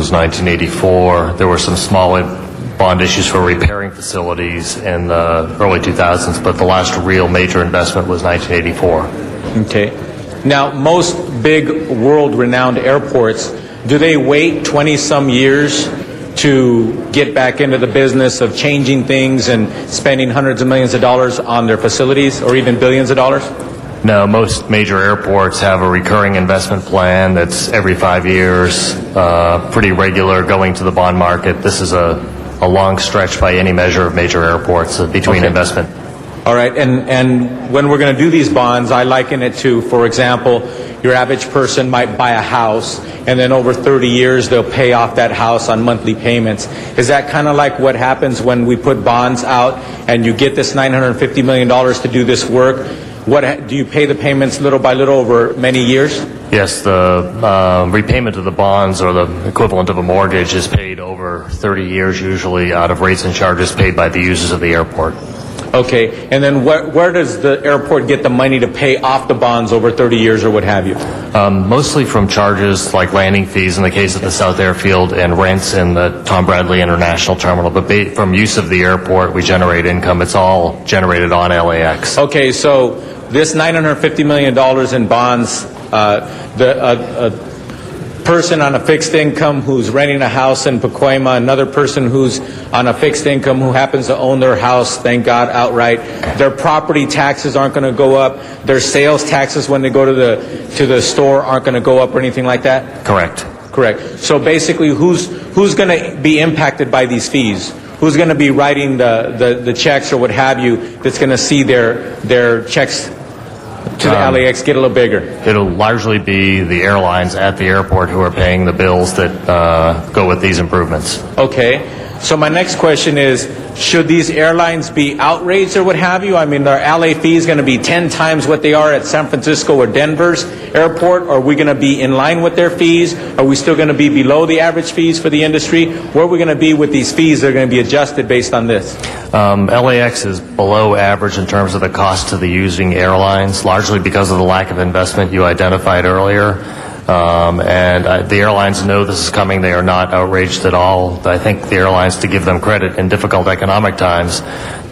was 1984. There were some small bond issues for repairing facilities in the early 2000s, but the last real major investment was 1984. Okay. Now, most big world-renowned airports, do they wait 20-some years to get back into the business of changing things and spending hundreds of millions of dollars on their facilities, or even billions of dollars? No, most major airports have a recurring investment plan that's every 5 years, pretty regular, going to the bond market. This is a long stretch by any measure of major airports between investment. All right, and when we're going to do these bonds, I liken it to, for example, your average person might buy a house, and then over 30 years they'll pay off that house on monthly payments. Is that kind of like what happens when we put bonds out and you get this $950 million to do this work? What do you pay the payments little by little over many years? Yes, the repayment of the bonds, or the equivalent of a mortgage, is paid over 30 years, usually out of rates and charges paid by the users of the airport. Okay, and then where does the airport get the money to pay off the bonds over 30 years or what have you? Mostly from charges like landing fees in the case of the South Airfield and rents in the Tom Bradley International Terminal. But from use of the airport, we generate income. It's all generated on LAX. Okay, so this $950 million in bonds, a person on a fixed income who's renting a house in Pacoima, another person who's on a fixed income who happens to own their house, thank God, outright. Their property taxes aren't going to go up. Their sales taxes when they go to the store aren't going to go up or anything like that? Correct. Correct. So basically, who's going to be impacted by these fees? Who's going to be writing the checks or what have you that's going to see their checks to the LAX get a little bigger? It'll largely be the airlines at the airport who are paying the bills that go with these improvements. Okay. So my next question is, should these airlines be outraged or what have you? I mean, are LA fees going to be 10 times what they are at San Francisco or Denver's airport? Are we going to be in line with their fees? Are we still going to be below the average fees for the industry? Where are we going to be with these fees that are going to be adjusted based on this? LAX is below average in terms of the cost to the using airlines, largely because of the lack of investment you identified earlier. And the airlines know this is coming. They are not outraged at all. I think the airlines, to give them credit in difficult economic times,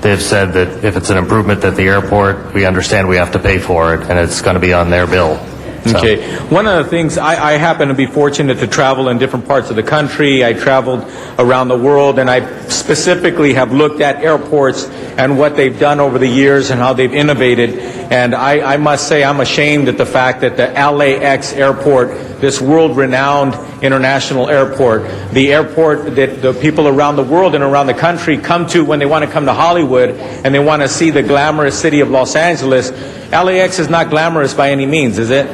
they've said that if it's an improvement at the airport, we understand we have to pay for it, and it's going to be on their bill. So. Okay. One of the things, I happen to be fortunate to travel in different parts of the country. I traveled around the world, and I specifically have looked at airports and what they've done over the years and how they've innovated. And I must say I'm ashamed at the fact that the LAX airport, this world-renowned international airport, the airport that the people around the world and around the country come to when they want to come to Hollywood and they want to see the glamorous city of Los Angeles. LAX is not glamorous by any means, is it?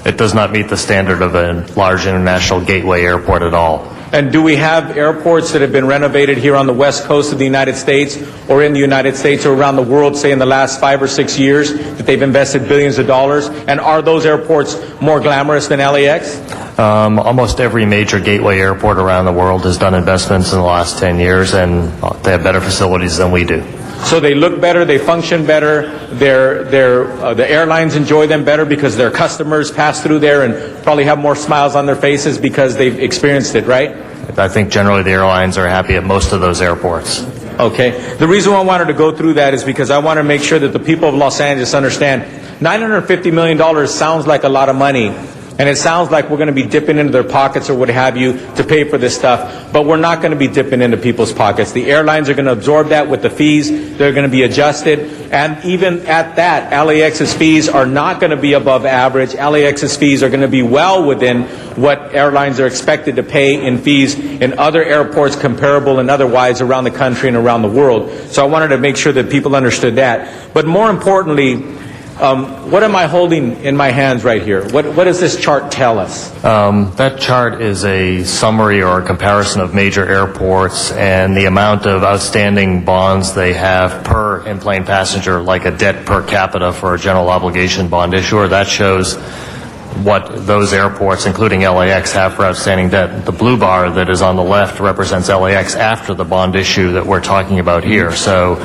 It does not meet the standard of a large international gateway airport at all. And do we have airports that have been renovated here on the west coast of the United States or in the United States or around the world, say in the last 5 or 6 years, that they've invested billions of dollars? And are those airports more glamorous than LAX? Almost every major gateway airport around the world has done investments in the last 10 years, and they have better facilities than we do. So they look better, they function better, the airlines enjoy them better because their customers pass through there and probably have more smiles on their faces because they've experienced it, right? I think generally the airlines are happy at most of those airports. Okay. The reason why I wanted to go through that is because I want to make sure that the people of Los Angeles understand $950 million sounds like a lot of money. And it sounds like we're going to be dipping into their pockets or what have you to pay for this stuff. But we're not going to be dipping into people's pockets. The airlines are going to absorb that with the fees. They're going to be adjusted. And even at that, LAX's fees are not going to be above average. LAX's fees are going to be well within what airlines are expected to pay in fees in other airports comparable and otherwise around the country and around the world. So I wanted to make sure that people understood that. But more importantly, what am I holding in my hands right here? What does this chart tell us? That chart is a summary or a comparison of major airports and the amount of outstanding bonds they have per in-plane passenger, like a debt per capita for a general obligation bond issuer. That shows what those airports, including LAX, have for outstanding debt. The blue bar that is on the left represents LAX after the bond issue that we're talking about here. So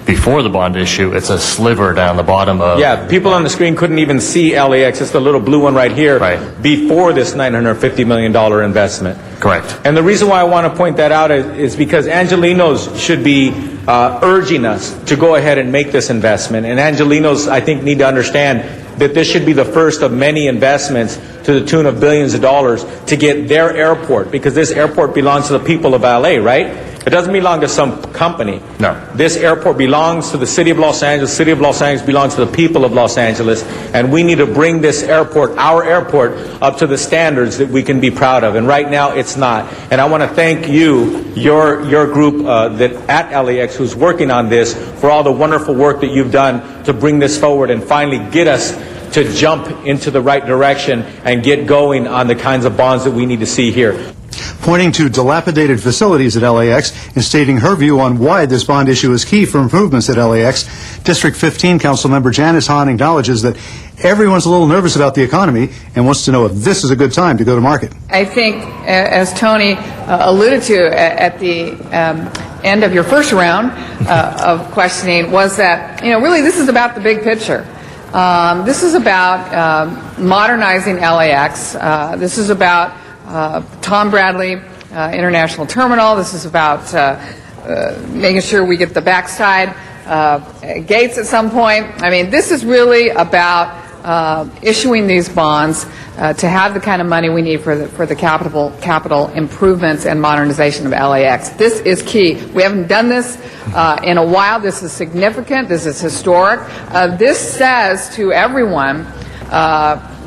before the bond issue. It's a sliver down the bottom of... Yeah, people on the screen couldn't even see LAX. It's the little blue one right here. Right. Before this $950 million investment. Correct. And the reason why I want to point that out is because Angelenos should be urging us to go ahead and make this investment. And Angelenos, I think, need to understand that this should be the first of many investments to the tune of billions of dollars to get their airport, because this airport belongs to the people of LA, right? It doesn't belong to some company. No. This airport belongs to the city of Los Angeles. The city of Los Angeles belongs to the people of Los Angeles. And we need to bring this airport, our airport, up to the standards that we can be proud of. And right now, it's not. And I want to thank you, your group that at LAX who's working on this, for all the wonderful work that you've done to bring this forward and finally get us to jump into the right direction and get going on the kinds of bonds that we need to see here. Pointing to dilapidated facilities at LAX and stating her view on why this bond issue is key for improvements at LAX, District 15 Councilmember Janice Hahn acknowledges that everyone's a little nervous about the economy and wants to know if this is a good time to go to market. I think, as Tony alluded to at the end of your first round of questioning, was that, really this is about the big picture. This is about modernizing LAX. This is about Tom Bradley International Terminal. This is about making sure we get the backside gates at some point. I mean, this is really about issuing these bonds to have the kind of money we need for the capital improvements and modernization of LAX. This is key. We haven't done this in a while. This is significant. This is historic. This says to everyone,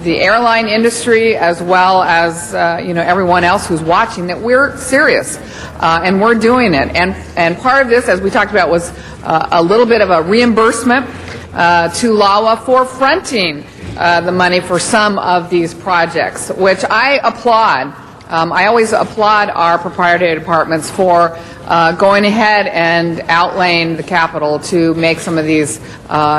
the airline industry as well as everyone else who's watching, that we're serious and we're doing it. And part of this, as we talked about, was a little bit of a reimbursement to LAWA for fronting the money for some of these projects, which I applaud. I always applaud our proprietary departments for going ahead and outlaying the capital to make some of these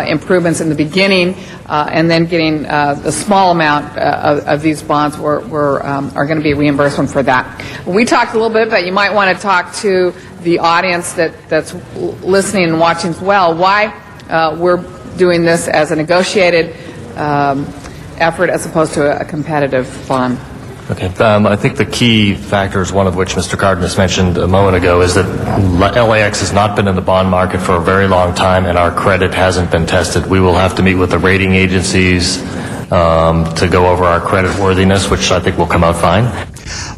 improvements in the beginning, and then getting the small amount of these bonds are going to be reimbursement for that. We talked a little bit, but you might want to talk to the audience that's listening and watching as well, why we're doing this as a negotiated effort as opposed to a competitive bond. Okay. I think the key factors, one of which Mr. Cardenas mentioned a moment ago, is that LAX has not been in the bond market for a very long time, and our credit hasn't been tested. We will have to meet with the rating agencies to go over our credit worthiness, which I think will come out fine.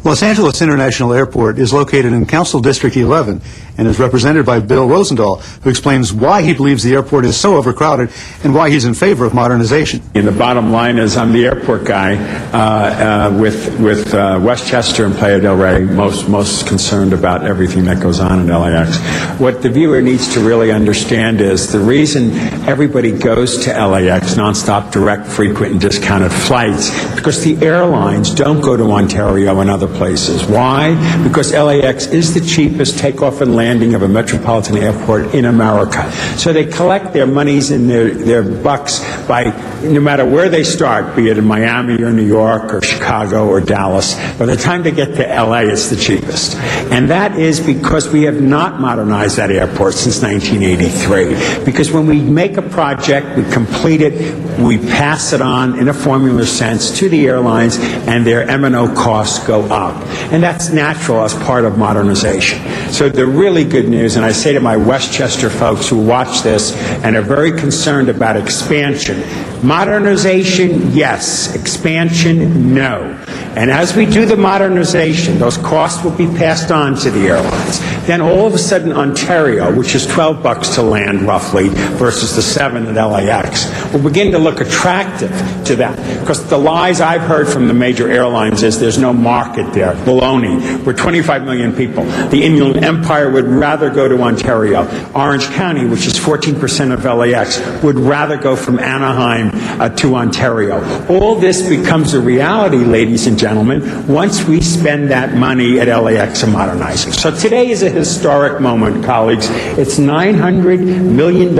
Los Angeles International Airport is located in Council District 11 and is represented by Bill Rosendahl, who explains why he believes the airport is so overcrowded and why he's in favor of modernization. And the bottom line is, I'm the airport guy with Westchester and Playa del Rey most concerned about everything that goes on in LAX. What the viewer needs to really understand is the reason everybody goes to LAX, nonstop, direct, frequent, and discounted flights, because the airlines don't go to Ontario and other places. Why? Because LAX is the cheapest takeoff and landing of a metropolitan airport in America. So they collect their monies and their bucks by, no matter where they start, be it in Miami or New York or Chicago or Dallas, by the time they get to LA, it's the cheapest. And that is because we have not modernized that airport since 1983. Because when we make a project, we complete it, we pass it on in a formula sense to the airlines, and their M&O costs go up. And that's natural as part of modernization. So the really good news, and I say to my Westchester folks who watch this and are very concerned about expansion, modernization, yes. Expansion, no. And as we do the modernization, those costs will be passed on to the airlines. Then all of a sudden, Ontario, which is $12 to land roughly versus the $7 at LAX, will begin to look attractive to them. Because the lies I've heard from the major airlines is there's no market there. Baloney. We're 25 million people. The Inland Empire would rather go to Ontario. Orange County, which is 14% of LAX, would rather go from Anaheim to Ontario. All this becomes a reality, ladies and gentlemen, once we spend that money at LAX and modernizing. So today is a historic moment, colleagues. It's $900 million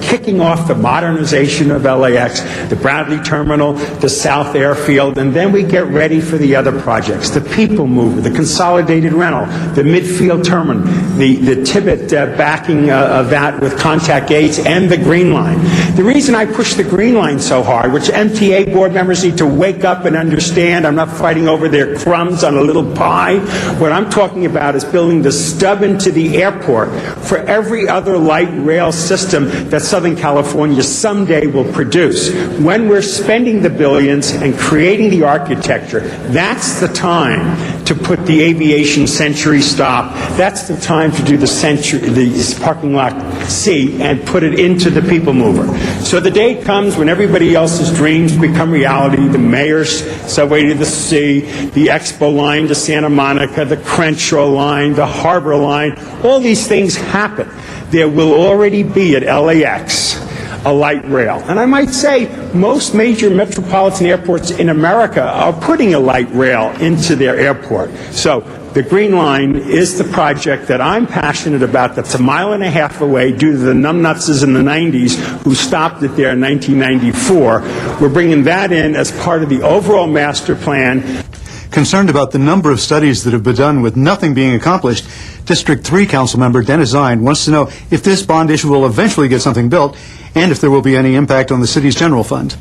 kicking off the modernization of LAX, the Bradley Terminal, the South Airfield, and then we get ready for the other projects, the People Mover, the Consolidated Rental, the Midfield Terminal, the Tibbet backing of that with contact gates, and the Green Line. The reason I push the Green Line so hard, which MTA board members need to wake up and understand, I'm not fighting over their crumbs on a little pie. What I'm talking about is building the stub into the airport for every other light rail system that Southern California someday will produce. When we're spending the billions and creating the architecture, that's the time to put the aviation Century stop. That's the time to do the parking lot C and put it into the People Mover. So the day comes when everybody else's dreams become reality. The mayor's subway to the sea, the Expo line to Santa Monica, the Crenshaw line, the Harbor line, all these things happen. There will already be at LAX a light rail. And I might say most major metropolitan airports in America are putting a light rail into their airport. So the Green Line is the project that I'm passionate about that's a mile and a half away due to the numbnutses in the 90s who stopped it there in 1994. We're bringing that in as part of the overall master plan. Concerned about the number of studies that have been done with nothing being accomplished, District 3 Councilmember Dennis Zine wants to know if this bond issue will eventually get something built and if there will be any impact on the city's general fund.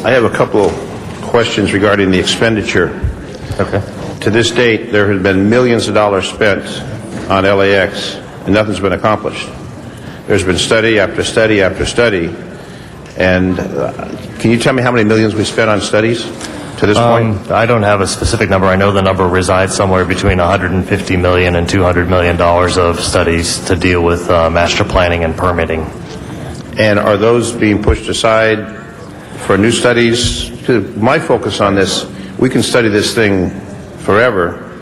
I have a couple questions regarding the expenditure. Okay. To this date, there has been millions of dollars spent on LAX, and nothing's been accomplished. There's been study after study after study. And can you tell me how many millions we spent on studies to this point? I don't have a specific number. I know the number resides somewhere between $150 million and $200 million of studies to deal with master planning and permitting. And are those being pushed aside for new studies? My focus on this, we can study this thing forever,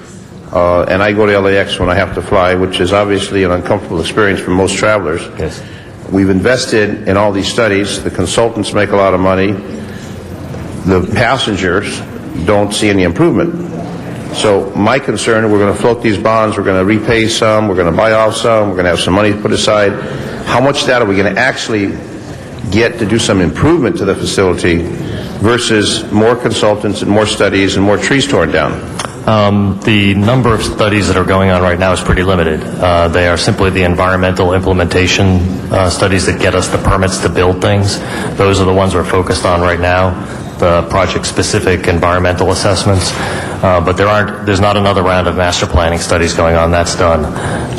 and I go to LAX when I have to fly, which is obviously an uncomfortable experience for most travelers. Yes. We've invested in all these studies. The consultants make a lot of money. The passengers don't see any improvement. So my concern, we're going to float these bonds, we're going to repay some, we're going to buy off some, we're going to have some money put aside. How much of that are we going to actually get to do some improvement to the facility versus more consultants and more studies and more trees torn down? The number of studies that are going on right now is pretty limited. They are simply the environmental implementation studies that get us the permits to build things. Those are the ones we're focused on right now, the project-specific environmental assessments. But there's not another round of master planning studies going on. That's done.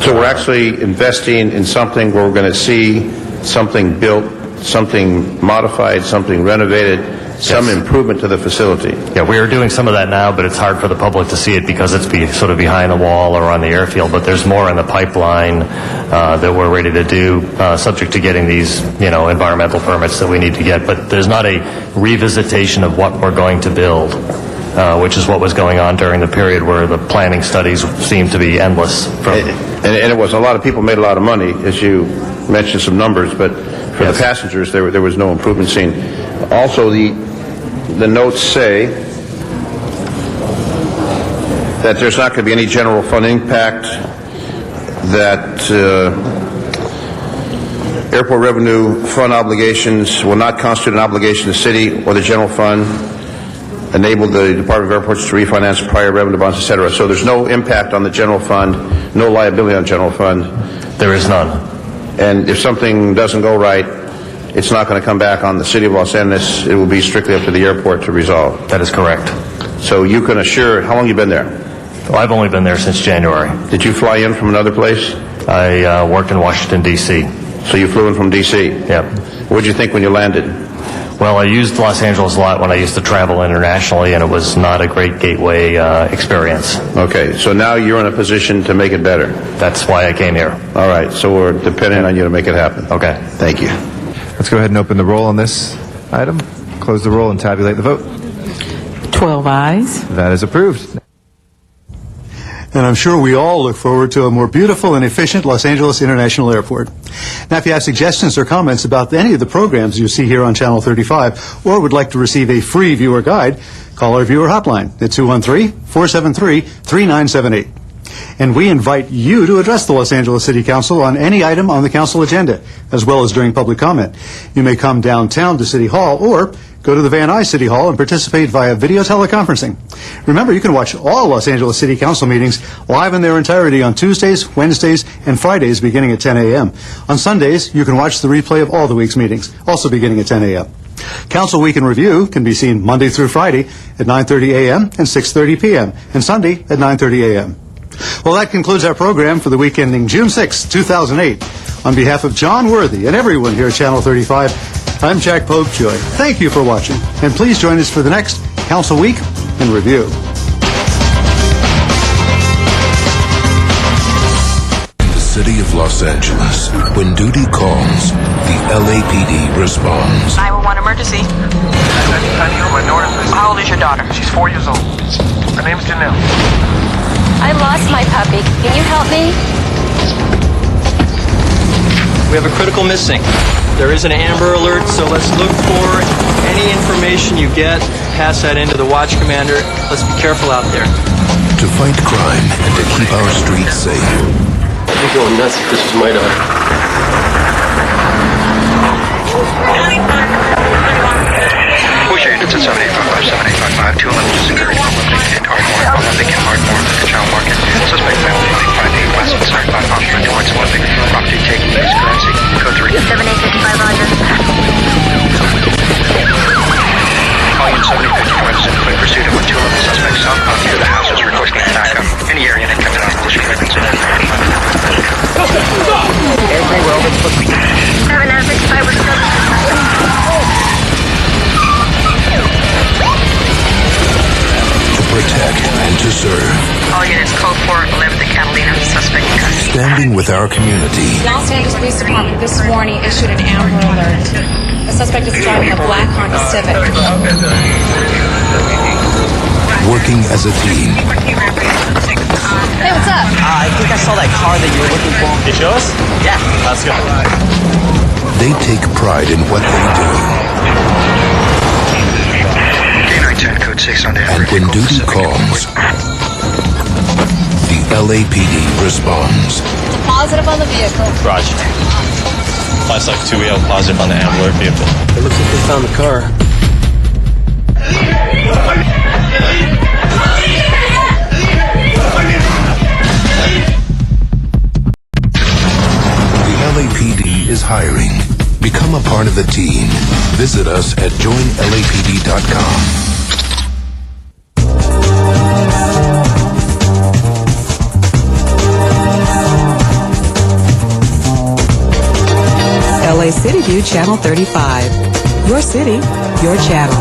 So we're actually investing in something where we're going to see something built, something modified, something renovated, some improvement to the facility. Yeah, we are doing some of that now, but it's hard for the public to see it because it's sort of behind the wall or on the airfield. But there's more in the pipeline that we're ready to do, subject to getting these, environmental permits that we need to get. But there's not a revisitation of what we're going to build, which is what was going on during the period where the planning studies seemed to be endless. And it was a lot of people made a lot of money, as you mentioned some numbers, but for the passengers, there was no improvement seen. Also, the notes say that there's not going to be any general fund impact, that airport revenue fund obligations will not constitute an obligation to the city or the general fund, enable the Department of Airports to refinance prior revenue bonds, etc. So there's no impact on the general fund, no liability on general fund. There is none. And if something doesn't go right, it's not going to come back on the City of Los Angeles. It will be strictly up to the airport to resolve. That is correct. So you can assure, how long have you been there? Well, I've only been there since January. Did you fly in from another place? I worked in Washington, D.C. So you flew in from D.C.? Yep. What did you think when you landed? Well, I used Los Angeles a lot when I used to travel internationally, and it was not a great gateway experience. Okay, so now you're in a position to make it better. That's why I came here. All right, so we're depending on you to make it happen. Okay. Thank you. Let's go ahead and open the roll on this item, close the roll, and tabulate the vote. 12 ayes. That is approved. And I'm sure we all look forward to a more beautiful and efficient Los Angeles International Airport. Now, if you have suggestions or comments about any of the programs you see here on Channel 35, or would like to receive a free viewer guide, Call our viewer hotline at 213-473-3978. And we invite you to address the Los Angeles City Council on any item on the council agenda, as well as during public comment. You may come downtown to City Hall or go to the Van Nuys City Hall and participate via video teleconferencing. Remember, you can watch all Los Angeles City Council meetings live in their entirety on Tuesdays, Wednesdays, and Fridays beginning at 10 a.m. On Sundays, you can watch the replay of all the week's meetings, also beginning at 10 a.m. Council Week in Review can be seen Monday through Friday at 9:30 a.m. and 6:30 p.m. and Sunday at 9:30 a.m. Well, that concludes our program for the week ending June 6, 2008. On behalf of John Worthy and everyone here at Channel 35, I'm Jack Popejoy. Thank you for watching, and please join us for the next Council Week in Review. The city of Los Angeles. When duty calls, the LAPD responds. 911 emergency. How old is your daughter? She's 4 years old. Her name's Janelle. I lost my puppy. Can you help me? We have a critical missing. There is an Amber Alert, so let's look for any information you get. Pass that into the watch commander. Let's be careful out there. To fight crime and to keep our streets safe. I'd be going nuts if this was my daughter. Push your units at 7855785. 211 disengaged. Olympic and Ardmore. Child market. Suspect family 58 West. Sorry, 5 Foster towards Olympic. Property taking use currency. Code 3. 7855 Roger. Call unit 7055 is in quick pursuit of 211 suspects southbound near the houses requesting backup. Any area that comes out militia weapons in it. Every Roman put 7965 was still. To protect and to serve. All units, code 411 to Catalina. Suspect in custody. Standing with our community. Los Angeles Police Department this morning issued an Amber Alert. The suspect is driving a black Honda Civic. Working as a team. Hey, what's up? I think I saw that car that you were looking for. It shows? Yeah. Let's go. They take pride in what they do. K910 code 6 on the And when duty calls, the LAPD responds. Positive on the vehicle. Roger. Last like 2 EL positive on the Amber Alert vehicle. It looks like they found the car. The LAPD is hiring. Become a part of the team. Visit us at joinlapd.com. LA City View Channel 35. Your city, your channel.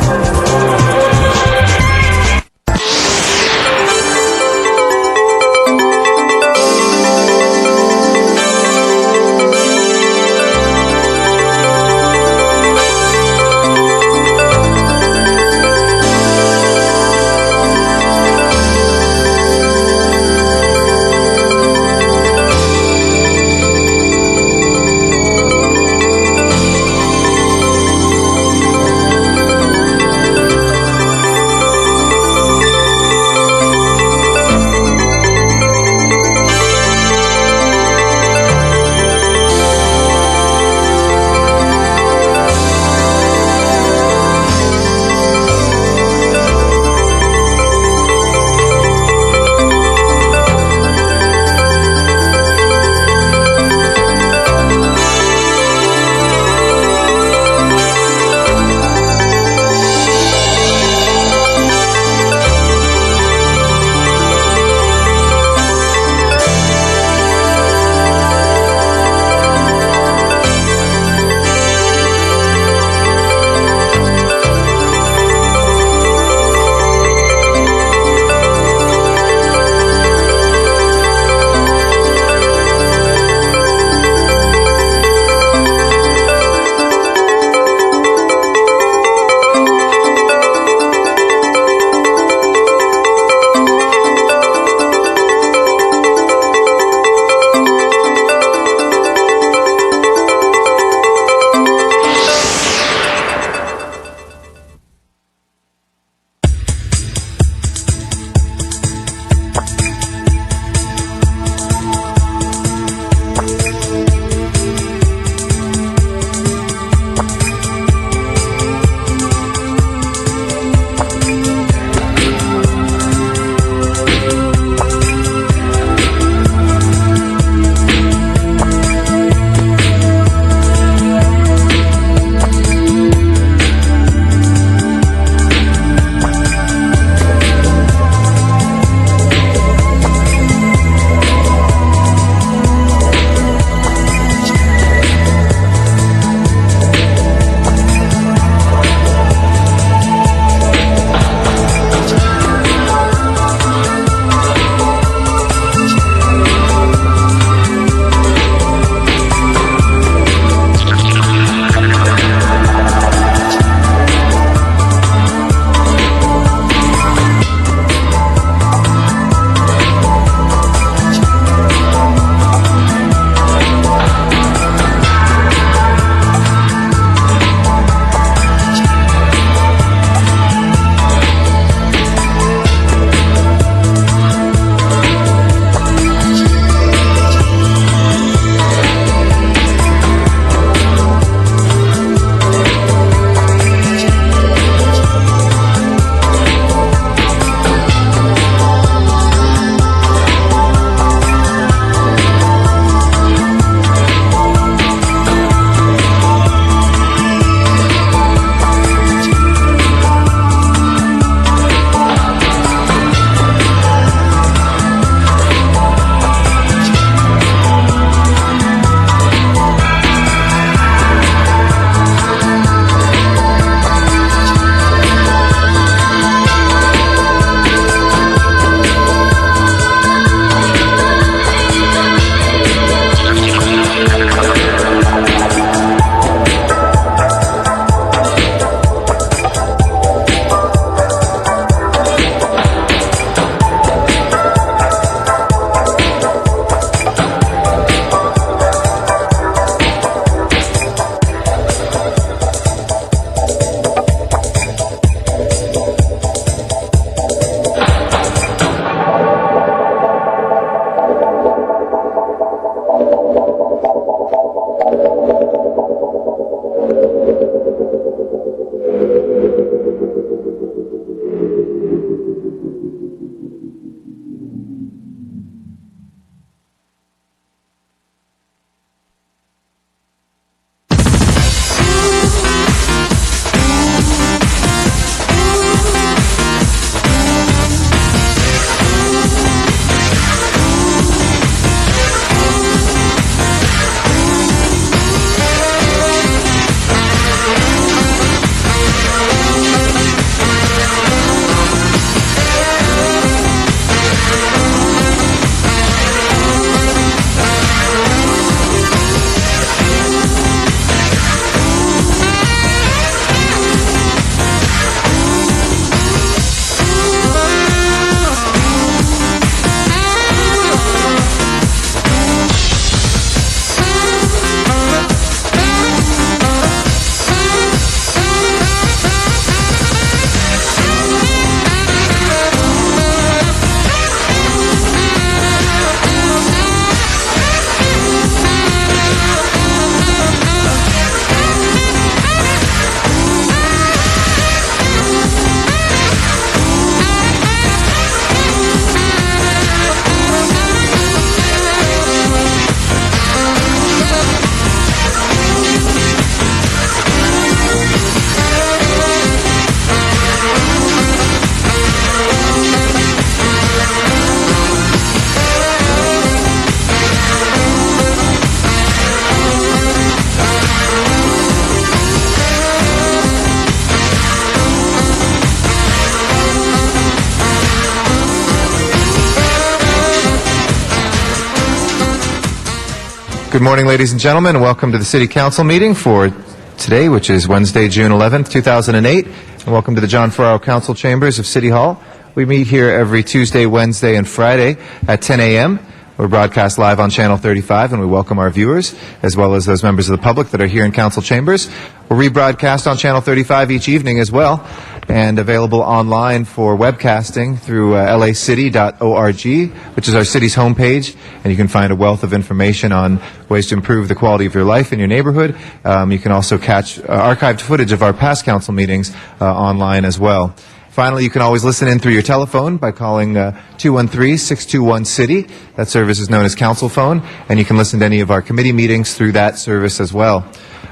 Good morning, ladies and gentlemen. Welcome to the City Council meeting for today, which is Wednesday, June 11th, 2008. And welcome to the John Ferraro Council Chambers of City Hall. We meet here every Tuesday, Wednesday, and Friday at 10 a.m. We're broadcast live on Channel 35, and we welcome our viewers, as well as those members of the public that are here in Council Chambers. We're rebroadcast on Channel 35 each evening as well, and available online for webcasting through lacity.org, which is our city's homepage, and you can find a wealth of information on ways to improve the quality of your life in your neighborhood. You can also catch archived footage of our past council meetings online as well. Finally, you can always listen in through your telephone by calling 213-621-CITY. That service is known as Council Phone, and you can listen to any of our committee meetings through that service as well. I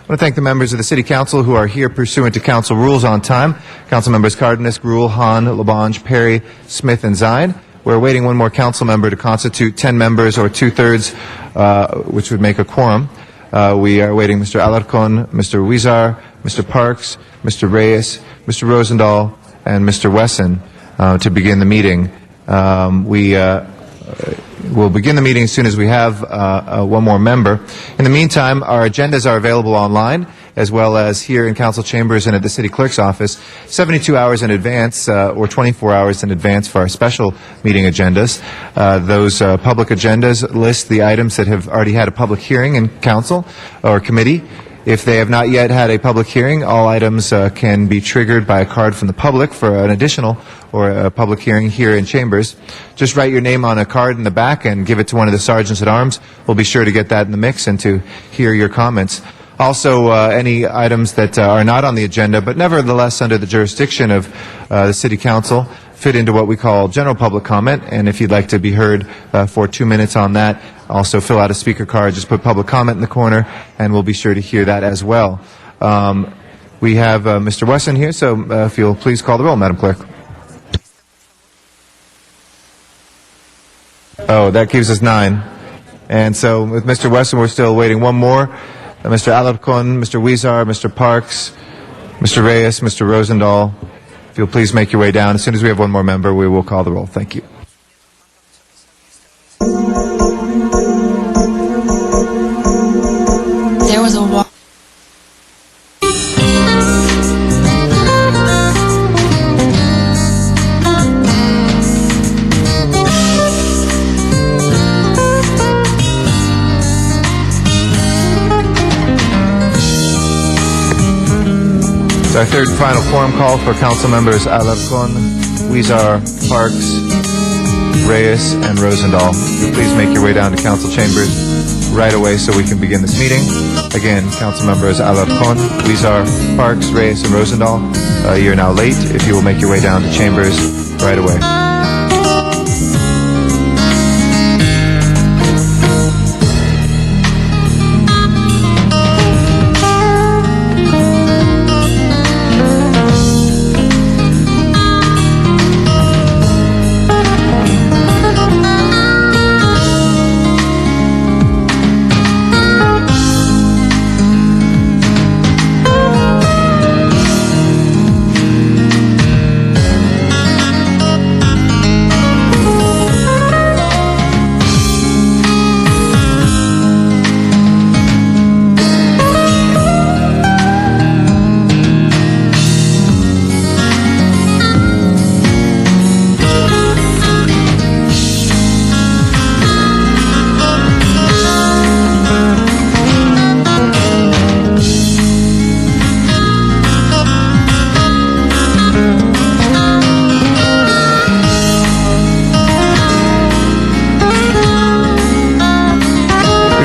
want to thank the members of the City Council who are here pursuant to Council rules on time. Council members Cardenas, Gruel, Hahn, Labange, Perry, Smith, and Zine. We're awaiting one more council member to constitute 10 members or two-thirds, which would make a quorum. We are awaiting Mr. Alarcon, Mr. Huizar, Mr. Parks, Mr. Reyes, Mr. Rosendahl, and Mr. Wesson to begin the meeting. We'll begin the meeting as soon as we have one more member. In the meantime, our agendas are available online, as well as here in Council Chambers and at the City Clerk's office, 72 hours in advance or 24 hours in advance for our special meeting agendas. Those public agendas list the items that have already had a public hearing in Council or Committee. If they have not yet had a public hearing, all items can be triggered by a card from the public for an additional or a public hearing here in Chambers. Just write your name on a card in the back and give it to one of the sergeants at arms. We'll be sure to get that in the mix and to hear your comments. Also, any items that are not on the agenda, but nevertheless under the jurisdiction of the City Council, fit into what we call general public comment. And if you'd like to be heard for 2 minutes on that, also fill out a speaker card, just put public comment in the corner, and we'll be sure to hear that as well. We have Mr. Wesson here, so if you'll please call the roll, Madam Clerk. Oh, that gives us 9. And so with Mr. Wesson, we're still waiting one more. Mr. Alarcon, Mr. Huizar, Mr. Parks, Mr. Reyes, Mr. Rosendahl. If you'll please make your way down. As soon as we have one more member, we will call the roll. Thank you. There was a walk. It's our third and final quorum call for council members Alarcon, Huizar, Parks, Reyes, and Rosendahl. Please make your way down to council chambers right away so we can begin this meeting. Again, council members Alarcon, Huizar, Parks, Reyes, and Rosendahl. You're now late. If you will make your way down to chambers right away.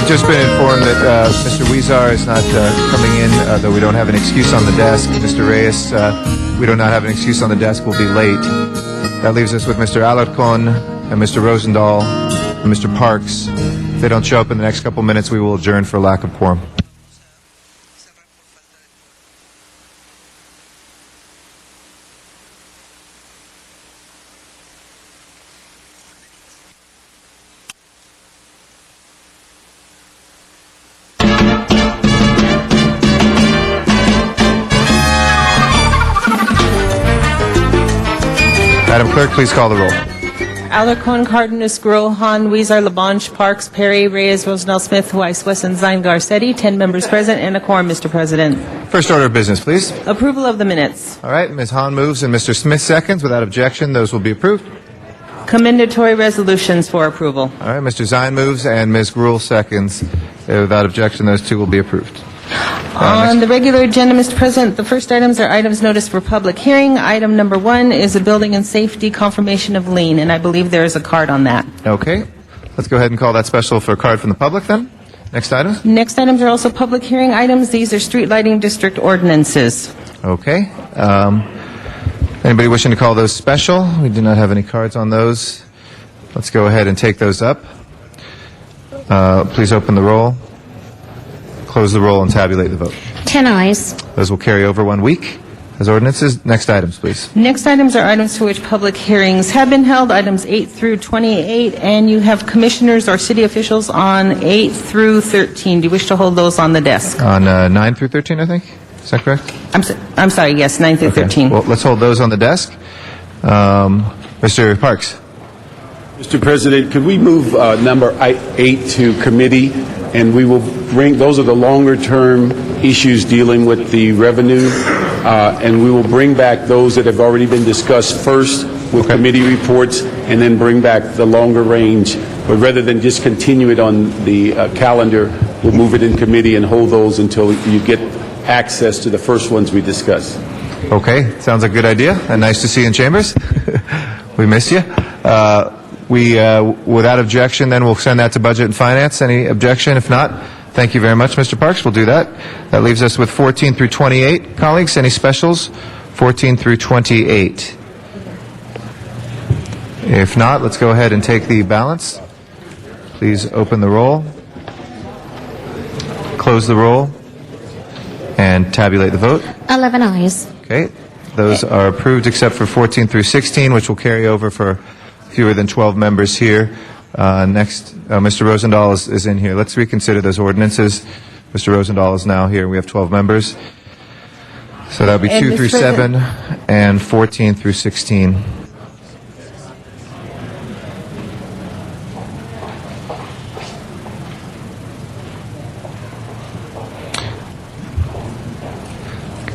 Just been informed that Mr. Huizar is not coming in, though we don't have an excuse on the desk. Mr. Reyes, we do not have an excuse on the desk, will be late. That leaves us with Mr. Alarcon and Mr. Rosendahl and Mr. Parks. If they don't show up in the next couple minutes, we will adjourn for lack of quorum. Madam Clerk, please call the roll. Alarcon, Cardenas, Gruel, Han, Weezer, Labange, Parks, Perry, Reyes, Rosendahl, Smith, Weiss, Wesson, Zine, Garcetti. 10 members present and a quorum, Mr. President. First order of business, please. Approval of the minutes. All right, Ms. Hahn moves and Mr. Smith seconds. Without objection, those will be approved. Commendatory resolutions for approval. All right, Mr. Zine moves and Ms. Gruel seconds. Without objection, those two will be approved. On the regular agenda, Mr. President, the first items are items noticed for public hearing. Item number 1 is a building and safety confirmation of lien, and I believe there is a card on that. Okay. Let's go ahead and call that special for a card from the public then. Next item. Next items are also public hearing items. These are street lighting district ordinances. Okay. Anybody wishing to call those special? We do not have any cards on those. Let's go ahead and take those up. Please open the roll, close the roll, and tabulate the vote. 10 ayes. Those will carry over 1 week as ordinances. Next items, please. Next items are items for which public hearings have been held, items 8 through 28, and you have commissioners or city officials on 8 through 13. Do you wish to hold those on the desk? On 9 through 13, I think. Is that correct? I'm sorry, yes, 9 through 13. Well, let's hold those on the desk. Mr. Parks. Mr. President, could we move number 8 to committee, and we will bring, those are the longer-term issues dealing with the revenue, and we will bring back those that have already been discussed first with committee reports, and then bring back the longer range. But rather than just continue it on the calendar, we'll move it in committee and hold those until you get access to the first ones we discuss. Okay, sounds like a good idea, and nice to see you in chambers. We miss you. Without objection, then we'll send that to Budget and Finance. Any objection? If not, thank you very much, Mr. Parks. We'll do that. That leaves us with 14 through 28. Colleagues, any specials? 14 through 28. If not, let's go ahead and take the balance. Please open the roll, close the roll, and tabulate the vote. 11 ayes. Okay. Those are approved except for 14 through 16, which will carry over for fewer than 12 members here. Next, Mr. Rosendahl is in here. Let's reconsider those ordinances. Mr. Rosendahl is now here. We have 12 members. So that would be 2 through 7 and 14 through 16.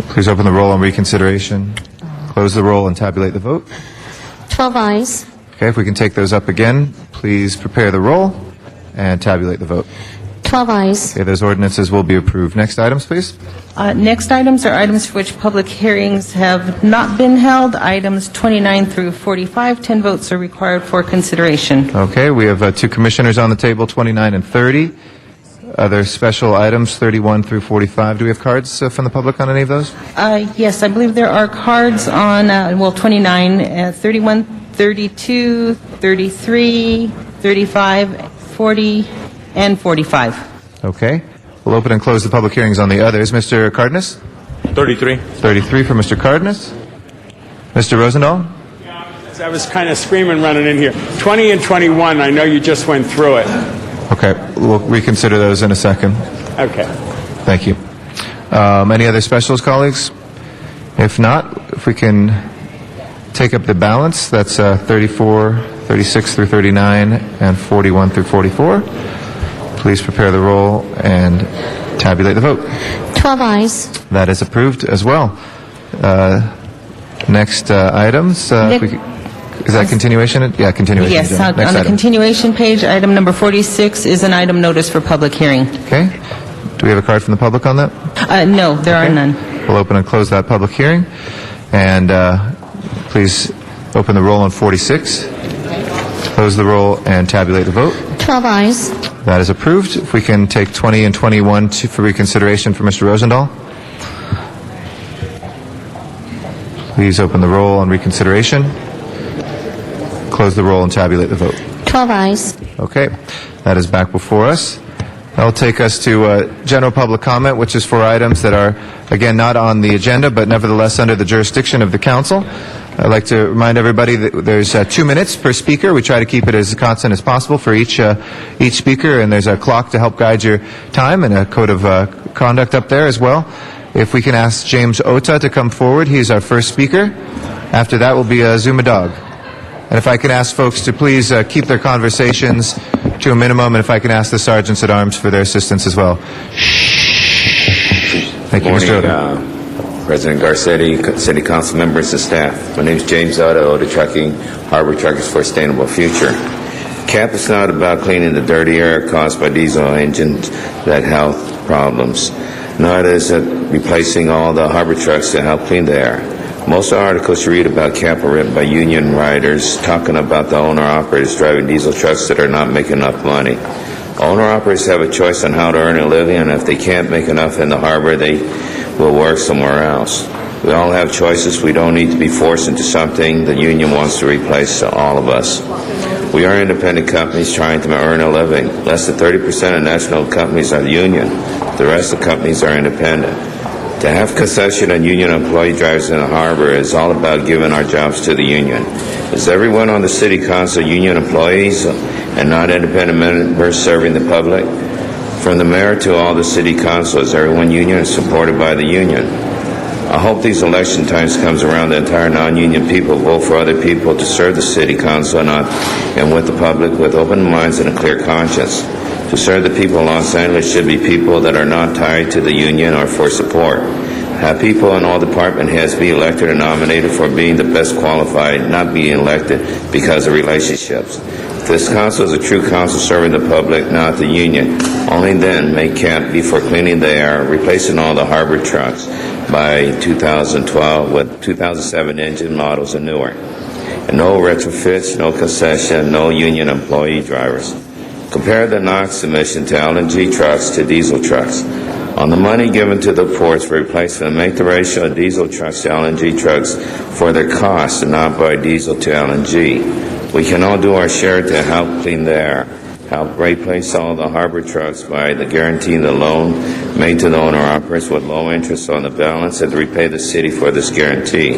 Please open the roll on reconsideration, close the roll, and tabulate the vote. 12 ayes. Okay, if we can take those up again, please prepare the roll and tabulate the vote. 12 ayes. Okay, those ordinances will be approved. Next items, please. Next items are items for which public hearings have not been held. Items 29 through 45, 10 votes are required for consideration. Okay, we have 2 commissioners on the table, 29 and 30. Other special items, 31 through 45. Do we have cards from the public on any of those? Yes, I believe there are cards on, 29, 31, 32, 33, 35, 40, and 45. Okay. We'll open and close the public hearings on the others. Mr. Cardenas? 33. 33 for Mr. Cardenas. Mr. Rosendahl? I was kind of screaming running in here. 20 and 21, I know you just went through it. Okay. We'll reconsider those in a second. Okay. Thank you. Any other specials, colleagues? If not, if we can take up the balance, that's 34, 36 through 39, and 41 through 44. Please prepare the roll and tabulate the vote. 12 ayes. That is approved as well. Next items. Is that continuation? Yeah, continuation. Yes, on the item. continuation page, item number 46 is an item notice for public hearing. Okay. Do we have a card from the public on that? No, there are none. We'll open and close that public hearing. And please open the roll on 46. Close the roll and tabulate the vote. 12 ayes. That is approved. If we can take 20 and 21 for reconsideration for Mr. Rosendahl. Please open the roll on reconsideration. Close the roll and tabulate the vote. 12 ayes. Okay. That is back before us. That will take us to general public comment, which is for items that are, again, not on the agenda, but nevertheless under the jurisdiction of the council. I'd like to remind everybody that there's 2 minutes per speaker. We try to keep it as constant as possible for each speaker, and there's a clock to help guide your time and a code of conduct up there as well. If we can ask James Ota to come forward, he's our first speaker. After that will be Zuma Dog. And if I can ask folks to please keep their conversations to a minimum, and if I can ask the sergeants at arms for their assistance as well. Thank you, Mr. Oda. President Garcetti, City Council members, and staff. My name is James Oda, Oda Trucking, Harbor Truckers for a Sustainable Future. CAP is not about cleaning the dirty air caused by diesel engines that health problems. Neither is it replacing all the harbor trucks to help clean the air. Most of the articles you read about CAP are written by union riders talking about the owner-operators driving diesel trucks that are not making enough money. Owner-operators have a choice on how to earn a living, and if they can't make enough in the harbor, they will work somewhere else. We all have choices. We don't need to be forced into something the union wants to replace all of us. We are independent companies trying to earn a living. Less than 30% of national companies are union. The rest of companies are independent. To have concession on union employee drivers in the harbor is all about giving our jobs to the union. Is everyone on the city council union employees and not independent members serving the public? From the mayor to all the city council, is everyone union and supported by the union? I hope these election times comes around, the entire non-union people vote for other people to serve the city council and with the public with open minds and a clear conscience. To serve the people of Los Angeles should be people that are not tied to the union or for support. Have people in all department heads be elected or nominated for being the best qualified, not being elected because of relationships. This council is a true council serving the public, not the union. Only then may CAP be for cleaning the air, replacing all the harbor trucks by 2012 with 2007 engine models and newer. And no retrofits, no concession, no union employee drivers. Compare the NOx emission to LNG trucks to diesel trucks. On the money given to the ports for replacement, make the ratio of diesel trucks to LNG trucks for their cost and not by diesel to LNG. We can all do our share to help clean the air, help replace all the harbor trucks by guaranteeing the loan made to the owner-operators with low interest on the balance and to repay the city for this guarantee.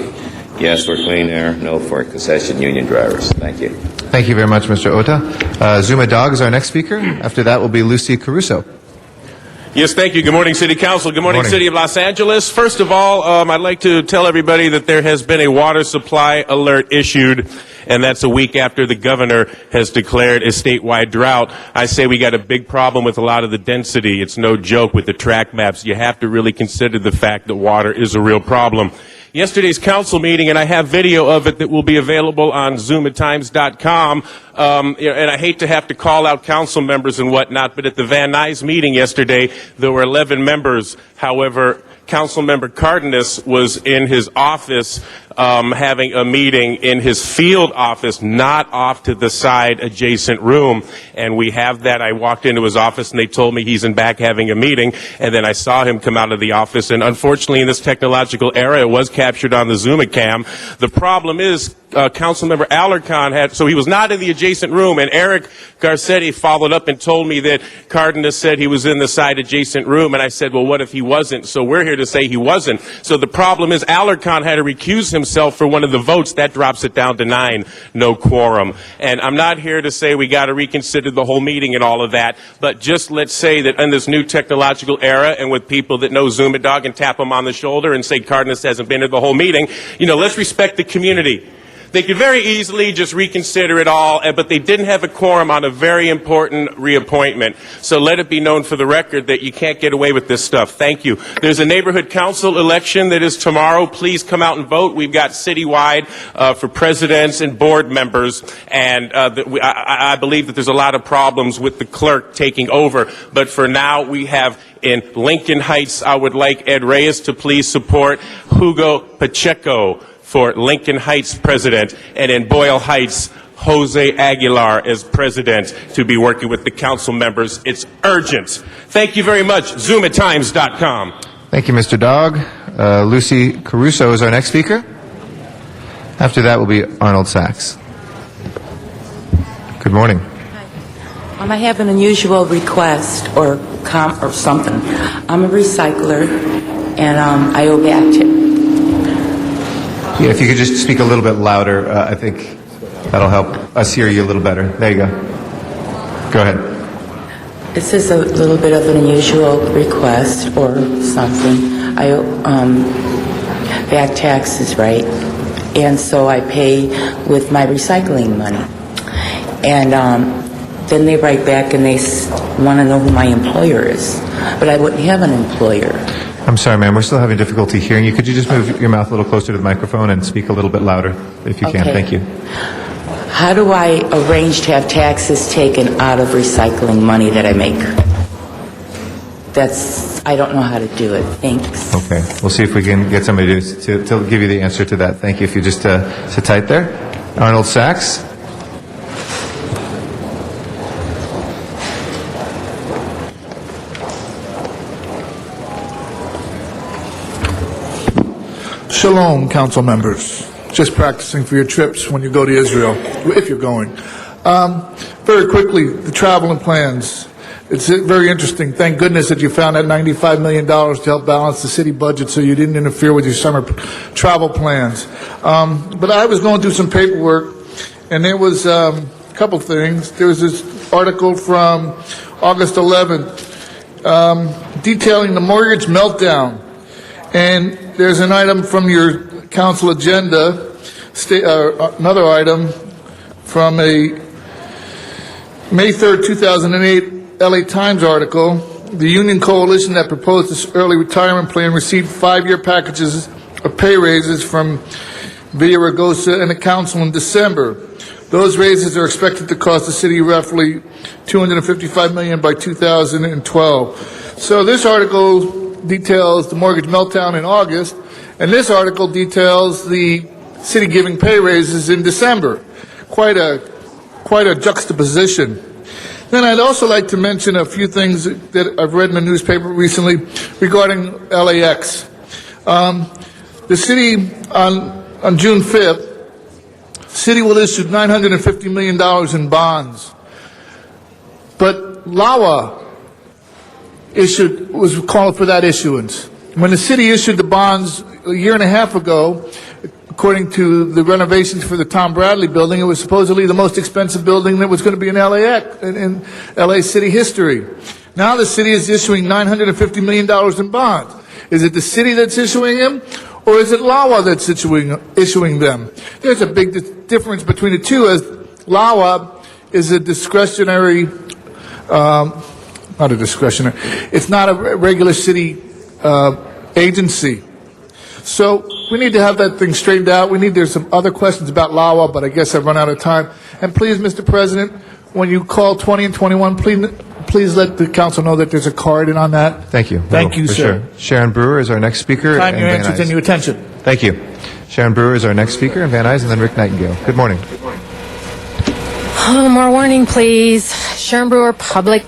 Yes for clean air, no for concession union drivers. Thank you. Thank you very much, Mr. Ota. Zuma Dog is our next speaker. After that will be Lucy Caruso. Yes, thank you. Good morning, City Council. Good morning, City of Los Angeles. First of all, I'd like to tell everybody that there has been a water supply alert issued, and that's a week after the governor has declared a statewide drought. I say we got a big problem with a lot of the density. It's no joke with the track maps. You have to really consider the fact that water is a real problem. Yesterday's council meeting, and I have video of it that will be available on ZoomaTimes.com. And I hate to have to call out council members and whatnot, but at the Van Nuys meeting yesterday, there were 11 members. However, Councilmember Cardenas was in his office having a meeting in his field office, not off to the side adjacent room. And we have that. I walked into his office and they told me he's in back having a meeting. And then I saw him come out of the office. And unfortunately, in this technological era, it was captured on the ZoomaCam. The problem is, Councilmember Alarcon so he was not in the adjacent room, and Eric Garcetti followed up and told me that Cardenas said he was in the side adjacent room, and I said, well, what if he wasn't? So we're here to say he wasn't. So the problem is Alarcon had to recuse himself for one of the votes. That drops it down to 9, no quorum. And I'm not here to say we got to reconsider the whole meeting and all of that, but just let's say that in this new technological era and with people that know Zuma Dog and tap them on the shoulder and say Cardenas hasn't been to the whole meeting, let's respect the community. They could very easily just reconsider it all, but they didn't have a quorum on a very important reappointment. So let it be known for the record that you can't get away with this stuff. Thank you. There's a neighborhood council election that is tomorrow. Please come out and vote. We've got citywide for presidents and board members, and I believe that there's a lot of problems with the clerk taking over. But for now, we have in Lincoln Heights, I would like Ed Reyes to please support Hugo Pacheco for Lincoln Heights president, and in Boyle Heights, Jose Aguilar as president to be working with the council members. It's urgent. Thank you very much. ZoomaTimes.com. Thank you, Mr. Dog. Lucy Caruso is our next speaker. After that will be Arnold Sachs. Good morning. I have an unusual request or something. I'm a recycler, and I owe back to. Yeah, if you could just speak a little bit louder, I think that'll help us hear you a little better. There you go. Go ahead. This is a little bit of an unusual request or something. I owe back taxes, right? and so I pay with my recycling money. And then they write back and they want to know who my employer is. But I wouldn't have an employer. I'm sorry, ma'am. We're still having difficulty hearing you. Could you just move your mouth a little closer to the microphone and speak a little bit louder, if you can? Okay. Thank you. How do I arrange to have taxes taken out of recycling money that I make? I don't know how to do it. Thanks. Okay. We'll see if we can get somebody to give you the answer to that. Thank you. If you just sit tight there. Arnold Sachs. Shalom, council members. Just practicing for your trips when you go to Israel, if you're going. Very quickly, the travel and plans. It's very interesting. Thank goodness that you found that $95 million to help balance the city budget so you didn't interfere with your summer travel plans. But I was going through some paperwork, and there was a couple things. There was this article from August 11th detailing the mortgage meltdown. And there's an item from your council agenda, another item from a May 3rd, 2008 LA Times article. The union coalition that proposed this early retirement plan received 5-year packages of pay raises from Villaraigosa and the council in December. Those raises are expected to cost the city roughly $255 million by 2012. So this article details the mortgage meltdown in August, and this article details the city giving pay raises in December. Quite a juxtaposition. Then I'd also like to mention a few things that I've read in the newspaper recently regarding LAX. The city, on June 5th, city will issue $950 million in bonds. But LAWA was called for that issuance. When the city issued the bonds a year and a half ago, according to the renovations for the Tom Bradley building, it was supposedly the most expensive building that was going to be in LA City history. Now the city is issuing $950 million in bonds. Is it the city that's issuing them, or is it LAWA that's issuing them? There's a big difference between the two, as LAWA is a discretionary, it's not a regular city agency. So we need to have that thing straightened out. There's some other questions about LAWA, but I guess I've run out of time. And please, Mr. President, when you call 20 and 21, please let the council know that there's a card in on that. Thank you. Thank you, For sir. Sure. Sharon Brewer is our next speaker. Time your and Van answers and Nuys. your attention. Thank you. Sharon Brewer is our next speaker, and Van Nuys, and then Rick Nightingale. Good morning. More warning, please. Sharon Brewer, public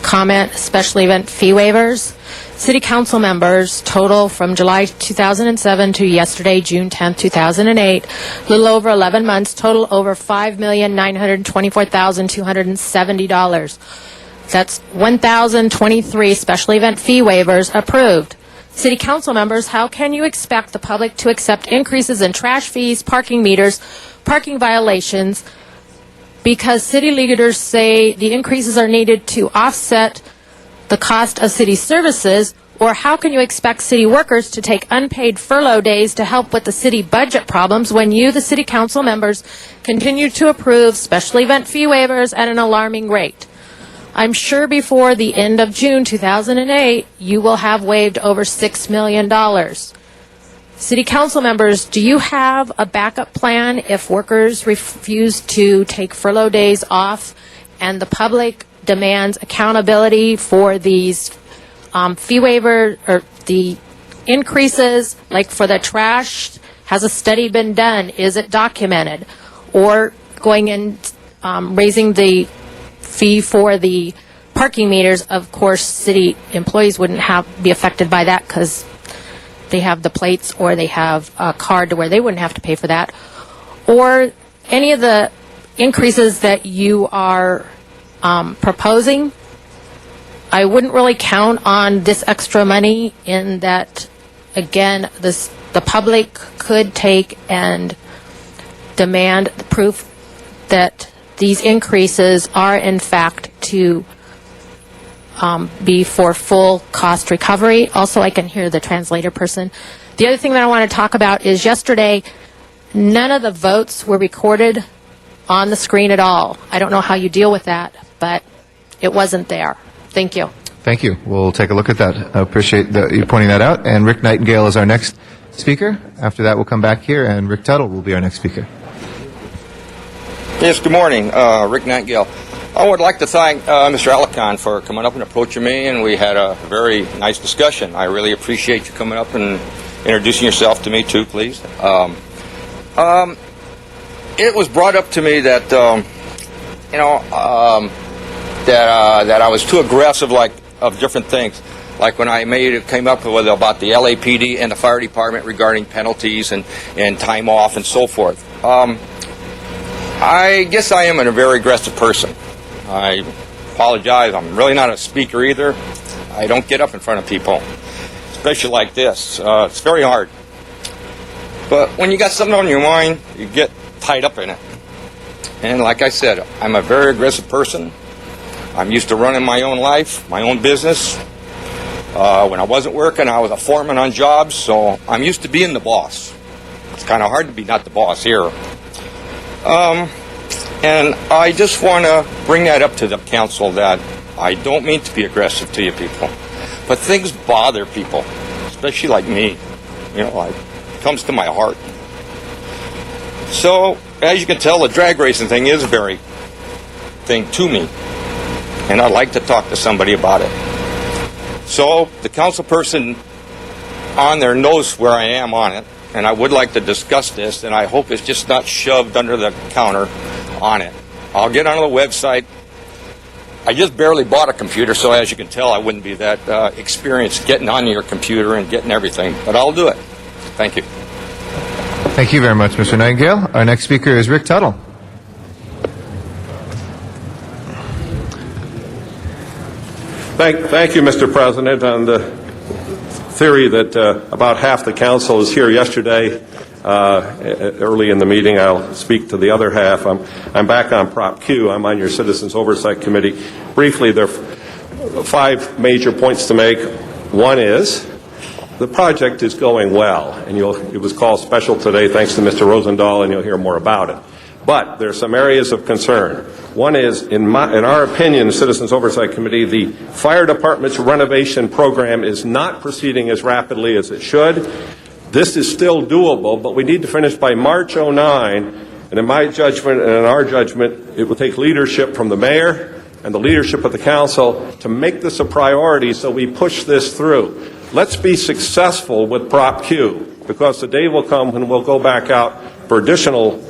comment, special event fee waivers. City council members total from July 2007 to yesterday, June 10, 2008, a little over 11 months, total over $5,924,270. That's 1,023 special event fee waivers approved. City council members, how can you expect the public to accept increases in trash fees, parking meters, parking violations, because city leaders say the increases are needed to offset the cost of city services? Or how can you expect city workers to take unpaid furlough days to help with the city budget problems when you, the city council members, continue to approve special event fee waivers at an alarming rate? I'm sure before the end of June 2008, you will have waived over $6 million. City council members, do you have a backup plan if workers refuse to take furlough days off and the public demands accountability for these fee waiver or the increases, like for the trash? Has a study been done? Is it documented? Or going in, raising the fee for the parking meters? Of course, city employees wouldn't be affected by that because they have the plates or they have a card to where they wouldn't have to pay for that. Or any of the increases that you are proposing, I wouldn't really count on this extra money in that, again, the public could take and demand the proof that these increases are in fact to be for full cost recovery. Also, I can hear the translator person. The other thing that I want to talk about is yesterday None of the votes were recorded on the screen at all. I don't know how you deal with that, but it wasn't there. Thank you. Thank you. We'll take a look at that. I appreciate you pointing that out. And Rick Nightingale is our next speaker. After that, we'll come back here, and Rick Tuttle will be our next speaker. Yes, good morning. Rick Nightingale. I would like to thank Mr. Alicon for coming up and approaching me, and we had a very nice discussion. I really appreciate you coming up and introducing yourself to me, too, please. It was brought up to me that, that I was too aggressive, of different things. Like when I came up with about the LAPD and the fire department regarding penalties and time off and so forth. I guess I am a very aggressive person. I apologize. I'm really not a speaker either. I don't get up in front of people, especially like this. It's very hard. But when you got something on your mind, you get tied up in it. And like I said, I'm a very aggressive person. I'm used to running my own life, my own business. When I wasn't working, I was a foreman on jobs, so I'm used to being the boss. It's kind of hard to be not the boss here. And I just want to bring that up to the council that I don't mean to be aggressive to you people, but things bother people, especially like me. It comes to my heart. So, as you can tell, the drag racing thing is a very thing to me, and I'd like to talk to somebody about it. So, the council person on there knows where I am on it, and I would like to discuss this, and I hope it's just not shoved under the counter on it. I'll get on the website. I just barely bought a computer, so as you can tell, I wouldn't be that experienced getting on your computer and getting everything, but I'll do it. Thank you. Thank you very much, Mr. Nightingale. Our next speaker is Rick Tuttle. Thank you, Mr. President. On the theory that about half the council is here yesterday, early in the meeting, I'll speak to the other half. I'm back on Prop Q. I'm on your Citizens Oversight Committee. Briefly, there are 5 major points to make. One is the project is going well, and it was called special today thanks to Mr. Rosendahl, and you'll hear more about it. But there are some areas of concern. One is, in our opinion, the Citizens Oversight Committee, the fire department's renovation program is not proceeding as rapidly as it should. This is still doable, but we need to finish by March 09, and in my judgment and in our judgment, it will take leadership from the mayor and the leadership of the council to make this a priority so we push this through. Let's be successful with Prop Q, because the day will come when we'll go back out for additional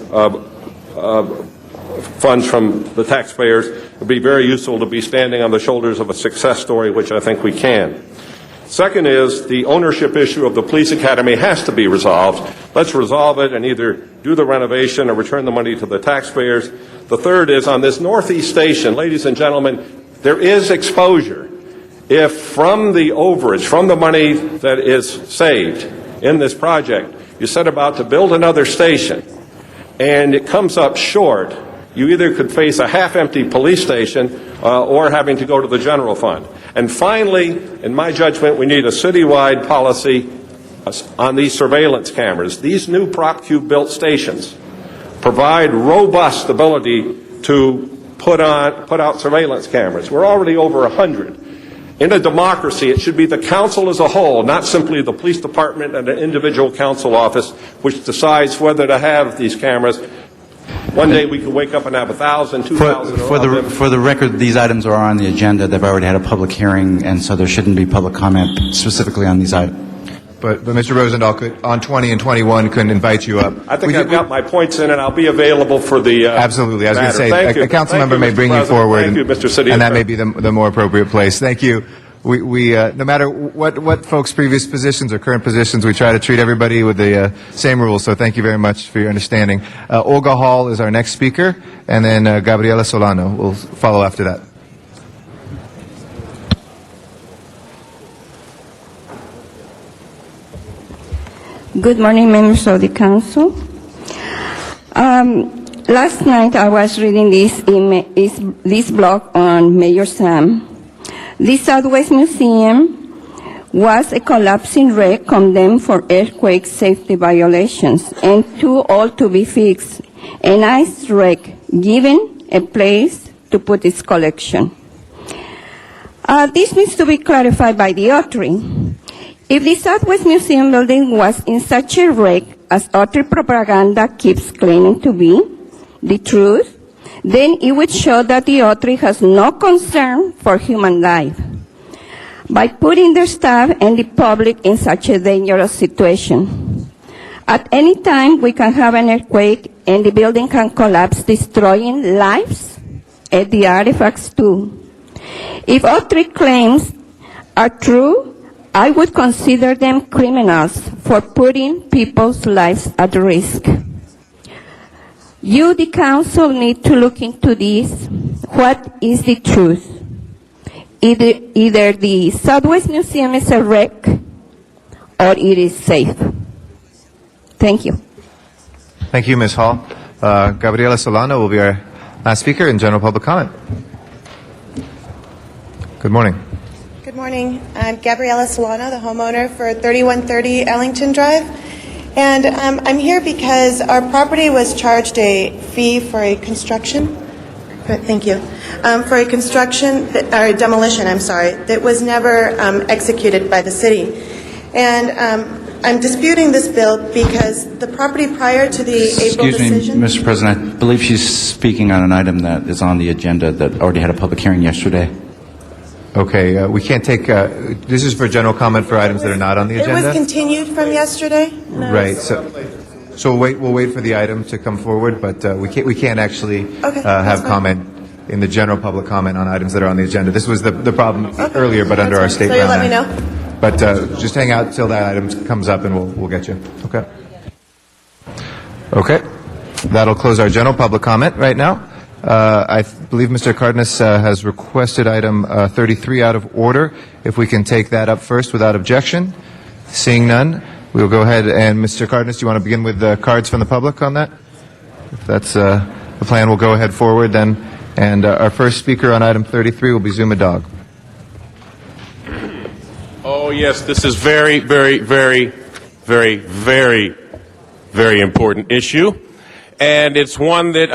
funds from the taxpayers. It would be very useful to be standing on the shoulders of a success story, which I think we can. Second is the ownership issue of the police academy has to be resolved. Let's resolve it and either do the renovation or return the money to the taxpayers. The third is on this Northeast Station, ladies and gentlemen, there is exposure. If from the overage, from the money that is saved in this project, you set about to build another station and it comes up short, you either could face a half-empty police station or having to go to the general fund. And finally, in my judgment, we need a citywide policy on these surveillance cameras. These new Prop Q built stations provide robust ability to put out surveillance cameras. We're already over 100. In a democracy, it should be the council as a whole, not simply the police department and an individual council office, which decides whether to have these cameras. One day we could wake up and have 1,000, 2,000. For the record, these items are on the agenda. They've already had a public hearing, and so there shouldn't be public comment specifically on these items. But Mr. Rosendahl could, on 20 and 21, could invite you up. I think I've got my points in, and I'll be available for the absolutely. I was going to matter. say, a council member may bring you forward, Thank you, Mr. City and that Attorney. may be the more appropriate place. Thank you. We no matter what folks' previous positions or current positions, we try to treat everybody with the same rules. So thank you very much for your understanding. Olga Hall is our next speaker, and then Gabriela Solano will follow after that. Good morning, members of the council. Last night I was reading this blog on Mayor Sam. The Southwest Museum was a collapsing wreck condemned for earthquake safety violations and too old to be fixed. A nice wreck given a place to put its collection. This needs to be clarified by the Autry. If the Southwest Museum building was in such a wreck as Autry propaganda keeps claiming to be the truth, then it would show that the Autry has no concern for human life by putting their staff and the public in such a dangerous situation. At any time, we can have an earthquake and the building can collapse, destroying lives and the artifacts too. If Autry claims are true, I would consider them criminals for putting people's lives at risk. You, the council, need to look into this. What is the truth? Either the Southwest Museum is a wreck or it is safe. Thank you. Thank you, Ms. Hall. Gabriela Solano will be our last speaker in general public comment. Good morning. Good morning. I'm Gabriela Solano, the homeowner for 3130 Ellington Drive. And I'm here because our property was charged a fee for a construction. Thank you. For a construction, or demolition, I'm sorry, that was never executed by the city. And I'm disputing this bill because the property prior to the April decision... Excuse me, Mr. President. I believe she's speaking on an item that is on the agenda that already had a public hearing yesterday. Okay, we can't take, this is for general comment for items that are not on the agenda? It was continued from yesterday? No. Right, so we'll wait for the item to come forward, but we can't actually have comment in the general public comment on items that are on the agenda. This was the problem earlier, but under our state So you'll let me know? But just hang out till that item comes up and we'll get you. Okay. Okay. That'll close our general public comment right now. I believe Mr. Cardenas has requested item 33 out of order. If we can take that up first without objection. Seeing none, we'll go ahead and Mr. Cardenas, do you want to begin with the cards from the public on that? If that's the plan, we'll go ahead forward then. And our first speaker on item 33 will be Zuma Dog. Oh, yes, this is very, very, very, very, very, very important issue. And it's one that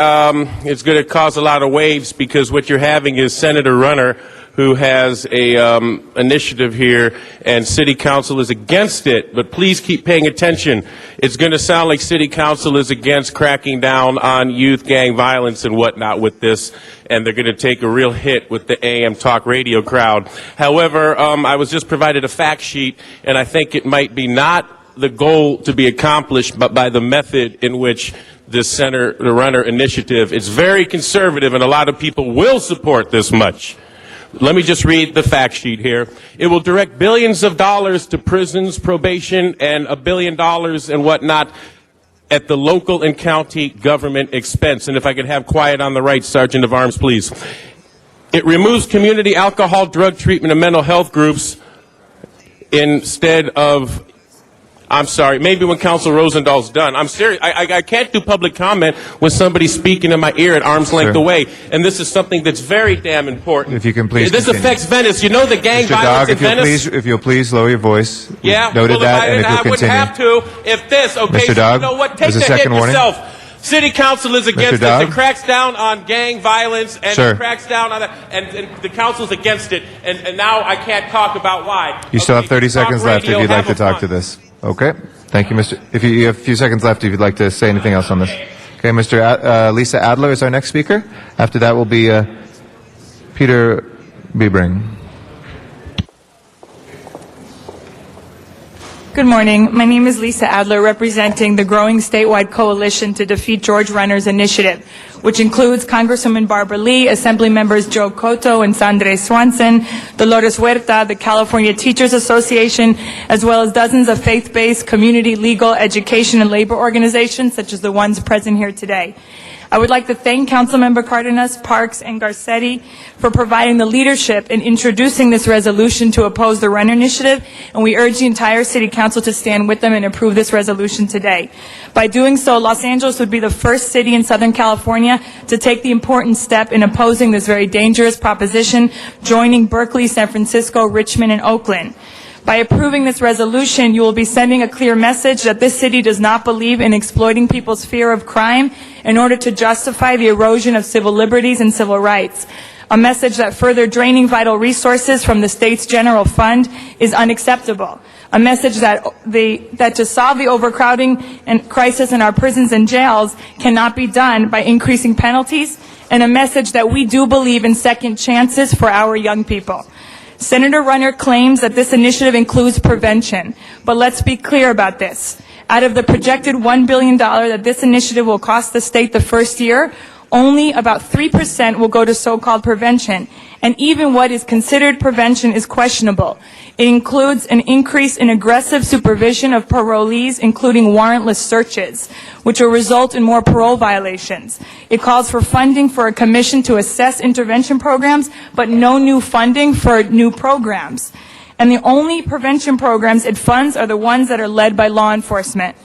is going to cause a lot of waves because what you're having is Senator Runner, who has a initiative here, and City Council is against it. But please keep paying attention. It's going to sound like City Council is against cracking down on youth gang violence and whatnot with this, and they're going to take a real hit with the AM talk radio crowd. However, I was just provided a fact sheet, and I think it might be not the goal to be accomplished, but by the method in which this Senator Runner initiative is very conservative, and a lot of people will support this much. Let me just read the fact sheet here. It will direct billions of dollars to prisons, probation, and $1 billion and whatnot at the local and county government expense. And if I could have quiet on the right, Sergeant of Arms, please. It removes community alcohol, drug treatment, and mental health groups instead of... I'm sorry, maybe when Council Rosendall's done. I'm serious. I can't do public comment when somebody's speaking in my ear at arm's length away. And this is something that's very damn important. If you can please This continue. affects Venice. You know the gang Mr. violence Dog, in Venice? if you'll please lower your voice. Yeah, Noted well, that, and if I you'll wouldn't continue. have to if this, okay, Mr. so Dog, you know what? Take there's a the hit second warning. yourself. City Council is against Dog? this. It cracks down on gang violence, and Sir. it cracks down on that, and the council's against it, and now I can't talk about why. You still have 30 seconds left if radio, you'd like to have a talk fun. to this. Okay. Thank you, Mr. If you have a few seconds left, if you'd like to say anything else on this. Okay, Mr. Lisa Adler is our next speaker. After that will be Peter Biebring. Good morning. My name is Lisa Adler, representing the growing statewide coalition to defeat George Runner's initiative, which includes Congresswoman Barbara Lee, Assembly members Joe Cotto and Sandre Swanson, Dolores Huerta, the California Teachers Association, as well as dozens of faith-based community, legal, education, and labor organizations, such as the ones present here today. I would like to thank Councilmember Cardenas, Parks, and Garcetti for providing the leadership in introducing this resolution to oppose the Runner Initiative, and we urge the entire City Council to stand with them and approve this resolution today. By doing so, Los Angeles would be the first city in Southern California to take the important step in opposing this very dangerous proposition, joining Berkeley, San Francisco, Richmond, and Oakland. By approving this resolution, you will be sending a clear message that this city does not believe in exploiting people's fear of crime in order to justify the erosion of civil liberties and civil rights. A message that further draining vital resources from the state's general fund is unacceptable. A message that to solve the overcrowding and crisis in our prisons and jails cannot be done by increasing penalties, and a message that we do believe in second chances for our young people. Senator Runner claims that this initiative includes prevention, but let's be clear about this. Out of the projected $1 billion that this initiative will cost the state the first year, only about 3% will go to so-called prevention, and even what is considered prevention is questionable. It includes an increase in aggressive supervision of parolees, including warrantless searches, which will result in more parole violations. It calls for funding for a commission to assess intervention programs, but no new funding for new programs. And the only prevention programs it funds are the ones that are led by law enforcement.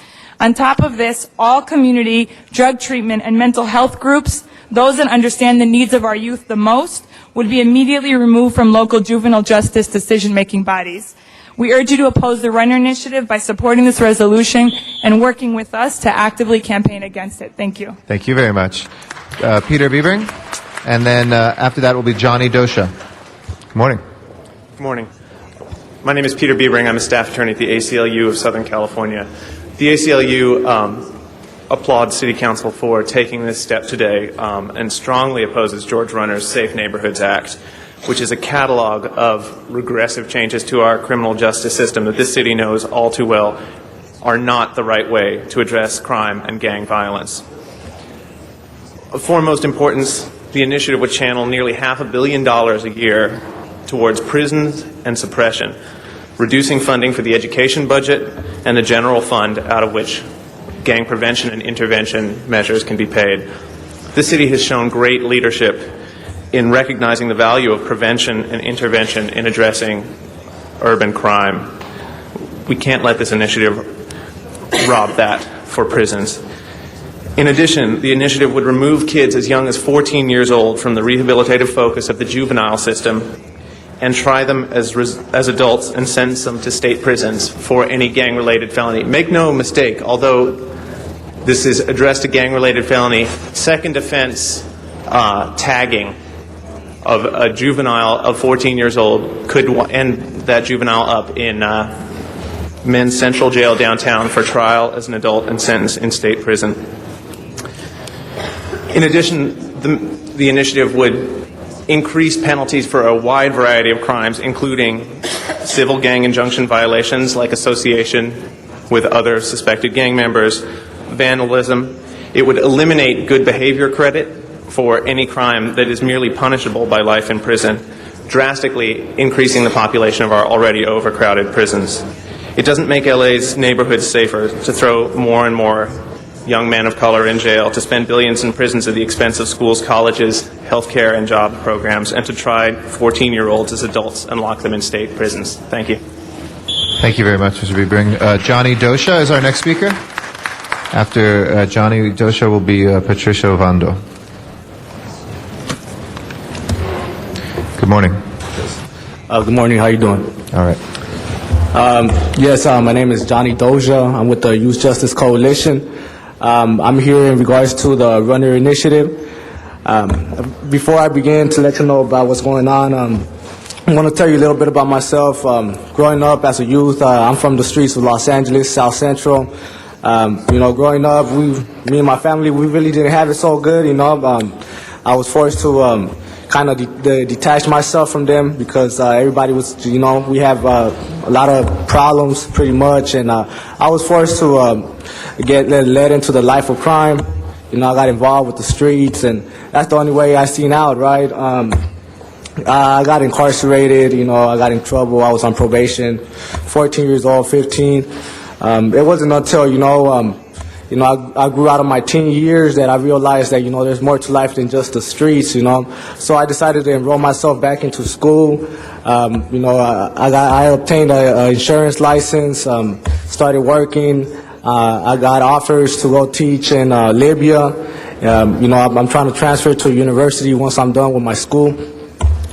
On top of this, all community, drug treatment, and mental health groups, those that understand the needs of our youth the most, would be immediately removed from local juvenile justice decision-making bodies. We urge you to oppose the Runner Initiative by supporting this resolution and working with us to actively campaign against it. Thank you. Thank you very much. Peter Biebring, and then after that will be Johnny Dosha. Good morning. Good morning. My name is Peter Biebring. I'm a staff attorney at the ACLU of Southern California. The ACLU applauds City Council for taking this step today and strongly opposes George Runner's Safe Neighborhoods Act, which is a catalog of regressive changes to our criminal justice system that this city knows all too well are not the right way to address crime and gang violence. Of foremost importance, the initiative would channel nearly $500 million a year towards prisons and suppression, reducing funding for the education budget and the general fund out of which gang prevention and intervention measures can be paid. This city has shown great leadership in recognizing the value of prevention and intervention in addressing urban crime. We can't let this initiative rob that for prisons. In addition, the initiative would remove kids as young as 14 years old from the rehabilitative focus of the juvenile system and try them as adults and sentence them to state prisons for any gang-related felony. Make no mistake, although this is addressed to gang-related felony, second offense tagging of a juvenile of 14 years old could end that juvenile up in Men's Central Jail downtown for trial as an adult and sentenced in state prison. In addition, the initiative would increase penalties for a wide variety of crimes, including civil gang injunction violations like association with other suspected gang members, vandalism. It would eliminate good behavior credit for any crime that is merely punishable by life in prison, drastically increasing the population of our already overcrowded prisons. It doesn't make LA's neighborhoods safer to throw more and more young men of color in jail, to spend billions in prisons at the expense of schools, colleges, health care, and job programs, and to try 14-year-olds as adults and lock them in state prisons. Thank you. Thank you very much, Mr. Biebring. Johnny Dosha is our next speaker. After Johnny Dosha will be Patricia Ovando. Good morning. Good morning. How you doing? All right. Yes, my name is Johnny Doja. I'm with the Youth Justice Coalition. I'm here in regards to the Runner Initiative. Before I begin to let you know about what's going on, I want to tell you a little bit about myself. Growing up as a youth, I'm from the streets of Los Angeles, South Central. Growing up, me and my family, we really didn't have it so good. I was forced to kind of detach myself from them because everybody was, we have a lot of problems pretty much, and I was forced to get led into the life of crime. I got involved with the streets, and that's the only way I seen out, right? I got incarcerated, I got in trouble. I was on probation, 14 years old, 15. It wasn't until, I grew out of my teen years that I realized that, there's more to life than just the streets, So I decided to enroll myself back into school. I obtained an insurance license, started working. I got offers to go teach in Libya. I'm trying to transfer to a university once I'm done with my school.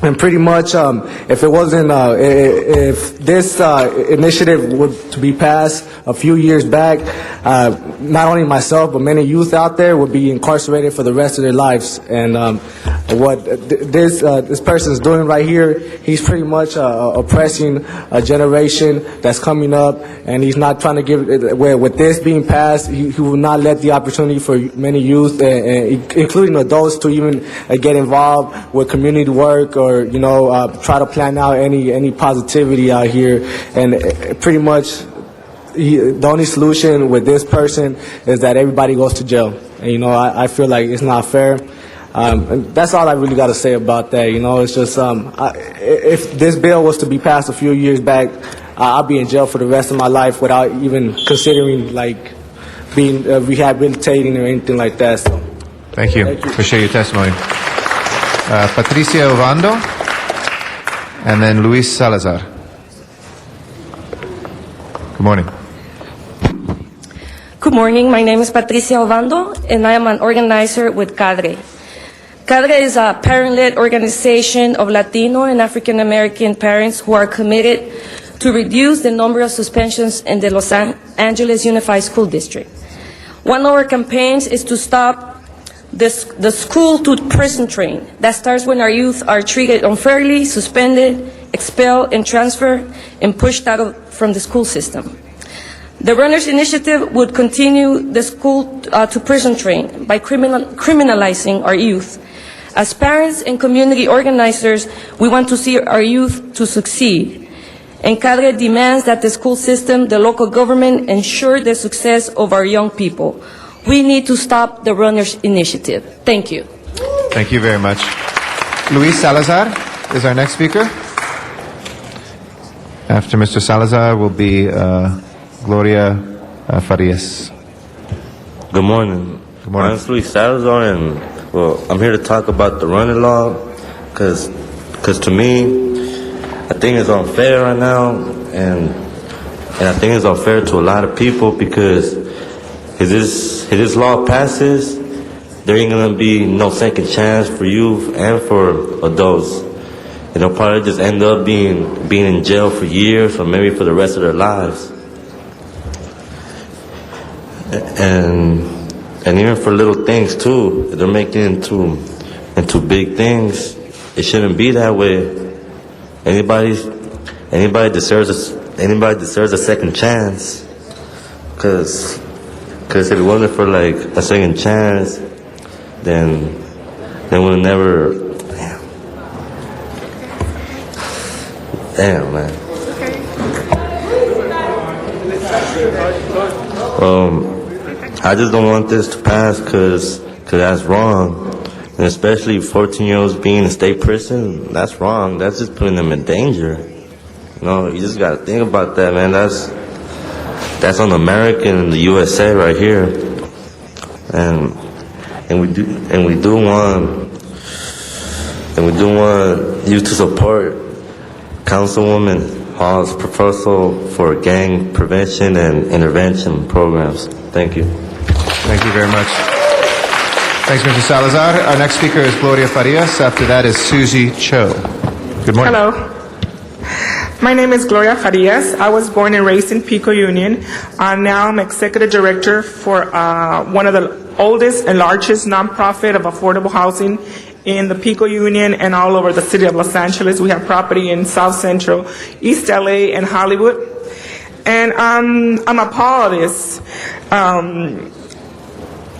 And pretty much, if it wasn't, if this initiative were to be passed a few years back, not only myself but many youth out there would be incarcerated for the rest of their lives. And what this person is doing right here, he's pretty much oppressing a generation that's coming up, and he's not trying to give. With this being passed, he will not let the opportunity for many youth, including adults, to even get involved with community work or try to plan out any positivity out here. And pretty much the only solution with this person is that everybody goes to jail. And I feel like it's not fair. And that's all I really got to say about that. It's just if this bill was to be passed a few years back, I'll be in jail for the rest of my life without even considering being rehabilitating or anything like that. So Thank you. Appreciate your testimony. Patricia Ovando, and then Luis Salazar. Good morning. Good morning. My name is Patricia Ovando, and I am an organizer with CADRE. CADRE is a parent-led organization of Latino and African American parents who are committed to reduce the number of suspensions in the Los Angeles Unified School District. One of our campaigns is to stop the school-to-prison train that starts when our youth are treated unfairly, suspended, expelled, and transferred, and pushed out from the school system. The Runners Initiative would continue the school-to-prison train by criminalizing our youth. As parents and community organizers, we want to see our youth to succeed. And CADRE demands that the school system, the local government, ensure the success of our young people. We need to stop the Runners Initiative. Thank you. Thank you very much. Luis Salazar is our next speaker. After Mr. Salazar will be Gloria Farias. Good morning. Good morning. I'm Luis Salazar, and I'm here to talk about the running law, because to me, I think it's unfair right now, and I think it's unfair to a lot of people, because if this law passes, there ain't gonna be no second chance for youth and for adults. And they'll probably just end up being in jail for years, or maybe for the rest of their lives. And even for little things too, they're making into big things. It shouldn't be that way. Anybody deserves a second chance. Because if it wasn't for a second chance, then we'll never. Damn, man. I just don't want this to pass because that's wrong. And especially 14-year-olds being in state prison, that's wrong. That's just putting them in danger. You just got to think about that, man. That's un-American in the USA right here. And we do want you to support Councilwoman Hall's proposal for gang prevention and intervention programs. Thank you. Thank you very much. Thanks, Mr. Salazar. Our next speaker is Gloria Farias. After that is Susie Cho. Good morning. Hello. My name is Gloria Farias. I was born and raised in Pico Union. Now I'm executive director for one of the oldest and largest nonprofit of affordable housing in the Pico Union and all over the city of Los Angeles. We have property in South Central, East LA, and Hollywood. And I'm appalled at this.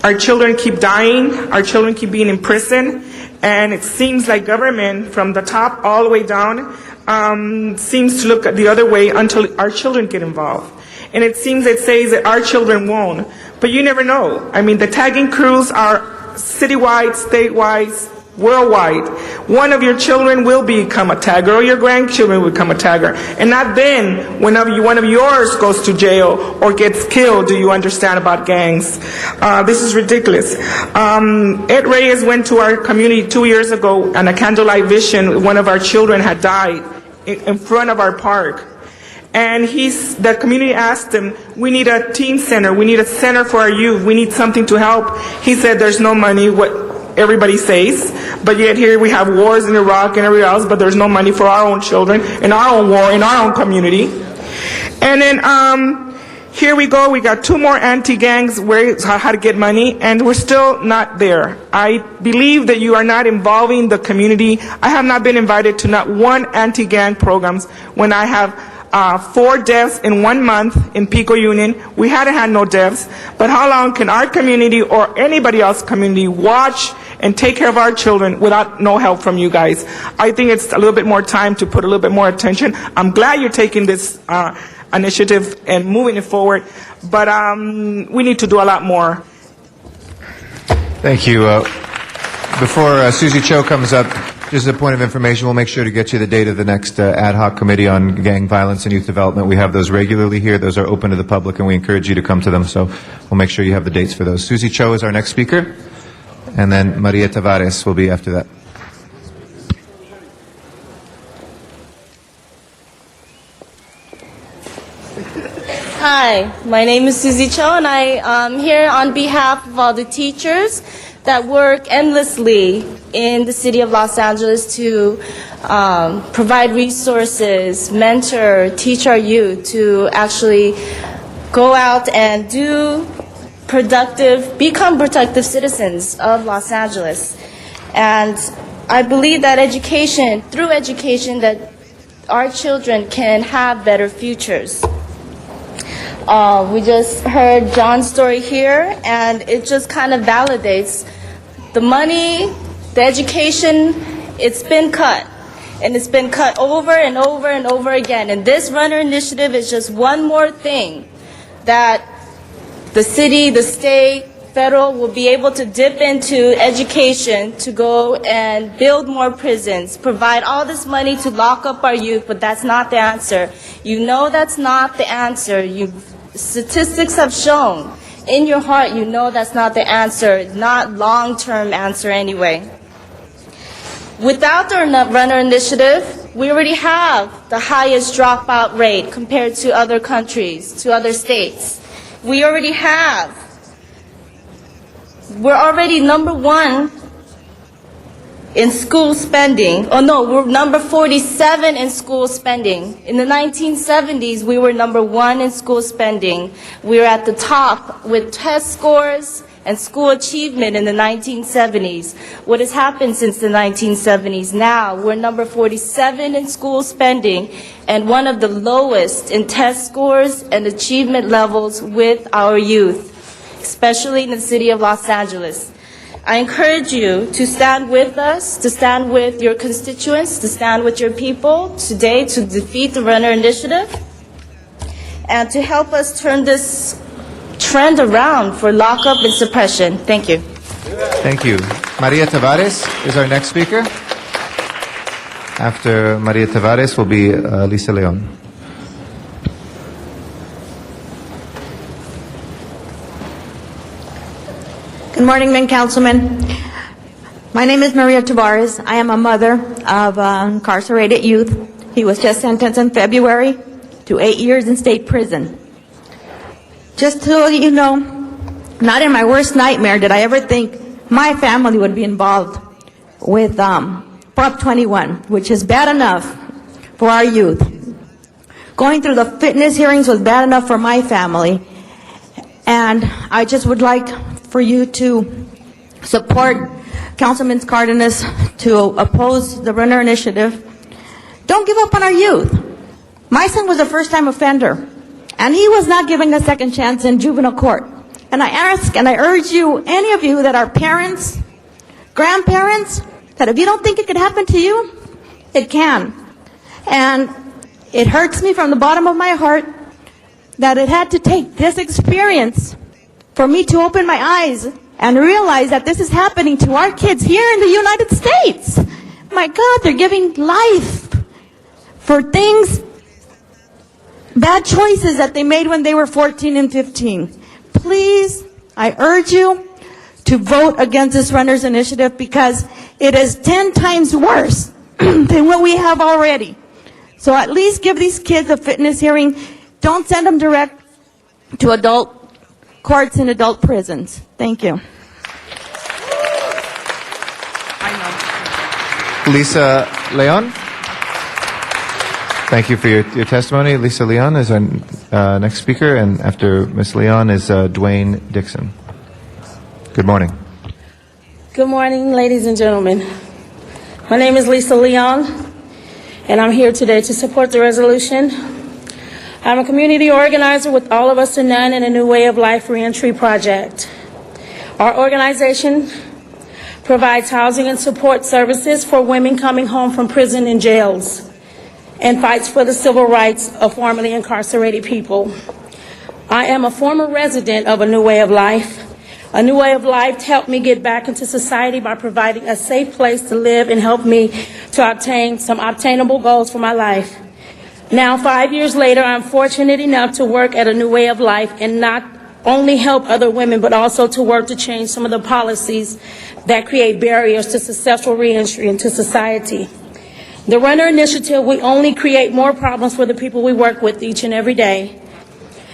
Our children keep dying. Our children keep being in prison. And it seems like government, from the top all the way down, seems to look the other way until our children get involved. And it seems it says that our children won't. But you never know. I mean, the tagging crews are citywide, statewide, worldwide. One of your children will become a tagger, or your grandchildren will become a tagger. And not then, whenever one of yours goes to jail or gets killed, do you understand about gangs. This is ridiculous. Ed Reyes went to our community 2 years ago on a candlelight vision. One of our children had died in front of our park. And the community asked him, we need a teen center. We need a center for our youth. We need something to help. He said, there's no money. everybody says, but yet here we have wars in Iraq and everywhere else, but there's no money for our own children in our own war, in our own community. And then here we go, we got 2 more anti-gangs, how to get money, and we're still not there. I believe that you are not involving the community. I have not been invited to not one anti-gang programs when I have 4 deaths in 1 month in Pico Union. We hadn't had no deaths, but how long can our community or anybody else's community watch and take care of our children without no help from you guys? I think it's a little bit more time to put a little bit more attention. I'm glad you're taking this initiative and moving it forward, but we need to do a lot more. Thank you. Before Susie Cho comes up, just a point of information, we'll make sure to get you the date of the next ad hoc committee on gang violence and youth development. We have those regularly here. Those are open to the public, and we encourage you to come to them. So we'll make sure you have the dates for those. Susie Cho is our next speaker, and then Maria Tavares will be after that. Hi, my name is Susie Cho, and I am here on behalf of all the teachers that work endlessly in the city of Los Angeles to provide resources, mentor, teach our youth to actually go out and become productive citizens of Los Angeles. And I believe that through education, that our children can have better futures. We just heard John's story here, and it just kind of validates the money, the education, it's been cut. And it's been cut over and over and over again. And this Runner Initiative is just one more thing that the city, the state, federal will be able to dip into education to go and build more prisons, provide all this money to lock up our youth, but that's not the answer. You know that's not the answer. Statistics have shown. In your heart, you know that's not the answer, not long-term answer anyway. Without the Runner Initiative, we already have the highest dropout rate compared to other countries, to other states. We're already number 1 in school spending. Oh no, we're number 47 in school spending. In the 1970s, we were number 1 in school spending. We were at the top with test scores and school achievement in the 1970s. What has happened since the 1970s? Now, we're number 47 in school spending and one of the lowest in test scores and achievement levels with our youth, especially in the city of Los Angeles. I encourage you to stand with us, to stand with your constituents, to stand with your people today to defeat the Runner Initiative and to help us turn this trend around for lockup and suppression. Thank you. Thank you. Maria Tavares is our next speaker. After Maria Tavares will be Lisa Leon. Good morning, men councilmen. My name is Maria Tavares. I am a mother of incarcerated youth. He was just sentenced in February to 8 years in state prison. Just to let you know, not in my worst nightmare did I ever think my family would be involved with Prop 21, which is bad enough for our youth. Going through the fitness hearings was bad enough for my family. And I just would like for you to support Councilman Cardenas to oppose the Runner Initiative. Don't give up on our youth. My son was a first-time offender, and he was not given a second chance in juvenile court. And I ask and I urge you, any of you that are parents, grandparents, that if you don't think it could happen to you, it can. And it hurts me from the bottom of my heart that it had to take this experience for me to open my eyes and realize that this is happening to our kids here in the United States. My God, they're giving life for things, bad choices that they made when they were 14 and 15. Please, I urge you to vote against this Runners Initiative because it is 10 times worse than what we have already. So at least give these kids a fitness hearing. Don't send them direct to adult courts and adult prisons. Thank you. Lisa Leon. Thank you for your testimony. Lisa Leon is our next speaker, and after Ms. Leon is Dwayne Dixon. Good morning. Good morning, ladies and gentlemen. My name is Lisa Leon, and I'm here today to support the resolution. I'm a community organizer with All of Us or None and a New Way of Life Reentry Project. Our organization provides housing and support services for women coming home from prison and jails, and fights for the civil rights of formerly incarcerated people. I am a former resident of A New Way of Life. A New Way of Life helped me get back into society by providing a safe place to live and help me to obtain some obtainable goals for my life. Now, 5 years later, I'm fortunate enough to work at A New Way of Life and not only help other women, but also to work to change some of the policies that create barriers to successful reentry into society. The Runner Initiative, we only create more problems for the people we work with each and every day.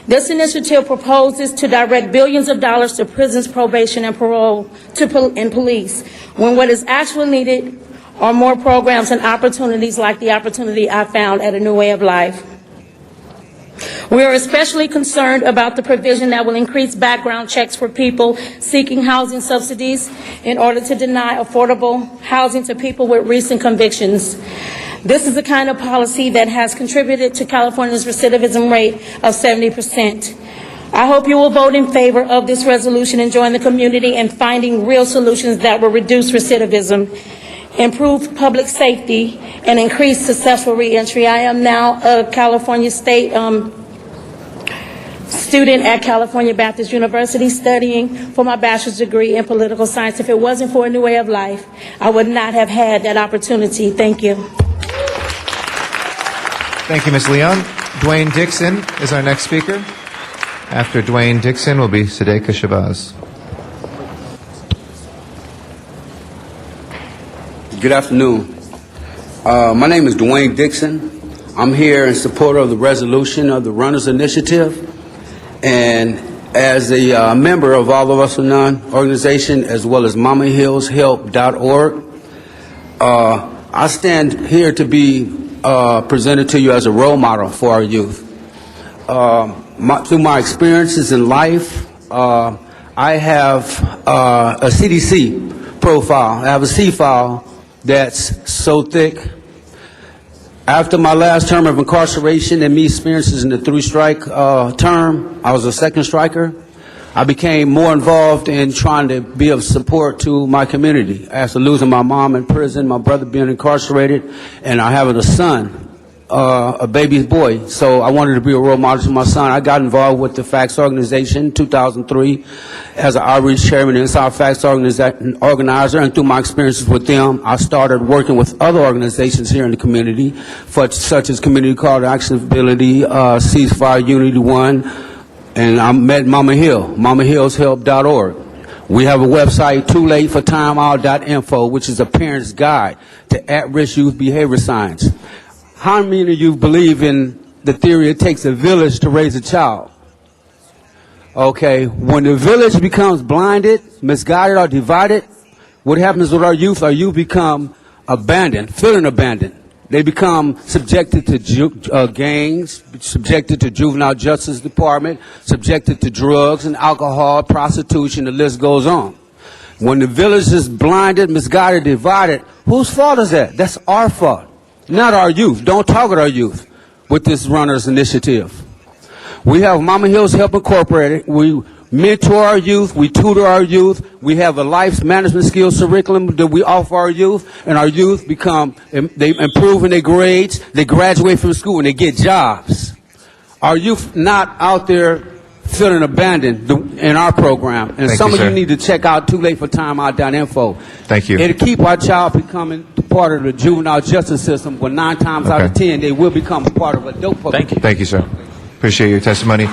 This initiative proposes to direct billions of dollars to prisons, probation, and parole, and police, when what is actually needed are more programs and opportunities like the opportunity I found at A New Way of Life. We are especially concerned about the provision that will increase background checks for people seeking housing subsidies in order to deny affordable housing to people with recent convictions. This is the kind of policy that has contributed to California's recidivism rate of 70%. I hope you will vote in favor of this resolution and join the community in finding real solutions that will reduce recidivism, improve public safety, and increase successful reentry. I am now a California State student at California Baptist University studying for my bachelor's degree in political science. If it wasn't for A New Way of Life, I would not have had that opportunity. Thank you. Thank you, Ms. Leon. Dwayne Dixon is our next speaker. After Dwayne Dixon will be Sadeka Shabazz. Good afternoon. My name is Dwayne Dixon. I'm here in support of the resolution of the Runners Initiative, and as a member of All of Us or None organization, as well as MamaHillsHelp.org, I stand here to be presented to you as a role model for our youth. Through my experiences in life, I have a CDC profile. I have a C file that's so thick. After my last term of incarceration and me experiences in the 3-strike term, I was a second striker. I became more involved in trying to be of support to my community. After losing my mom in prison, my brother being incarcerated, and I having a son, a baby boy. So I wanted to be a role model to my son. I got involved with the FACTS organization in 2003 as an outreach chairman and inside FACTS organizer, and through my experiences with them, I started working with other organizations here in the community, such as Community Call to Actionability, Ceasefire Unity 1, and I met Mama Hill, MamaHillsHelp.org. We have a website, toolatefortimeout.info, which is a parent's guide to at-risk youth behavior science. How many of you believe in the theory it takes a village to raise a child? Okay, when the village becomes blinded, misguided, or divided, what happens with our youth? Our youth become abandoned, feeling abandoned. They become subjected to gangs, subjected to juvenile justice department, subjected to drugs and alcohol, prostitution, the list goes on. When the village is blinded, misguided, divided, whose fault is that? That's our fault, not our youth. Don't target our youth with this Runners Initiative. We have Mama Hills Help Incorporated. We mentor our youth, we tutor our youth, we have a life management skills curriculum that we offer our youth, and our youth they improve in their grades, they graduate from school, and they get jobs. Our youth not out there feeling abandoned in our program. And some of you need to check out toolatefortimeout.info. Thank you. It'll keep our child becoming part of the juvenile justice system, when 9 times out of 10 they will become a part of a dope program. Thank you. Thank you, sir. Appreciate your testimony.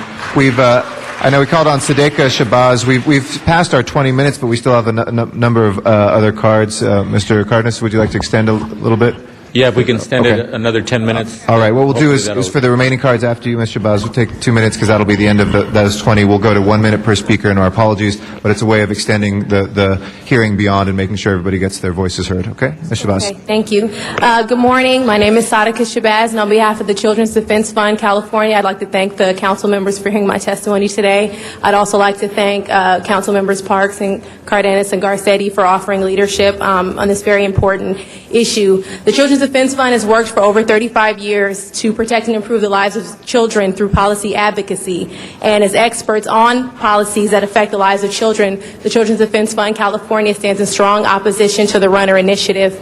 I know we called on Sadeka Shabazz. We've passed our 20 minutes, but we still have a number of other cards. Mr. Cardenas, would you like to extend a little bit? Yeah, if we can extend it another 10 minutes. All right, what we'll do Hopefully is for the remaining cards after you, Mr. Baz, we'll take 2 minutes because that'll be the end of those 20. We'll go to 1 minute per speaker, and our apologies, but it's a way of extending the hearing beyond and making sure everybody gets their voices heard. Okay? Mr. Baz. Okay, thank you. Good morning. My name is Sadaka Shabazz, and on behalf of the Children's Defense Fund California, I'd like to thank the council members for hearing my testimony today. I'd also like to thank council members Parks and Cardenas and Garcetti for offering leadership on this very important issue. The Children's Defense Fund has worked for over 35 years to protect and improve the lives of children through policy advocacy. And as experts on policies that affect the lives of children, the Children's Defense Fund California stands in strong opposition to the Runner Initiative.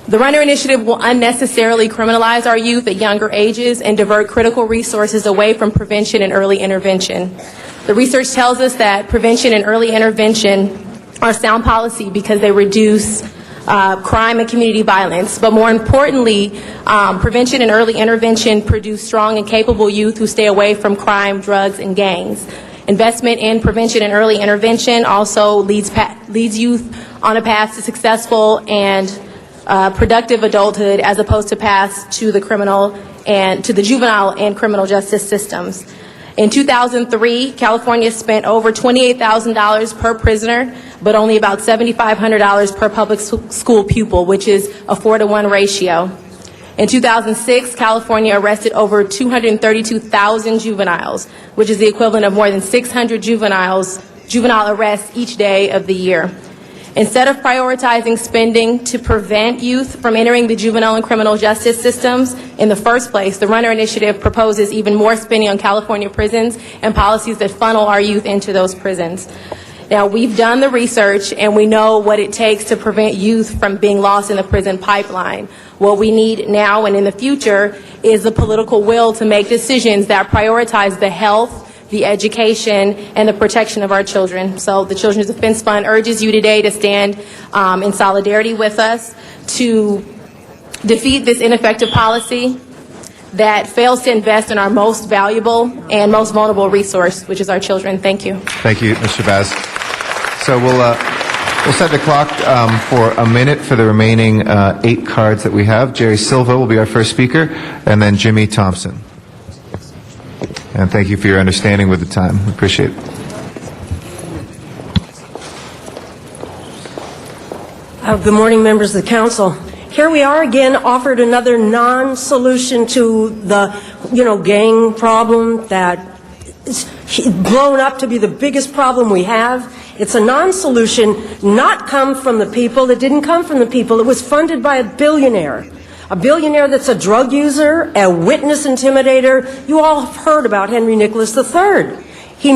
The Runner Initiative will unnecessarily criminalize our youth at younger ages and divert critical resources away from prevention and early intervention. The research tells us that prevention and early intervention are sound policy because they reduce crime and community violence. But more importantly, prevention and early intervention produce strong and capable youth who stay away from crime, drugs, and gangs. Investment in prevention and early intervention also leads youth on a path to successful and productive adulthood as opposed to paths to the criminal and to the juvenile and criminal justice systems. In 2003, California spent over $28,000 per prisoner, but only about $7,500 per public school pupil, which is a 4-to-1 ratio. In 2006, California arrested over 232,000 juveniles, which is the equivalent of more than 600 juvenile arrests each day of the year. Instead of prioritizing spending to prevent youth from entering the juvenile and criminal justice systems in the first place, the Runner Initiative proposes even more spending on California prisons and policies that funnel our youth into those prisons. Now, we've done the research and we know what it takes to prevent youth from being lost in the prison pipeline. What we need now and in the future is the political will to make decisions that prioritize the health, the education, and the protection of our children. So the Children's Defense Fund urges you today to stand in solidarity with us to defeat this ineffective policy that fails to invest in our most valuable and most vulnerable resource, which is our children. Thank you. Thank you, Mr. Baz. So we'll set the clock for a minute for the remaining 8 cards that we have. Jerry Silva will be our first speaker, and then Jimmy Thompson. And thank you for your understanding with the time. We appreciate it. Good morning, members of the council. Here we are again, offered another non-solution to the, gang problem that is blown up to be the biggest problem we have. It's a non-solution, not come from the people. It didn't come from the people. It was funded by a billionaire. A billionaire that's a drug user, a witness intimidator. You all have heard about Henry Nicholas III. He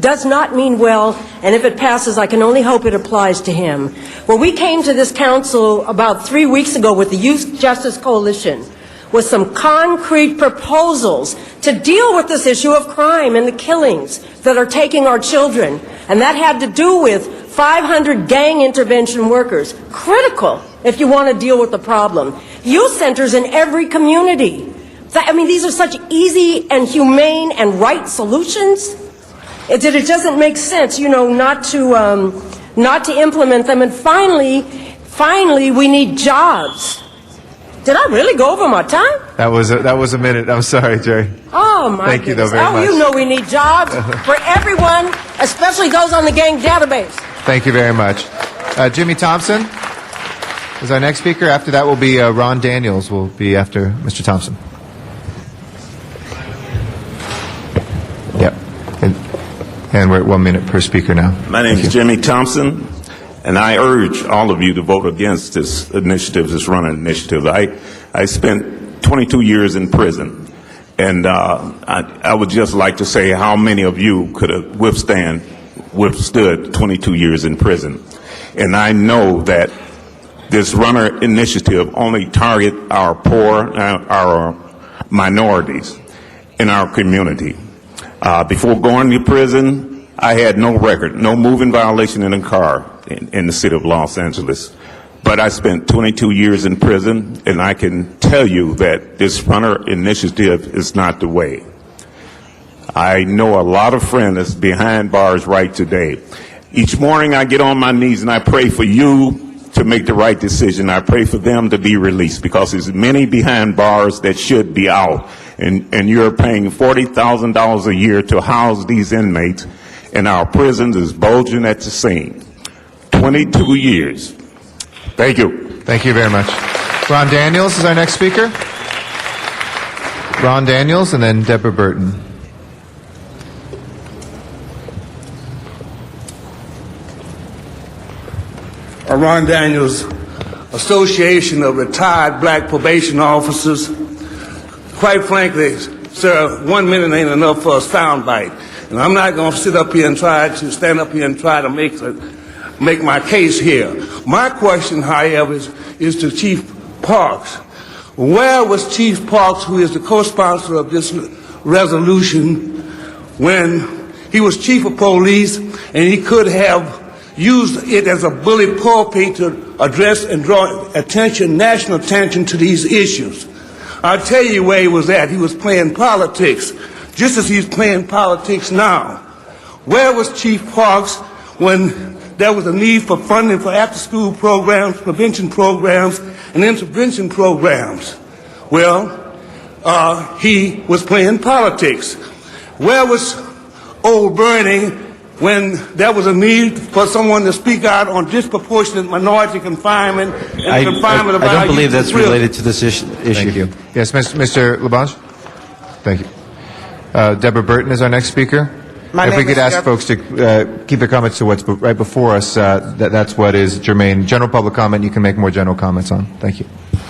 does not mean well, and if it passes, I can only hope it applies to him. Well, we came to this council about 3 weeks ago with the Youth Justice Coalition with some concrete proposals to deal with this issue of crime and the killings that are taking our children. And that had to do with 500 gang intervention workers. Critical if you want to deal with the problem. Youth centers in every community. These are such easy and humane and right solutions. It doesn't make sense, not to implement them. And finally, we need jobs. Did I really go over my time? That was a minute. I'm sorry, Jerry. Oh, my Thank you, though, goodness. very much. You know we need jobs for everyone, especially those on the gang database. Thank you very much. Jimmy Thompson is our next speaker. After that will be Ron Daniels will be after Mr. Thompson. Yep. And we're at 1 minute per speaker now. My name is Jimmy Thompson, and I urge all of you to vote against this initiative, this Runner Initiative. I spent 22 years in prison, and I would just like to say how many of you could have withstood 22 years in prison. And I know that this Runner Initiative only target our poor, our minorities in our community. Before going to prison, I had no record, no moving violation in a car in the city of Los Angeles. But I spent 22 years in prison, and I can tell you that this Runner Initiative is not the way. I know a lot of friends that's behind bars right today. Each morning I get on my knees and I pray for you to make the right decision. I pray for them to be released, because there's many behind bars that should be out. And you're paying $40,000 a year to house these inmates, and our prisons is bulging at the seam. 22 years. Thank you. Thank you very much. Ron Daniels is our next speaker. Ron Daniels, and then Deborah Burton. Ron Daniels, Association of Retired Black Probation Officers. Quite frankly, sir, 1 minute ain't enough for a soundbite. And I'm not going to stand up here and try to make my case here. My question, however, is to Chief Parks. Where was Chief Parks, who is the co-sponsor of this resolution, when he was chief of police and he could have used it as a bully pulpit to address and draw attention, national attention to these issues? I'll tell you where he was at. He was playing politics, just as he's playing politics now. Where was Chief Parks when there was a need for funding for after-school programs, prevention programs, and intervention programs? Well, he was playing politics. Where was old Bernie when there was a need for someone to speak out on disproportionate minority confinement and confinement of our I don't believe youth that's in prison? related to this issue. Thank you. Yes, Mr. LaBonge? Thank you. Deborah Burton is our next speaker. If we could ask folks to keep their comments to what's right before us, that's what is germane. General public comment, you can make more general comments on. Thank you.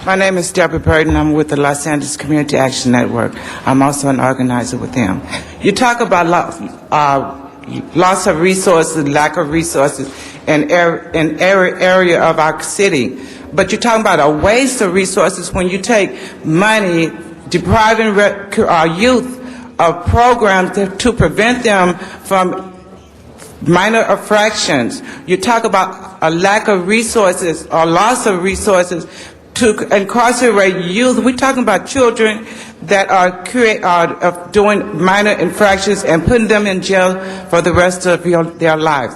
My name is Deborah Burton. I'm with the Los Angeles Community Action Network. I'm also an organizer with them. You talk about loss of resources, lack of resources in every area of our city. But you're talking about a waste of resources when you take money, depriving our youth of programs to prevent them from minor infractions. You talk about a lack of resources or loss of resources to incarcerate youth. We're talking about children that are doing minor infractions and putting them in jail for the rest of their lives.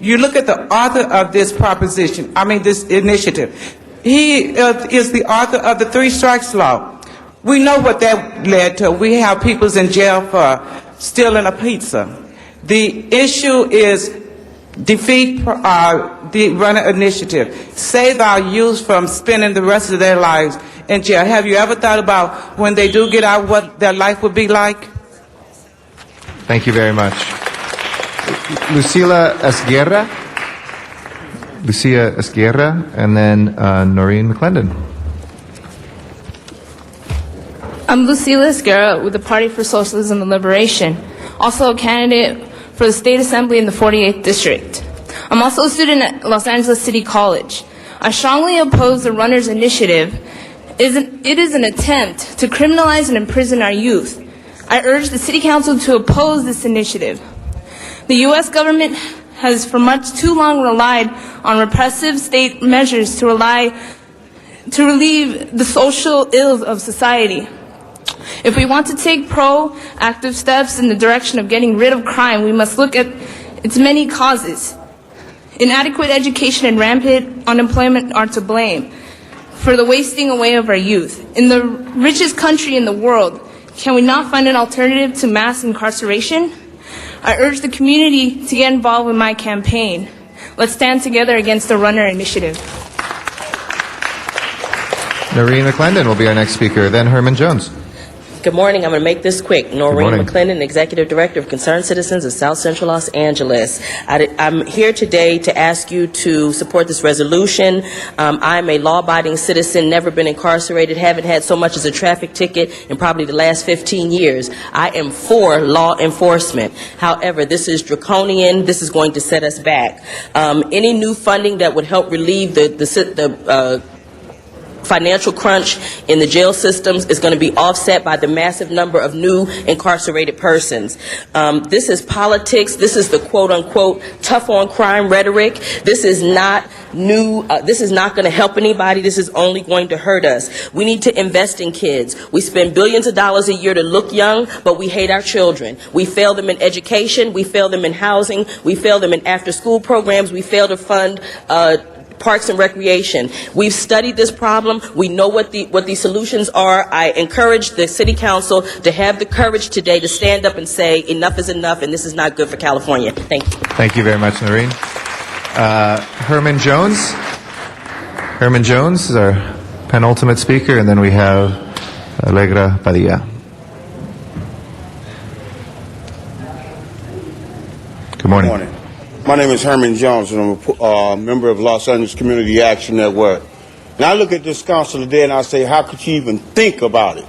You look at the author of this this initiative. He is the author of the Three Strikes Law. We know what that led to. We have people in jail for stealing a pizza. The issue is defeat the Runner Initiative. Save our youth from spending the rest of their lives in jail. Have you ever thought about when they do get out what their life would be like? Thank you very much. Lucila Esguerra. Lucia Esguerra, and then Noreen McClendon. I'm Lucila Esguerra with the Party for Socialism and Liberation, also a candidate for the State Assembly in the 48th District. I'm also a student at Los Angeles City College. I strongly oppose the Runners Initiative. It is an attempt to criminalize and imprison our youth. I urge the City Council to oppose this initiative. The U.S. government has for much too long relied on repressive state measures to relieve the social ills of society. If we want to take proactive steps in the direction of getting rid of crime, we must look at its many causes. Inadequate education and rampant unemployment are to blame for the wasting away of our youth. In the richest country in the world, can we not find an alternative to mass incarceration? I urge the community to get involved in my campaign. Let's stand together against the Runner Initiative. Noreen McClendon will be our next speaker, then Herman Jones. Good morning. I'm going to make this quick. Noreen morning. McClendon, Executive Director of Concerned Citizens of South Central Los Angeles. I'm here today to ask you to support this resolution. I'm a law-abiding citizen, never been incarcerated, haven't had so much as a traffic ticket in probably the last 15 years. I am for law enforcement. However, this is draconian. This is going to set us back. Any new funding that would help relieve the financial crunch in the jail systems is going to be offset by the massive number of new incarcerated persons. This is politics. This is the quote-unquote tough-on-crime rhetoric. This is not new. This is not going to help anybody. This is only going to hurt us. We need to invest in kids. We spend billions of dollars a year to look young, but we hate our children. We fail them in education. We fail them in housing. We fail them in after-school programs. We fail to fund Parks and Recreation. We've studied this problem. We know what the solutions are. I encourage the City Council to have the courage today to stand up and say enough is enough and this is not good for California. Thank you. Thank you very much, Noreen. Herman Jones. Herman Jones is our penultimate speaker, and then we have Allegra Padilla. Good morning. Good morning. My name is Herman Jones, and I'm a member of Los Angeles Community Action Network. And I look at this council today and I say, how could you even think about it?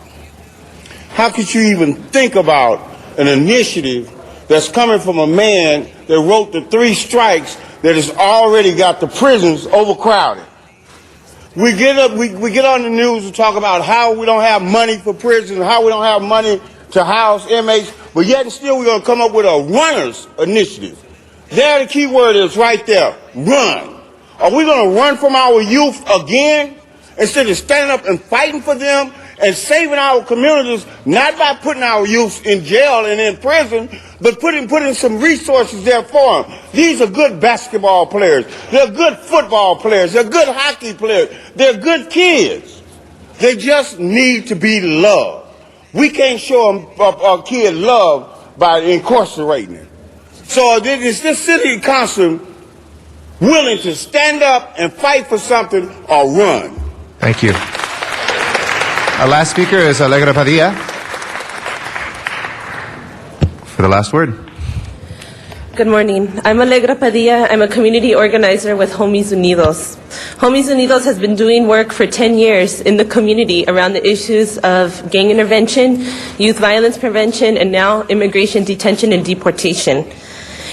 How could you even think about an initiative that's coming from a man that wrote the 3 strikes that has already got the prisons overcrowded? We get on the news and talk about how we don't have money for prisons, how we don't have money to house inmates, but yet and still we're going to come up with a runners initiative. There the key word is right there, run. Are we going to run from our youth again instead of standing up and fighting for them and saving our communities, not by putting our youth in jail and in prison, but putting some resources there for them? These are good basketball players. They're good football players. They're good hockey players. They're good kids. They just need to be loved. We can't show a kid love by incarcerating him. So is this city council willing to stand up and fight for something or run? Thank you. Our last speaker is Allegra Padilla for the last word. Good morning. I'm Allegra Padilla. I'm a community organizer with Homies Unidos. Homies Unidos has been doing work for 10 years in the community around the issues of gang intervention, youth violence prevention, and now immigration detention and deportation.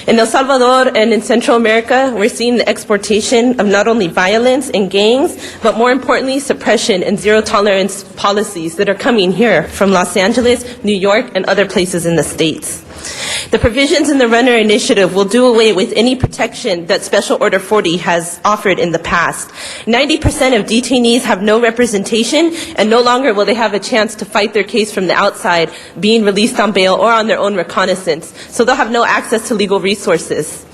In El Salvador and in Central America, we're seeing the exportation of not only violence and gangs, but more importantly, suppression and zero-tolerance policies that are coming here from Los Angeles, New York, and other places in the States. The provisions in the Runner Initiative will do away with any protection that Special Order 40 has offered in the past. 90% of detainees have no representation, and no longer will they have a chance to fight their case from the outside, being released on bail or on their own reconnaissance. So they'll have no access to legal resources.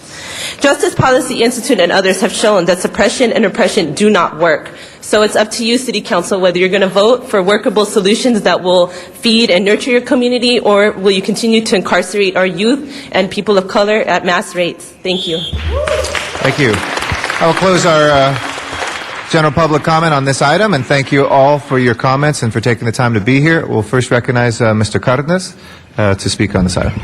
Justice Policy Institute and others have shown that suppression and repression do not work. So it's up to you, City Council, whether you're going to vote for workable solutions that will feed and nurture your community, or will you continue to incarcerate our youth and people of color at mass rates. Thank you. Thank you. I will close our general public comment on this item, and thank you all for your comments and for taking the time to be here. We'll first recognize Mr. Cardenas to speak on this item.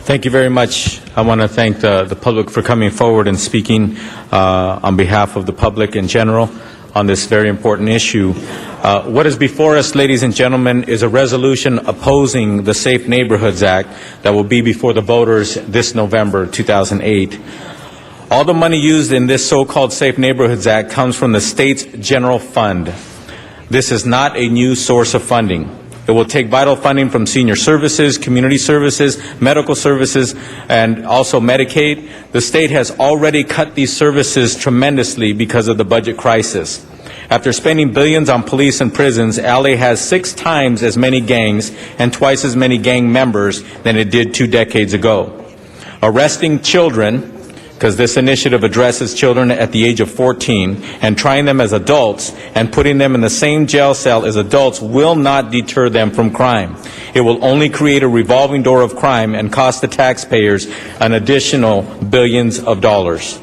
Thank you very much. I want to thank the public for coming forward and speaking on behalf of the public in general on this very important issue. What is before us, ladies and gentlemen, is a resolution opposing the Safe Neighborhoods Act that will be before the voters this November 2008. All the money used in this so-called Safe Neighborhoods Act comes from the state's general fund. This is not a new source of funding. It will take vital funding from senior services, community services, medical services, and also Medicaid. The state has already cut these services tremendously because of the budget crisis. After spending billions on police and prisons, LA has 6 times as many gangs and twice as many gang members than it did 2 decades ago. Arresting children, because this initiative addresses children at the age of 14, and trying them as adults and putting them in the same jail cell as adults will not deter them from crime. It will only create a revolving door of crime and cost the taxpayers an additional billions of dollars.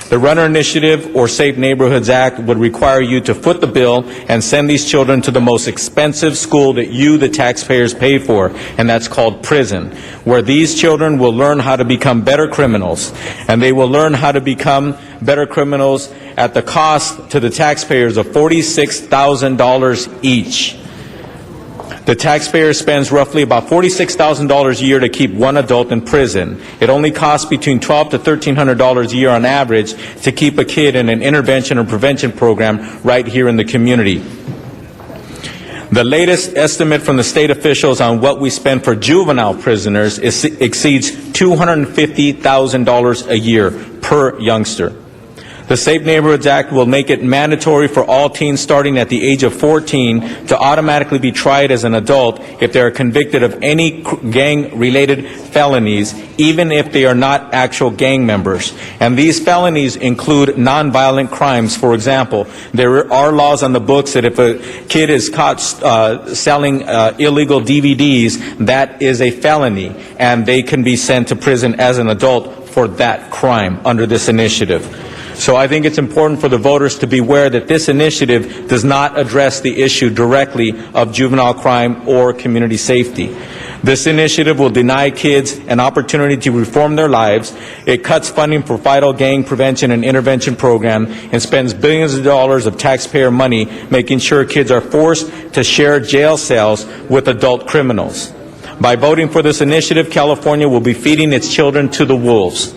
The Runner Initiative or Safe Neighborhoods Act would require you to foot the bill and send these children to the most expensive school that you, the taxpayers, pay for, and that's called prison, where these children will learn how to become better criminals, and they will learn how to become better criminals at the cost to the taxpayers of $46,000 each. The taxpayer spends roughly about $46,000 a year to keep one adult in prison. It only costs between $1,200 to $1,300 a year on average to keep a kid in an intervention or prevention program right here in the community. The latest estimate from the state officials on what we spend for juvenile prisoners exceeds $250,000 a year per youngster. The Safe Neighborhoods Act will make it mandatory for all teens starting at the age of 14 to automatically be tried as an adult if they are convicted of any gang-related felonies, even if they are not actual gang members. And these felonies include nonviolent crimes. For example, there are laws on the books that if a kid is caught selling illegal DVDs, that is a felony, and they can be sent to prison as an adult for that crime under this initiative. So I think it's important for the voters to be aware that this initiative does not address the issue directly of juvenile crime or community safety. This initiative will deny kids an opportunity to reform their lives. It cuts funding for vital gang prevention and intervention program and spends billions of dollars of taxpayer money making sure kids are forced to share jail cells with adult criminals. By voting for this initiative, California will be feeding its children to the wolves.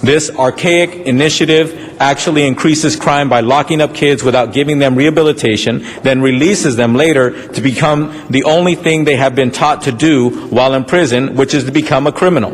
This archaic initiative actually increases crime by locking up kids without giving them rehabilitation, then releases them later to become the only thing they have been taught to do while in prison, which is to become a criminal.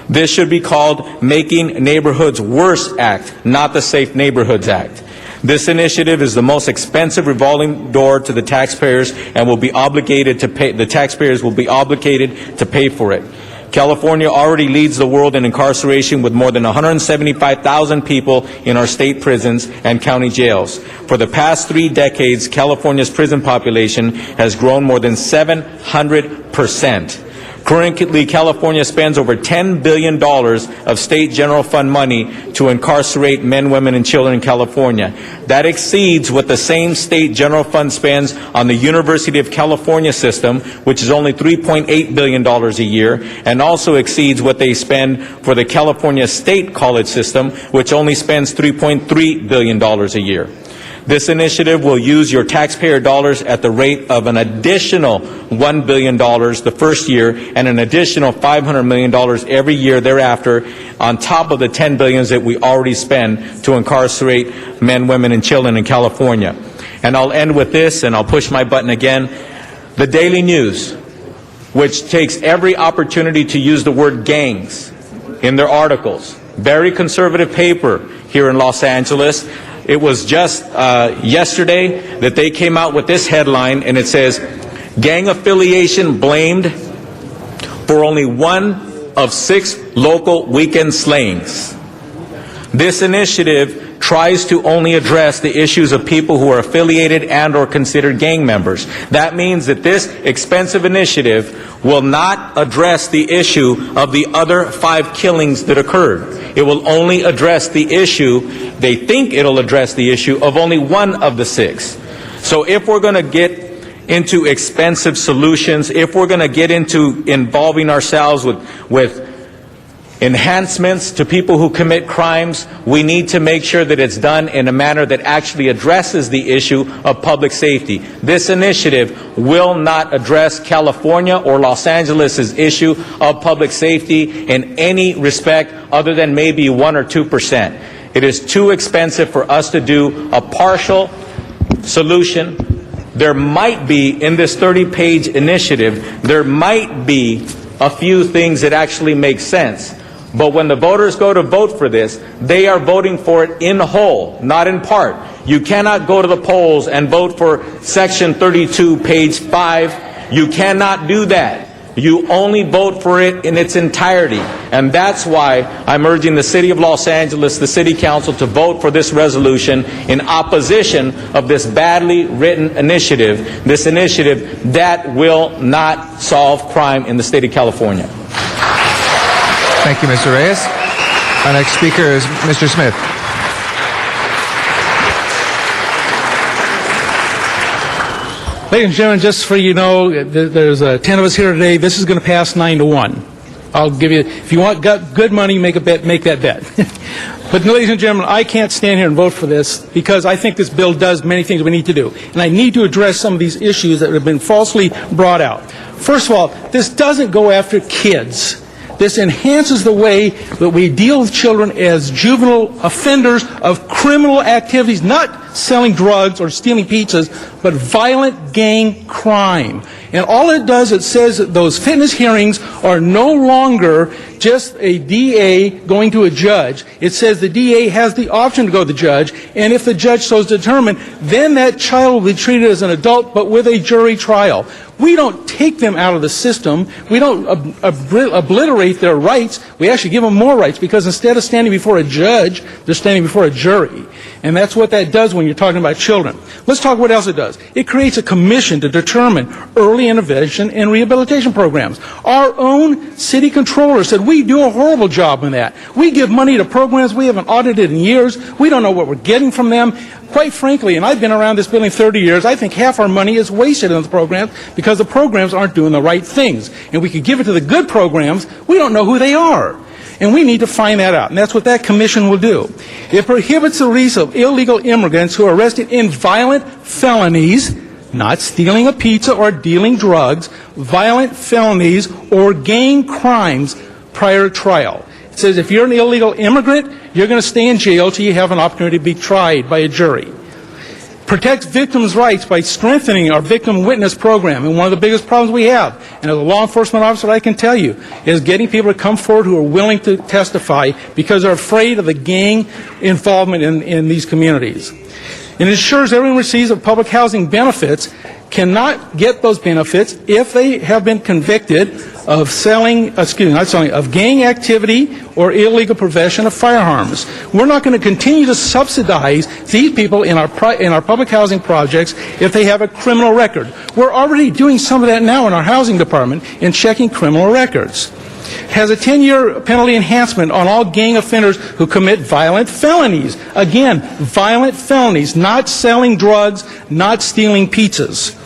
This should be called Making Neighborhoods Worse Act, not the Safe Neighborhoods Act. This initiative is the most expensive revolving door to the taxpayers and will be obligated to pay. The taxpayers will be obligated to pay for it. California already leads the world in incarceration with more than 175,000 people in our state prisons and county jails. For the past 3 decades, California's prison population has grown more than 700%. Currently, California spends over $10 billion of state general fund money to incarcerate men, women, and children in California. That exceeds what the same state general fund spends on the University of California system, which is only $3.8 billion a year, and also exceeds what they spend for the California State College system, which only spends $3.3 billion a year. This initiative will use your taxpayer dollars at the rate of an additional $1 billion the first year and an additional $500 million every year thereafter on top of the $10 billion that we already spend to incarcerate men, women, and children in California. And I'll end with this, and I'll push my button again. The Daily News, which takes every opportunity to use the word gangs in their articles, very conservative paper here in Los Angeles. It was just yesterday that they came out with this headline, and it says, gang affiliation blamed for only 1 of 6 local weekend slayings. This initiative tries to only address the issues of people who are affiliated and or considered gang members. That means that this expensive initiative will not address the issue of the other 5 killings that occurred. It will only address the issue, they think it'll address the issue of only 1 of the 6. So if we're going to get into expensive solutions, if we're going to get into involving ourselves with enhancements to people who commit crimes, we need to make sure that it's done in a manner that actually addresses the issue of public safety. This initiative will not address California or Los Angeles' issue of public safety in any respect other than maybe 1 or 2%. It is too expensive for us to do a partial solution. There might be, in this 30-page initiative, there might be a few things that actually make sense. But when the voters go to vote for this, they are voting for it in whole, not in part. You cannot go to the polls and vote for Section 32, page 5. You cannot do that. You only vote for it in its entirety. And that's why I'm urging the City of Los Angeles, the City Council, to vote for this resolution in opposition of this badly written initiative, this initiative that will not solve crime in the state of California. Thank you, Mr. Reyes. Our next speaker is Mr. Smith. Ladies and gentlemen, just for you know, there's 10 of us here today. This is going to pass 9-1. I'll give you, if you want good money, make that bet. But ladies and gentlemen, I can't stand here and vote for this because I think this bill does many things we need to do. And I need to address some of these issues that have been falsely brought out. First of all, this doesn't go after kids. This enhances the way that we deal with children as juvenile offenders of criminal activities, not selling drugs or stealing pizzas, but violent gang crime. And all it does, it says that those fitness hearings are no longer just a DA going to a judge. It says the DA has the option to go to the judge, and if the judge so is determined, then that child will be treated as an adult, but with a jury trial. We don't take them out of the system. We don't obliterate their rights. We actually give them more rights, because instead of standing before a judge, they're standing before a jury. And that's what that does when you're talking about children. Let's talk what else it does. It creates a commission to determine early intervention and rehabilitation programs. Our own city controller said we do a horrible job in that. We give money to programs we haven't audited in years. We don't know what we're getting from them. Quite frankly, and I've been around this building 30 years, I think half our money is wasted on the programs because the programs aren't doing the right things. And we could give it to the good programs, we don't know who they are. And we need to find that out. And that's what that commission will do. It prohibits the release of illegal immigrants who are arrested in violent felonies, not stealing a pizza or dealing drugs, violent felonies or gang crimes prior to trial. It says if you're an illegal immigrant, you're going to stay in jail till you have an opportunity to be tried by a jury. Protects victims' rights by strengthening our victim witness program. And one of the biggest problems we have, and as a law enforcement officer I can tell you, is getting people to come forward who are willing to testify because they're afraid of the gang involvement in these communities. And it ensures everyone receives of public housing benefits cannot get those benefits if they have been convicted of of gang activity or illegal possession of firearms. We're not going to continue to subsidize these people in our public housing projects if they have a criminal record. We're already doing some of that now in our housing department in checking criminal records. Has a 10-year penalty enhancement on all gang offenders who commit violent felonies. Again, violent felonies, not selling drugs, not stealing pizzas.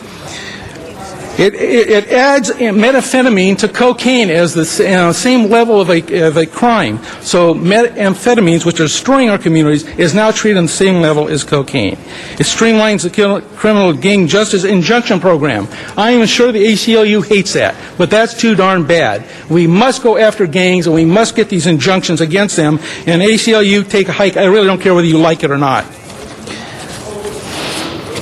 It adds methamphetamine to cocaine as the same level of a crime. So methamphetamines, which are destroying our communities, is now treated on the same level as cocaine. It streamlines the criminal gang justice injunction program. I am sure the ACLU hates that, but that's too darn bad. We must go after gangs, and we must get these injunctions against them. And ACLU, take a hike. I really don't care whether you like it or not.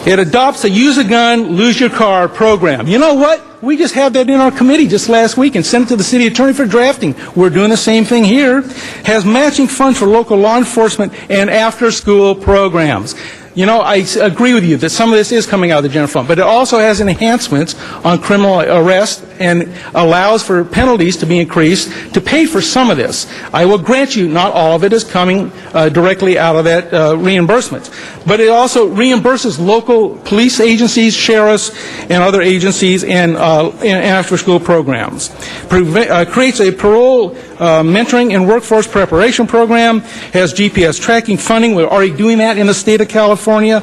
It adopts a use a gun, lose your car program. You know what? We just had that in our committee just last week and sent it to the city attorney for drafting. We're doing the same thing here. Has matching funds for local law enforcement and after-school programs. You know, I agree with you that some of this is coming out of the general fund, but it also has enhancements on criminal arrest and allows for penalties to be increased to pay for some of this. I will grant you not all of it is coming directly out of that reimbursement, but it also reimburses local police agencies, sheriffs, and other agencies and after-school programs. Creates a parole mentoring and workforce preparation program, has GPS tracking funding. We're already doing that in the state of California,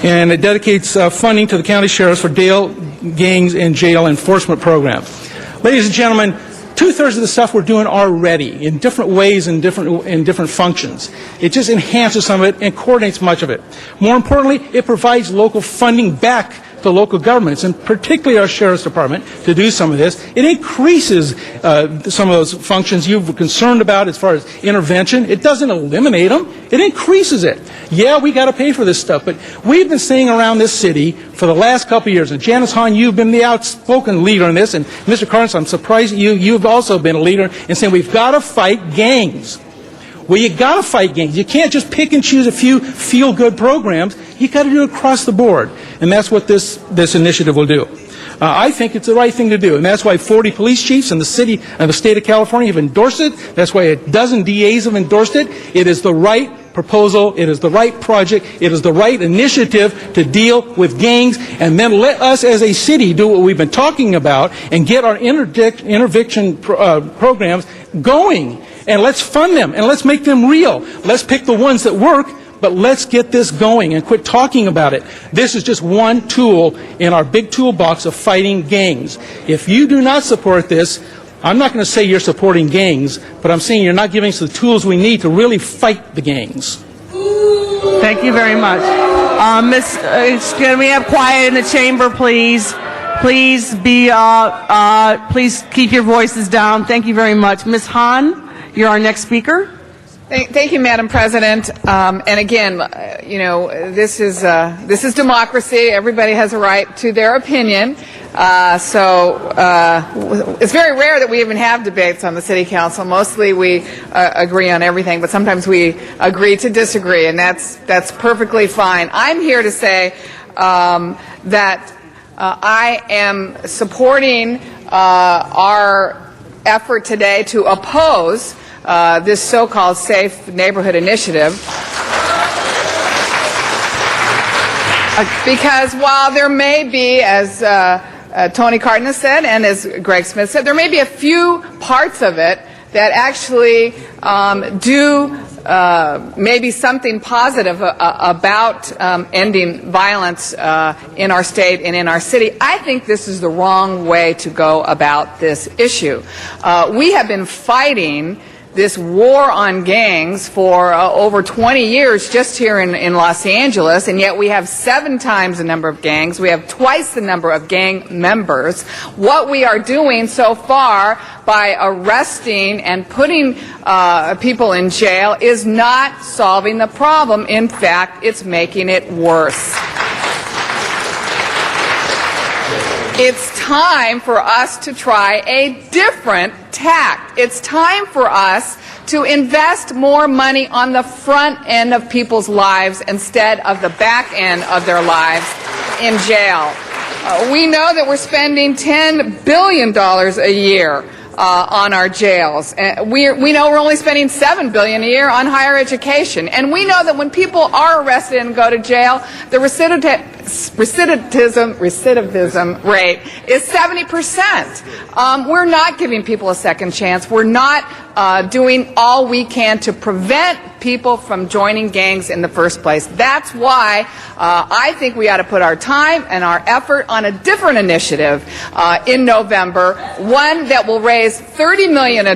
and it dedicates funding to the county sheriffs for jail, gangs, and jail enforcement programs. Ladies and gentlemen, 2/3 of the stuff we're doing already in different ways and in different functions. It just enhances some of it and coordinates much of it. More importantly, it provides local funding back to local governments, and particularly our Sheriff's Department, to do some of this. It increases some of those functions you were concerned about as far as intervention. It doesn't eliminate them. It increases it. Yeah, we got to pay for this stuff, but we've been saying around this city for the last couple of years, and Janice Hahn, you've been the outspoken leader in this, and Mr. Carnes, I'm surprised you've also been a leader in saying we've got to fight gangs. Well, you got to fight gangs. You can't just pick and choose a few feel-good programs. You got to do it across the board, and that's what this initiative will do. I think it's the right thing to do, and that's why 40 police chiefs in the city and the state of California have endorsed it. That's why a dozen DAs have endorsed it. It is the right proposal. It is the right project. It is the right initiative to deal with gangs, and then let us as a city do what we've been talking about and get our intervention programs going. And let's fund them, and let's make them real. Let's pick the ones that work, but let's get this going and quit talking about it. This is just one tool in our big toolbox of fighting gangs. If you do not support this, I'm not going to say you're supporting gangs, but I'm saying you're not giving us the tools we need to really fight the gangs. Thank you very much. Can we have quiet in the chamber, please? Please keep your voices down. Thank you very much. Ms. Hahn, you're our next speaker. Thank you, Madam President. And again, this is democracy. Everybody has a right to their opinion. So it's very rare that we even have debates on the City Council. Mostly we agree on everything, but sometimes we agree to disagree, and that's perfectly fine. I'm here to say that I am supporting our effort today to oppose this so-called Safe Neighborhood Initiative, because while there may be, as Tony Cardenas said and as Greg Smith said, there may be a few parts of it that actually do maybe something positive about ending violence in our state and in our city. I think this is the wrong way to go about this issue. We have been fighting this war on gangs for over 20 years just here in Los Angeles, and yet we have 7 times the number of gangs. We have twice the number of gang members. What we are doing so far by arresting and putting people in jail is not solving the problem. In fact, it's making it worse. It's time for us to try a different tack. It's time for us to invest more money on the front end of people's lives instead of the back end of their lives in jail. We know that we're spending $10 billion a year on our jails. We know we're only spending $7 billion a year on higher education. And we know that when people are arrested and go to jail, the recidivism rate is 70%. We're not giving people a second chance. We're not doing all we can to prevent people from joining gangs in the first place. That's why I think we ought to put our time and our effort on a different initiative in November, one that will raise $30 million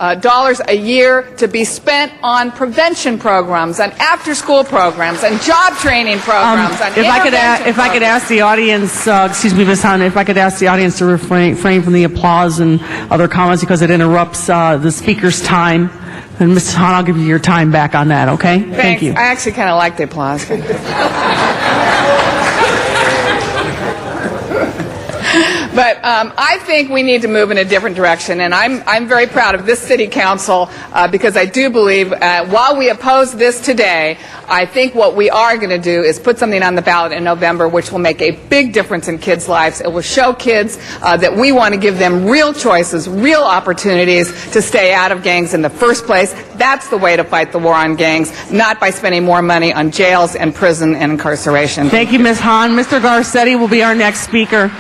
a year to be spent on prevention programs, on after-school programs, and job training programs. If I could ask the audience, excuse me, Ms. Hahn, if I could ask the audience to refrain from the applause and other comments because it interrupts the speaker's time. And Ms. Hahn, I'll give you your time back on that, okay? Thanks. Thank you. I actually kind of like the applause. But I think we need to move in a different direction, and I'm very proud of this City Council because I do believe while we oppose this today, I think what we are going to do is put something on the ballot in November which will make a big difference in kids' lives. It will show kids that we want to give them real choices, real opportunities to stay out of gangs in the first place. That's the way to fight the war on gangs, not by spending more money on jails and prison and incarceration. Thank you, Ms. Hahn. Mr. Garcetti will be our next speaker.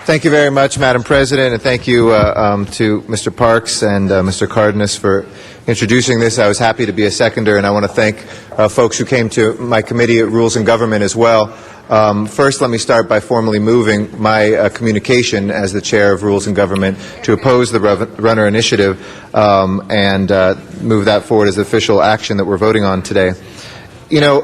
Thank you very much, Madam President, and thank you to Mr. Parks and Mr. Cardenas for introducing this. I was happy to be a seconder, and I want to thank folks who came to my committee at Rules and Government as well. First, let me start by formally moving my communication as the chair of Rules and Government to oppose the Runner Initiative and move that forward as official action that we're voting on today. You know,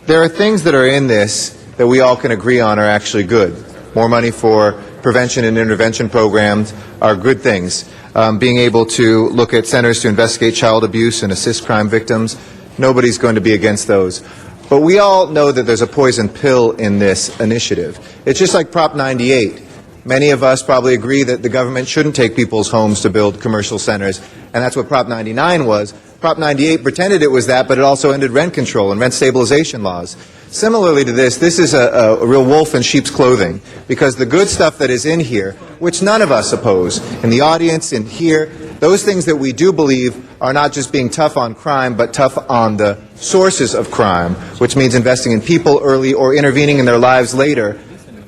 there are things that are in this that we all can agree on are actually good. More money for prevention and intervention programs are good things. Being able to look at centers to investigate child abuse and assist crime victims, nobody's going to be against those. But we all know that there's a poison pill in this initiative. It's just like Prop 98. Many of us probably agree that the government shouldn't take people's homes to build commercial centers, and that's what Prop 99 was. Prop 98 pretended it was that, but it also ended rent control and rent stabilization laws. Similarly to this is a real wolf in sheep's clothing, because the good stuff that is in here, which none of us oppose, in the audience and here, those things that we do believe are not just being tough on crime, but tough on the sources of crime, which means investing in people early or intervening in their lives later,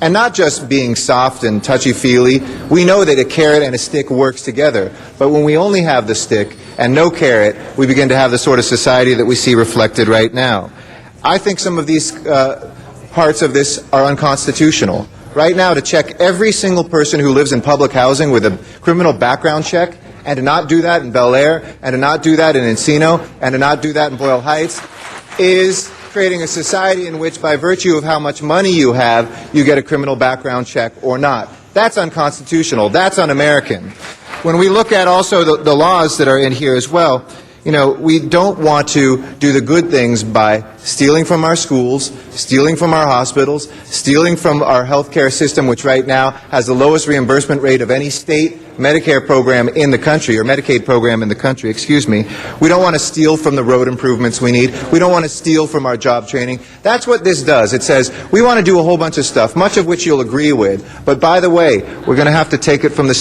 and not just being soft and touchy-feely. We know that a carrot and a stick works together, but when we only have the stick and no carrot, we begin to have the sort of society that we see reflected right now. I think some of these parts of this are unconstitutional. Right now, to check every single person who lives in public housing with a criminal background check, and to not do that in Bel Air, and to not do that in Encino, and to not do that in Boyle Heights, is creating a society in which, by virtue of how much money you have, you get a criminal background check or not. That's unconstitutional. That's un-American. when we look at also the laws that are in here as well, we don't want to do the good things by stealing from our schools, stealing from our hospitals, stealing from our healthcare system, which right now has the lowest reimbursement rate of any state Medicare program in the country, or Medicaid program in the country, excuse me. We don't want to steal from the road improvements we need. We don't want to steal from our job training. That's what this does. It says, we want to do a whole bunch of stuff, much of which you'll agree with, but by the way, we're going to have to take it from the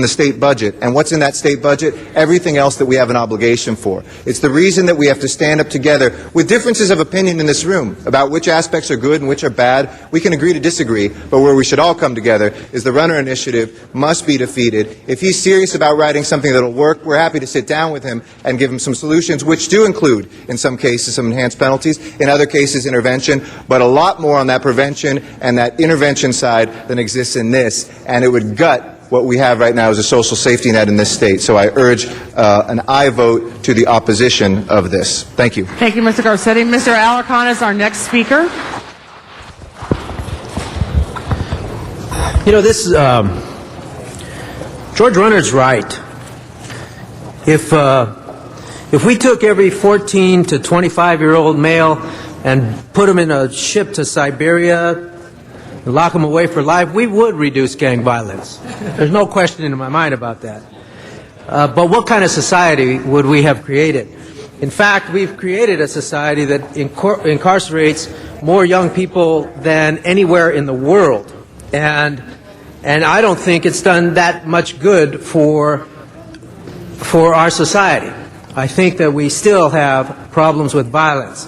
state budget. And what's in that state budget? Everything else that we have an obligation for. It's the reason that we have to stand up together with differences of opinion in this room about which aspects are good and which are bad. We can agree to disagree, but where we should all come together is the Runner Initiative must be defeated. If he's serious about writing something that will work, we're happy to sit down with him and give him some solutions, which do include, in some cases, some enhanced penalties, in other cases, intervention, but a lot more on that prevention and that intervention side than exists in this, and it would gut what we have right now as a social safety net in this state. So I urge an aye vote to the opposition of this. Thank you. Thank you, Mr. Garcetti. Mr. Alarcon is our next speaker. George Runner's right. If we took every 14 to 25-year-old male and put them in a ship to Siberia and lock them away for life, we would reduce gang violence. There's no question in my mind about that. But what kind of society would we have created? In fact, we've created a society that incarcerates more young people than anywhere in the world. And I don't think it's done that much good for our society. I think that we still have problems with violence.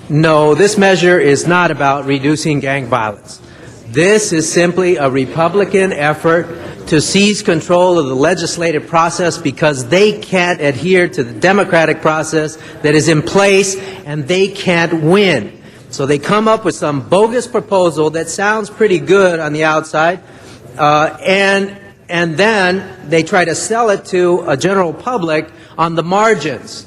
No, this measure is not about reducing gang violence. This is simply a Republican effort to seize control of the legislative process because they can't adhere to the democratic process that is in place, and they can't win. So they come up with some bogus proposal that sounds pretty good on the outside, and then they try to sell it to a general public on the margins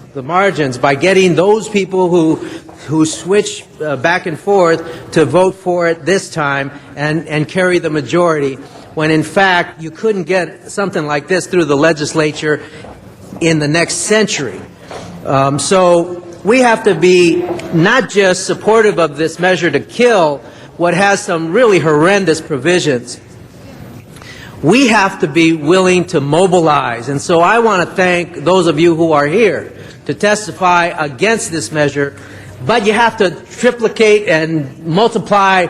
by getting those people who switch back and forth to vote for it this time and carry the majority, when in fact you couldn't get something like this through the legislature in the next century. So we have to be not just supportive of this measure to kill what has some really horrendous provisions. We have to be willing to mobilize. And so I want to thank those of you who are here to testify against this measure, but you have to triplicate and multiply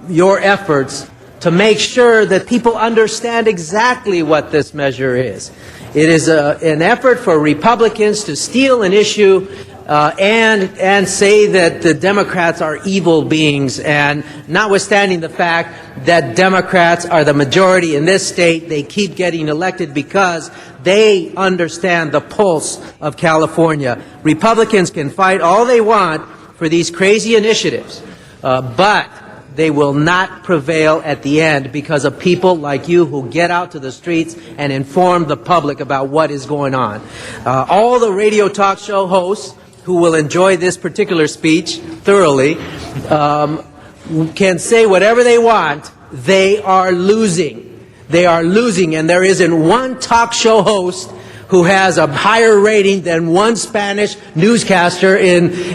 your efforts to make sure that people understand exactly what this measure is. It is an effort for Republicans to steal an issue and say that the Democrats are evil beings, and notwithstanding the fact that Democrats are the majority in this state, they keep getting elected because they understand the pulse of California. Republicans can fight all they want for these crazy initiatives, but they will not prevail at the end because of people like you who get out to the streets and inform the public about what is going on. All the radio talk show hosts who will enjoy this particular speech thoroughly can say whatever they want. They are losing. They are losing, and there isn't one talk show host who has a higher rating than one Spanish newscaster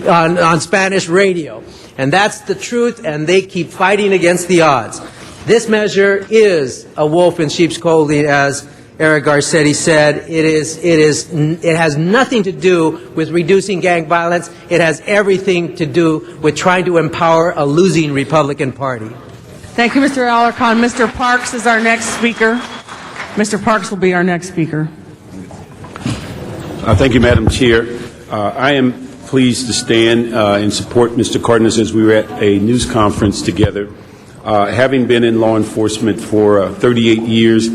on Spanish radio. And that's the truth, and they keep fighting against the odds. This measure is a wolf in sheep's clothing, as Eric Garcetti said. It has nothing to do with reducing gang violence. It has everything to do with trying to empower a losing Republican Party. Thank you, Mr. Alarcon. Mr. Parks is our next speaker. Mr. Parks will be our next speaker. Thank you, Madam Chair. I am pleased to stand and support Mr. Cardenas as we were at a news conference together. Having been in law enforcement for 38 years,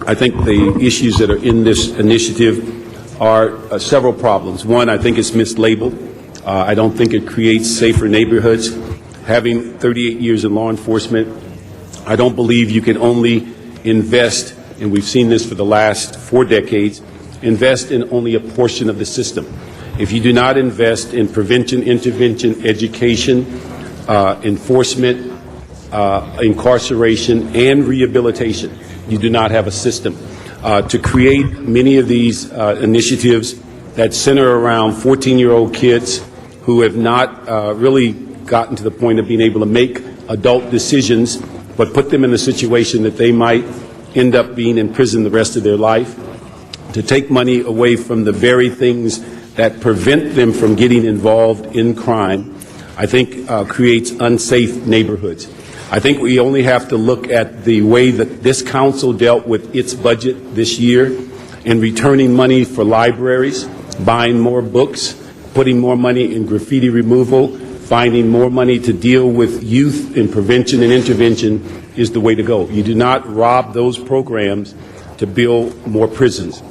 I think the issues that are in this initiative are several problems. One, I think it's mislabeled. I don't think it creates safer neighborhoods. Having 38 years in law enforcement, I don't believe you can only invest, and we've seen this for the last 4 decades, invest in only a portion of the system. If you do not invest in prevention, intervention, education, enforcement, incarceration, and rehabilitation, you do not have a system. to create many of these initiatives that center around 14-year-old kids who have not really gotten to the point of being able to make adult decisions, but put them in a situation that they might end up being in prison the rest of their life, to take money away from the very things that prevent them from getting involved in crime, I think creates unsafe neighborhoods. I think we only have to look at the way that this council dealt with its budget this year in returning money for libraries, buying more books, putting more money in graffiti removal, finding more money to deal with youth in prevention and intervention is the way to go. You do not rob those programs to build more prisons.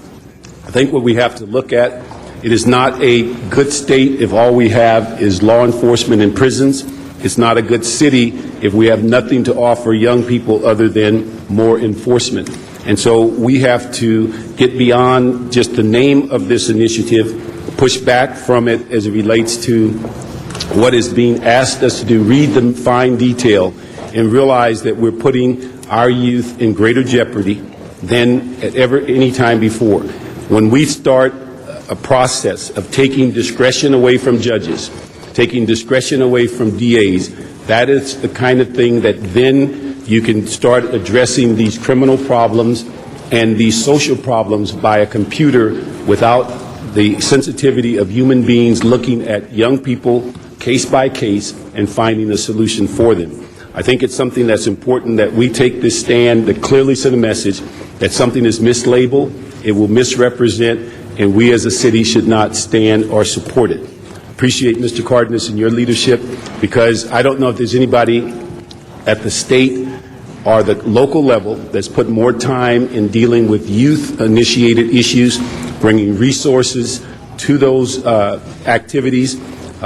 I think what we have to look at, it is not a good state if all we have is law enforcement in prisons. It's not a good city if we have nothing to offer young people other than more enforcement. And so we have to get beyond just the name of this initiative, push back from it as it relates to what is being asked us to do, read the fine detail, and realize that we're putting our youth in greater jeopardy than at any time before. When we start a process of taking discretion away from judges, taking discretion away from DAs, that is the kind of thing that then you can start addressing these criminal problems and these social problems by a computer without the sensitivity of human beings looking at young people case by case and finding a solution for them. I think it's something that's important that we take this stand that clearly send a message that something is mislabeled, it will misrepresent, and we as a city should not stand or support it. Appreciate Mr. Cardenas and your leadership, because I don't know if there's anybody at the state or the local level that's put more time in dealing with youth-initiated issues, bringing resources to those activities.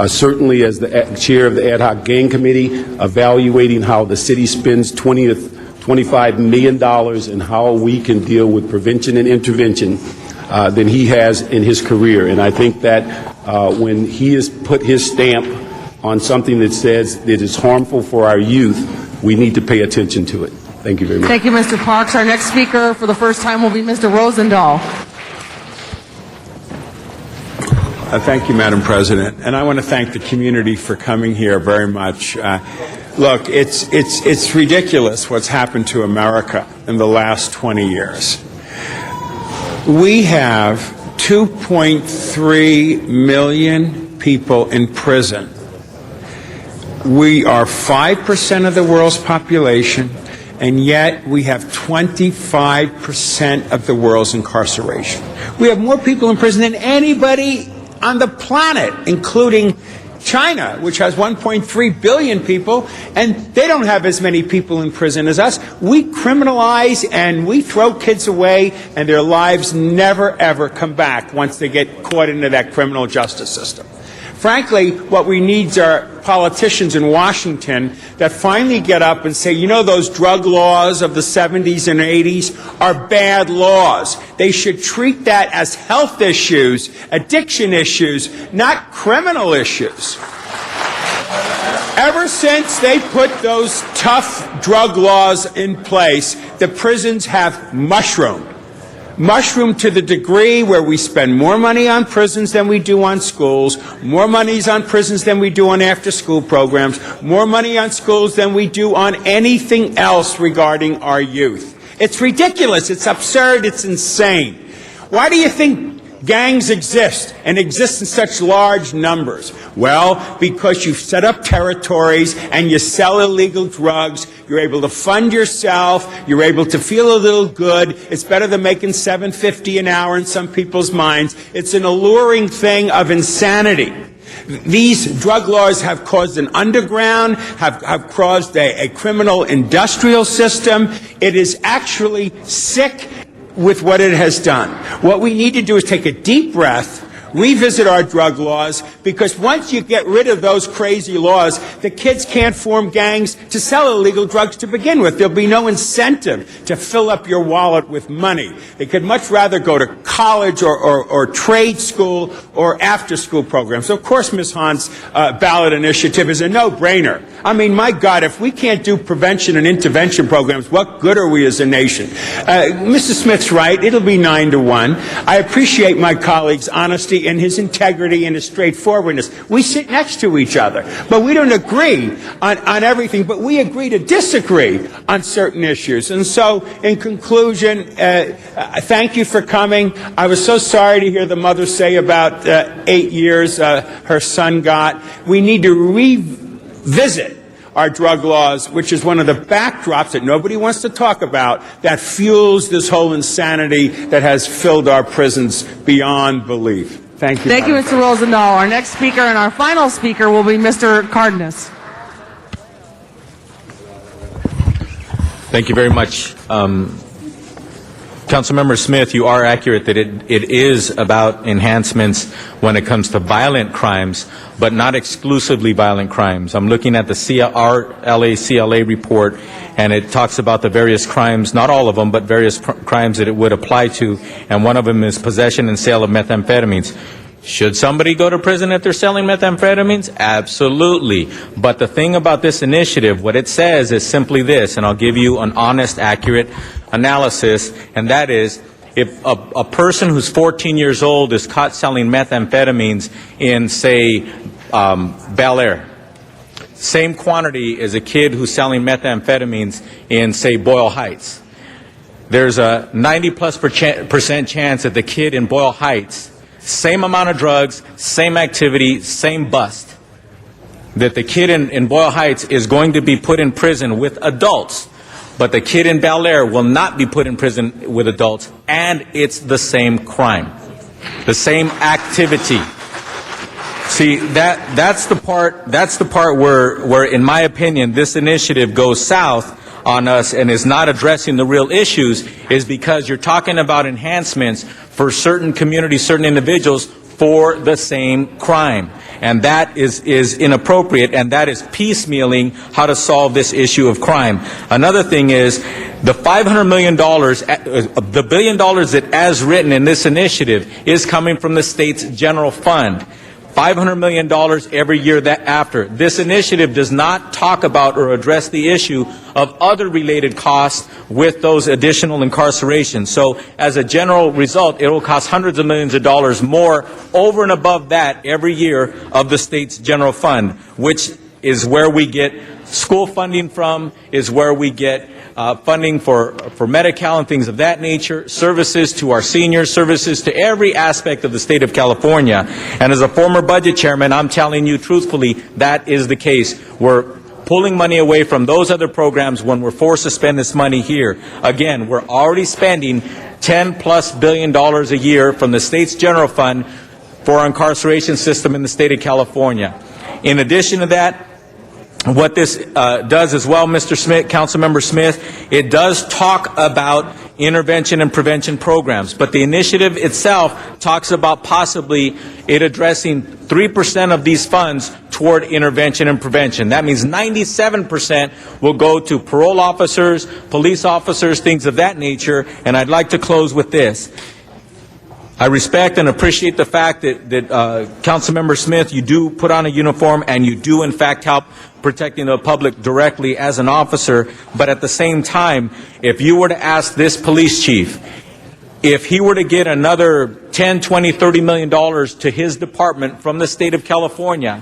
Certainly as the chair of the Ad Hoc Gang Committee, evaluating how the city spends $20 to $25 million and how we can deal with prevention and intervention than he has in his career. And I think that when he has put his stamp on something that says that is harmful for our youth, we need to pay attention to it. Thank you very much. Thank you, Mr. Parks. Our next speaker for the first time will be Mr. Rosendahl. Thank you, Madam President. And I want to thank the community for coming here very much. Look, it's ridiculous what's happened to America in the last 20 years. We have 2.3 million people in prison. We are 5% of the world's population, and yet we have 25% of the world's incarceration. We have more people in prison than anybody on the planet, including China, which has 1.3 billion people, and they don't have as many people in prison as us. We criminalize and we throw kids away, and their lives never, ever come back once they get caught into that criminal justice system. Frankly, what we need are politicians in Washington that finally get up and say, you know, those drug laws of the 70s and 80s are bad laws. They should treat that as health issues, addiction issues, not criminal issues. Ever since they put those tough drug laws in place, the prisons have mushroomed. Mushroomed to the degree where we spend more money on prisons than we do on schools, more money on prisons than we do on after-school programs, more money on schools than we do on anything else regarding our youth. It's ridiculous. It's absurd. It's insane. Why do you think gangs exist and exist in such large numbers? Well, because you've set up territories and you sell illegal drugs. You're able to fund yourself. You're able to feel a little good. It's better than making $7.50 an hour in some people's minds. It's an alluring thing of insanity. These drug laws have caused an underground, have caused a criminal industrial system. It is actually sick with what it has done. What we need to do is take a deep breath, revisit our drug laws, because once you get rid of those crazy laws, the kids can't form gangs to sell illegal drugs to begin with. There'll be no incentive to fill up your wallet with money. They could much rather go to college or trade school or after-school programs. So, of course, Ms. Hahn's ballot initiative is a no-brainer. I mean, my God, if we can't do prevention and intervention programs, what good are we as a nation? Mr. Smith's right. It'll be 9-1. I appreciate my colleague's honesty and his integrity and his straightforwardness. We sit next to each other, but we don't agree on everything, but we agree to disagree on certain issues. And so, in conclusion, thank you for coming. I was so sorry to hear the mother say about 8 years her son got. We need to revisit our drug laws, which is one of the backdrops that nobody wants to talk about, that fuels this whole insanity that has filled our prisons beyond belief. Thank you. Thank you, Mr. Rosendahl. Our next speaker and our final speaker will be Mr. Cardenas. Thank you very much. Councilmember Smith, you are accurate that it is about enhancements when it comes to violent crimes, but not exclusively violent crimes. I'm looking at the CLA report, and it talks about the various crimes, not all of them, but various crimes that it would apply to, and one of them is possession and sale of methamphetamines. Should somebody go to prison if they're selling methamphetamines? Absolutely. But the thing about this initiative, what it says is simply this, and I'll give you an honest, accurate analysis, and that is, if a person who's 14 years old is caught selling methamphetamines in, say, Bel Air, same quantity as a kid who's selling methamphetamines in, say, Boyle Heights, there's a 90+% chance that the kid in Boyle Heights, same amount of drugs, same activity, same bust, that the kid in Boyle Heights is going to be put in prison with adults, but the kid in Bel Air will not be put in prison with adults, and it's the same crime, the same activity. See, that's the part where, in my opinion, this initiative goes south on us and is not addressing the real issues, is because you're talking about enhancements for certain communities, certain individuals for the same crime. And that is inappropriate, and that is piecemealing how to solve this issue of crime. Another thing is the $500 million, the $1 billion that, as written in this initiative, is coming from the state's general fund. $500 million every year after. This initiative does not talk about or address the issue of other related costs with those additional incarcerations. So as a general result, it will cost hundreds of millions of dollars more over and above that every year of the state's general fund, which is where we get school funding from, is where we get funding for Medi-Cal and things of that nature, services to our seniors, services to every aspect of the state of California. And as a former budget chairman, I'm telling you truthfully, that is the case. We're pulling money away from those other programs when we're forced to spend this money here. Again, we're already spending $10+ billion a year from the state's general fund for our incarceration system in the state of California. In addition to that, what this does as well, Mr. Smith, Councilmember Smith, it does talk about intervention and prevention programs, but the initiative itself talks about possibly it addressing 3% of these funds toward intervention and prevention. That means 97% will go to parole officers, police officers, things of that nature. And I'd like to close with this. I respect and appreciate the fact that Councilmember Smith, you do put on a uniform and you do in fact help protecting the public directly as an officer. But at the same time, if you were to ask this police chief, if he were to get another $10, $20, $30 million to his department from the state of California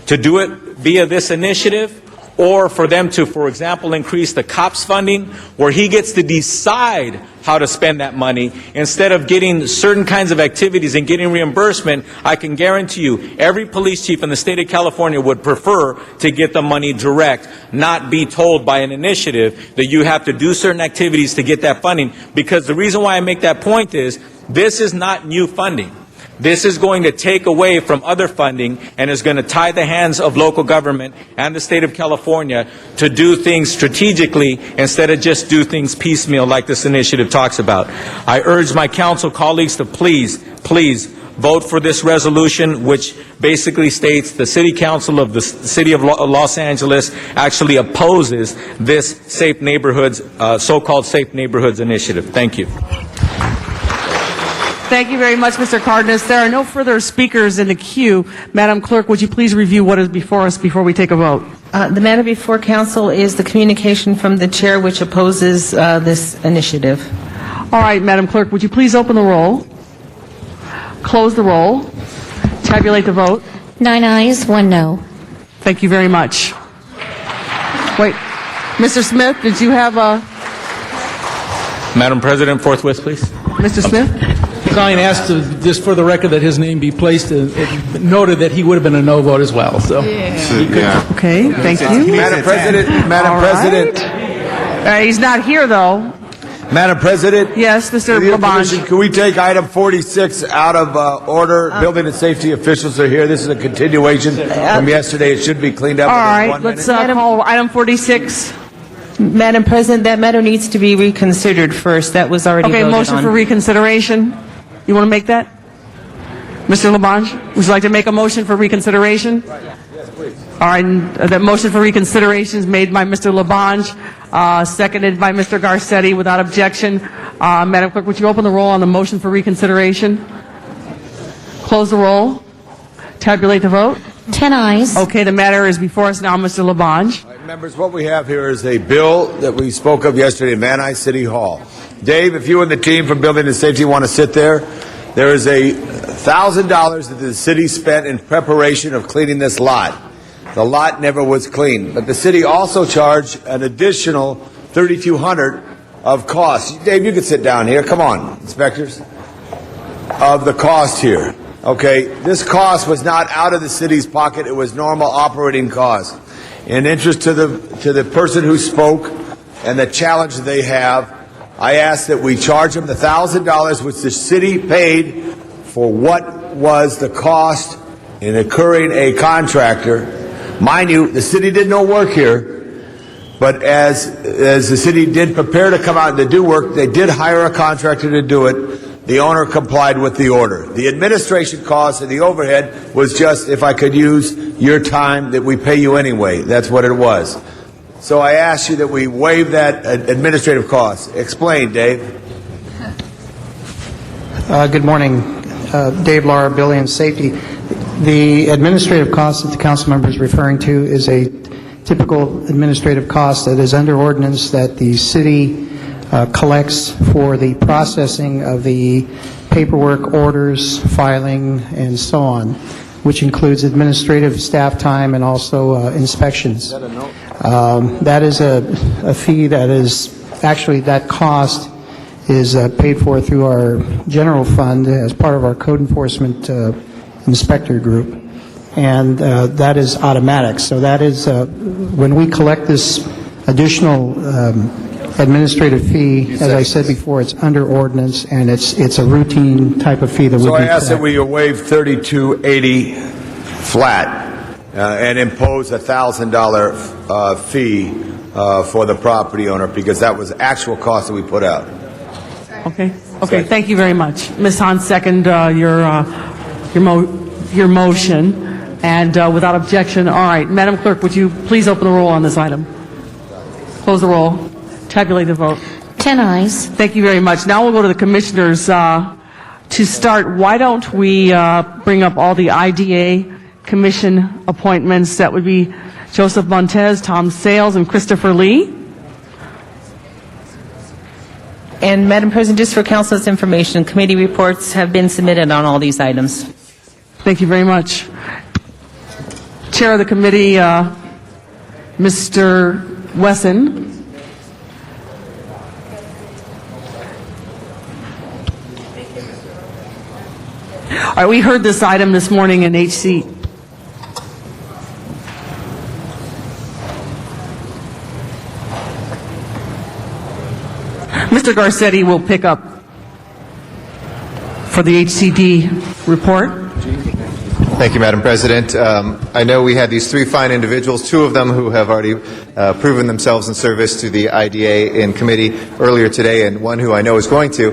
to do it via this initiative, or for them to, for example, increase the COPS funding, where he gets to decide how to spend that money instead of getting certain kinds of activities and getting reimbursement, I can guarantee you every police chief in the state of California would prefer to get the money direct, not be told by an initiative that you have to do certain activities to get that funding. Because the reason why I make that point is this is not new funding. This is going to take away from other funding and is going to tie the hands of local government and the state of California to do things strategically instead of just do things piecemeal like this initiative talks about. I urge my council colleagues to please vote for this resolution, which basically states the City Council of the City of Los Angeles actually opposes this Safe Neighborhoods, so-called Safe Neighborhoods initiative. Thank you. Thank you very much, Mr. Cardenas. There are no further speakers in the queue. Madam Clerk, would you please review what is before us before we take a vote? The matter before council is the communication from the chair which opposes this initiative. All right, Madam Clerk, would you please open the roll, close the roll, tabulate the vote? 9 ayes, 1 no. Thank you very much. Wait, Mr. Smith, did you have a... Madam President, forthwith, please. Mr. Smith? Klein asked just for the record that his name be placed, noted that he would have been a no vote as well. So, Okay, thank you. Madam President, All right. He's not here, though. Madam President. Yes, Mr. With your Labange. permission, can we take item 46 out of order? Building and safety officials are here. This is a continuation from yesterday. It should be cleaned up. All within right, 1 minute. let's call item 46. Madam President, that matter needs to be reconsidered first. That was already Okay, voted motion on. for reconsideration. You want to make that? Mr. Labange, would you like to make a motion for reconsideration? Yes, please. All right, and that motion for reconsideration is made by Mr. Labange, seconded by Mr. Garcetti without objection. Madam Clerk, would you open the roll on the motion for reconsideration? Close the roll. Tabulate the vote. 10 ayes. Okay, the matter is before us now, Mr. Labange. All right, members, what we have here is a bill that we spoke of yesterday in Van Nuys City Hall. Dave, if you and the team from Building and Safety want to sit there, there is $1,000 that the city spent in preparation of cleaning this lot. The lot never was cleaned, but the city also charged an additional $3,200 of cost. Dave, you can sit down here. Come on, inspectors. Of the cost here. Okay, this cost was not out of the city's pocket. It was normal operating cost. In interest to the person who spoke and the challenge they have, I ask that we charge them the $1,000 which the city paid for what was the cost in incurring a contractor. Mind you, the city did no work here, but as the city did prepare to come out and to do work, they did hire a contractor to do it. The owner complied with the order. The administration cost and the overhead was just, if I could use your time, that we pay you anyway. That's what it was. So I ask you that we waive that administrative cost. Explain, Dave. Good morning. Dave Lara, Building and Safety. The administrative cost that the council member is referring to is a typical administrative cost that is under ordinance that the city collects for the processing of the paperwork, orders, filing, and so on, which includes administrative staff time and also inspections. That is a fee that is, actually that cost is paid for through our general fund as part of our code enforcement inspector group, and that is automatic. So that is, when we collect this additional administrative fee, as I said before, it's under ordinance, and it's a routine type of fee that we So I do ask that collect. we waive $32.80 flat and impose a $1,000 fee for the property owner, because that was actual cost that we put out. Okay. Okay. Thank you very much, Ms. Hahn. Second your motion, and without objection. All right, Madam Clerk, would you please open the roll on this item? Close the roll. Tabulate the vote. 10 ayes. Thank you very much. Now we'll go to the commissioners. To start, why don't we bring up all the IDA commission appointments? That would be Joseph Montez, Tom Sales, and Christopher Lee. And Madam President, just for council's information, committee reports have been submitted on all these items. Thank you very much. Chair of the committee, Mr. Wesson. All right, we heard this item this morning in HC. Mr. Garcetti will pick up for the HCD report. Thank you, Madam President. I know we had these three fine individuals, two of them who have already proven themselves in service to the IDA in committee earlier today, and one who I know is going to.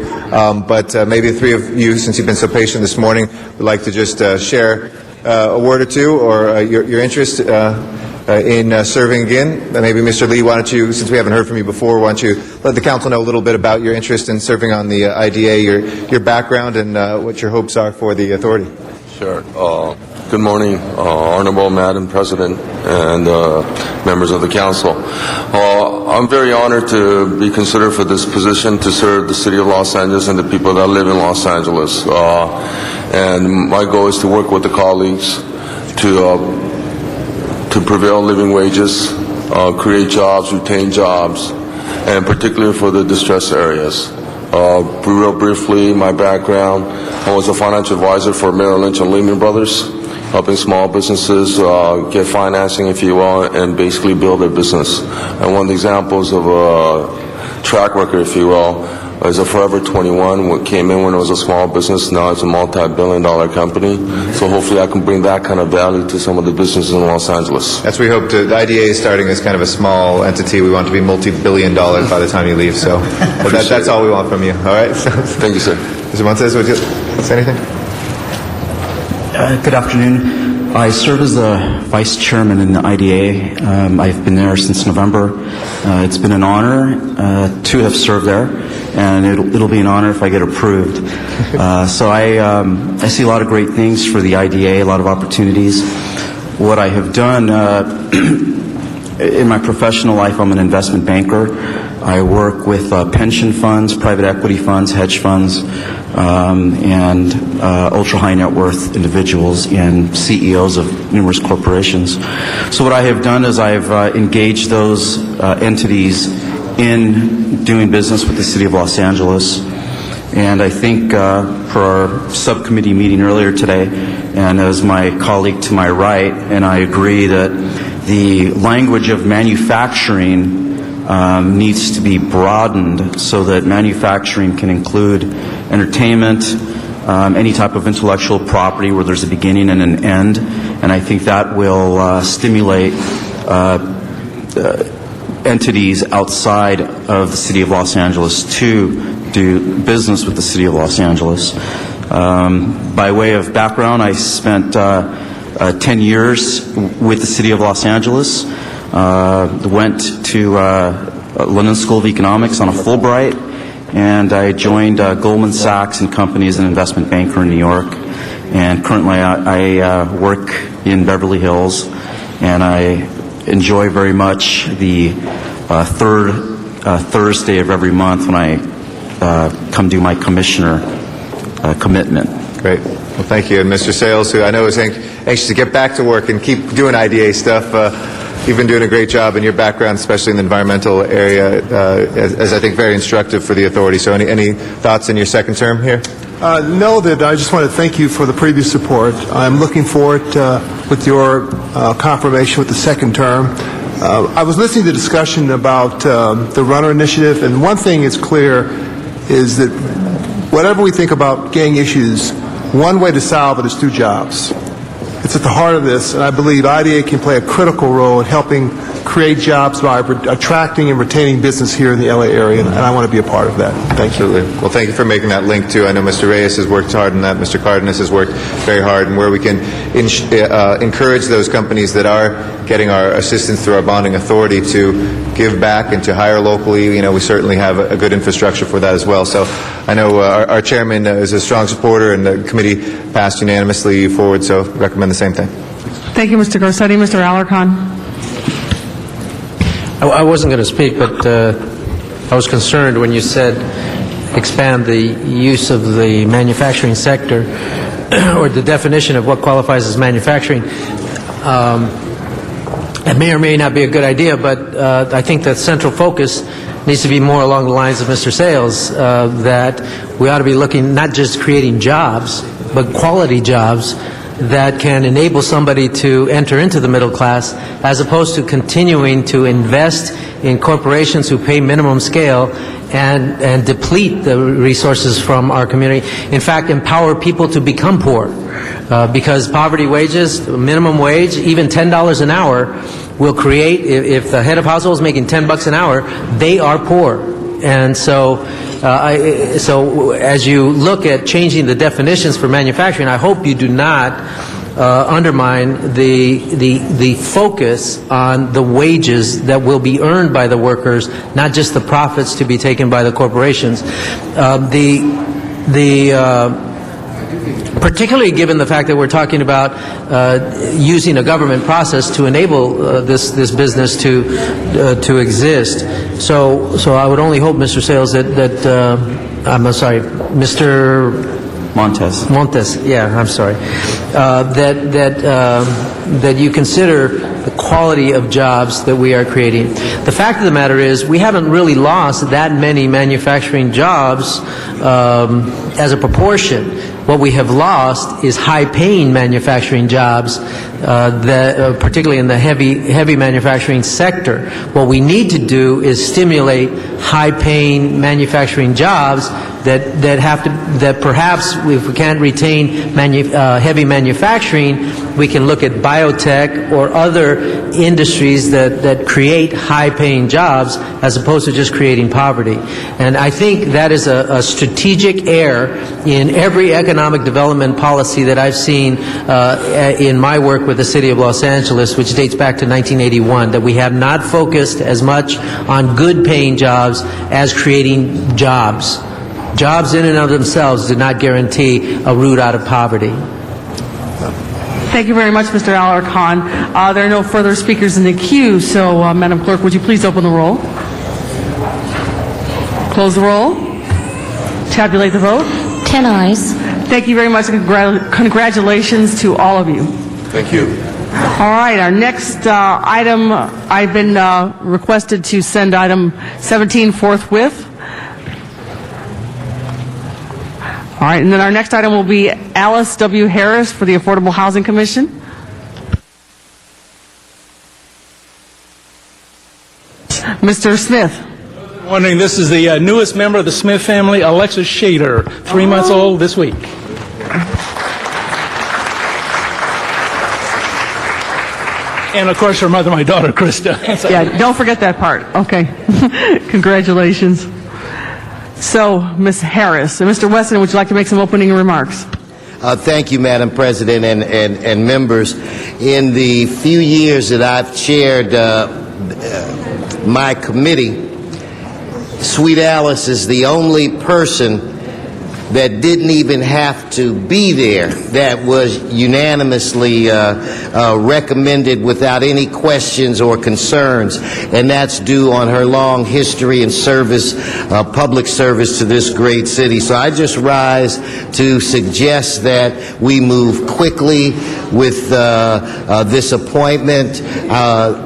But maybe the three of you, since you've been so patient this morning, would like to just share a word or two, or your interest in serving again. Maybe Mr. Lee, why don't you, since we haven't heard from you before, why don't you let the council know a little bit about your interest in serving on the IDA, your background, and what your hopes are for the authority. Sure. Good morning, Honorable Madam President and members of the Council. I'm very honored to be considered for this position to serve the City of Los Angeles and the people that live in Los Angeles. And my goal is to work with the colleagues to prevail living wages, create jobs, retain jobs, and particularly for the distressed areas. Real briefly, my background, I was a financial advisor for Merrill Lynch and Lehman Brothers, helping small businesses get financing, if you will, and basically build their business. And one of the examples of a track record, if you will, is a Forever 21, what came in when it was a small business. Now it's a multi-billion-dollar company. So hopefully I can bring that kind of value to some of the businesses in Los Angeles. That's what we hope to. The IDA is starting as kind of a small entity. We want to be multi-billion dollars by the time you leave. So that's all we want from you. All right? Thank you, sir. Mr. Montes, would you say anything? Good afternoon. I serve as the Vice Chairman in the IDA. I've been there since November. It's been an honor to have served there, and it'll be an honor if I get approved. So I see a lot of great things for the IDA, a lot of opportunities. What I have done in my professional life, I'm an investment banker. I work with pension funds, private equity funds, hedge funds, and ultra-high net worth individuals and CEOs of numerous corporations. So what I have done is I've engaged those entities in doing business with the City of Los Angeles. And I think for our subcommittee meeting earlier today, and as my colleague to my right, and I agree that the language of manufacturing needs to be broadened so that manufacturing can include entertainment, any type of intellectual property where there's a beginning and an end. And I think that will stimulate entities outside of the City of Los Angeles to do business with the City of Los Angeles. By way of background, I spent 10 years with the City of Los Angeles. Went to London School of Economics on a Fulbright, and I joined Goldman Sachs and Company as an investment banker in New York. And currently I work in Beverly Hills, and I enjoy very much the third Thursday of every month when I come do my commissioner commitment. Great. Well, thank you. And Mr. Sales, who I know is anxious to get back to work and keep doing IDA stuff. You've been doing a great job in your background, especially in the environmental area, as I think very instructive for the authority. So any thoughts in your second term here? No, that I just want to thank you for the previous support. I'm looking forward with your confirmation with the second term. I was listening to the discussion about the Runner Initiative, and one thing is clear is that whatever we think about gang issues, one way to solve it is through jobs. It's at the heart of this, and I believe IDA can play a critical role in helping create jobs by attracting and retaining business here in the LA area, and I want to be a part of that. Thank you. Absolutely. Well, thank you for making that link, too. I know Mr. Reyes has worked hard on that. Mr. Cardenas has worked very hard, and where we can encourage those companies that are getting our assistance through our bonding authority to give back and to hire locally, we certainly have a good infrastructure for that as well. So I know our chairman is a strong supporter, and the committee passed unanimously forward, so recommend the same thing. Thank you, Mr. Garcetti. Mr. Alarcon. I wasn't going to speak, but I was concerned when you said expand the use of the manufacturing sector or the definition of what qualifies as manufacturing. It may or may not be a good idea, but I think that central focus needs to be more along the lines of Mr. Sales, that we ought to be looking not just creating jobs, but quality jobs that can enable somebody to enter into the middle class, as opposed to continuing to invest in corporations who pay minimum scale and deplete the resources from our community. In fact, empower people to become poor. Because poverty wages, minimum wage, even $10 an hour will create, if the head of household is making $10 an hour, they are poor. And so as you look at changing the definitions for manufacturing, I hope you do not undermine the focus on the wages that will be earned by the workers, not just the profits to be taken by the corporations. Particularly given the fact that we're talking about using a government process to enable this business to exist. So I would only hope, Mr. Sales, that I'm sorry, Mr. Montes, yeah, I'm sorry, that you consider the quality of jobs that we are creating. The fact of the matter is, we haven't really lost that many manufacturing jobs as a proportion. What we have lost is high-paying manufacturing jobs, particularly in the heavy manufacturing sector. What we need to do is stimulate high-paying manufacturing jobs that perhaps if we can't retain heavy manufacturing, we can look at biotech or other industries that create high-paying jobs as opposed to just creating poverty. And I think that is a strategic error in every economic development policy that I've seen in my work with the City of Los Angeles, which dates back to 1981, that we have not focused as much on good-paying jobs as creating jobs. Jobs in and of themselves do not guarantee a route out of poverty. Thank you very much, Mr. Alarcon. There are no further speakers in the queue, so Madam Clerk, would you please open the roll? Close the roll. Tabulate the vote. 10 ayes. Thank you very much, and congratulations to all of you. Thank you. All right, our next item, I've been requested to send item 17 forthwith. All right, and then our next item will be Alice W. Harris for the Affordable Housing Commission. Mr. Smith. Wondering, this is the newest member of the Smith family, Alexis Shader, 3 months old this week. And of course, her mother, my daughter, Krista. Yeah, don't forget that part. Okay. Congratulations. So, Ms. Harris. Mr. Weston, would you like to make some opening remarks? Thank you, Madam President and members. In the few years that I've chaired my committee, Sweet Alice is the only person that didn't even have to be there, that was unanimously recommended without any questions or concerns, and that's due on her long history and service, public service to this great city. So I just rise to suggest that we move quickly with this appointment.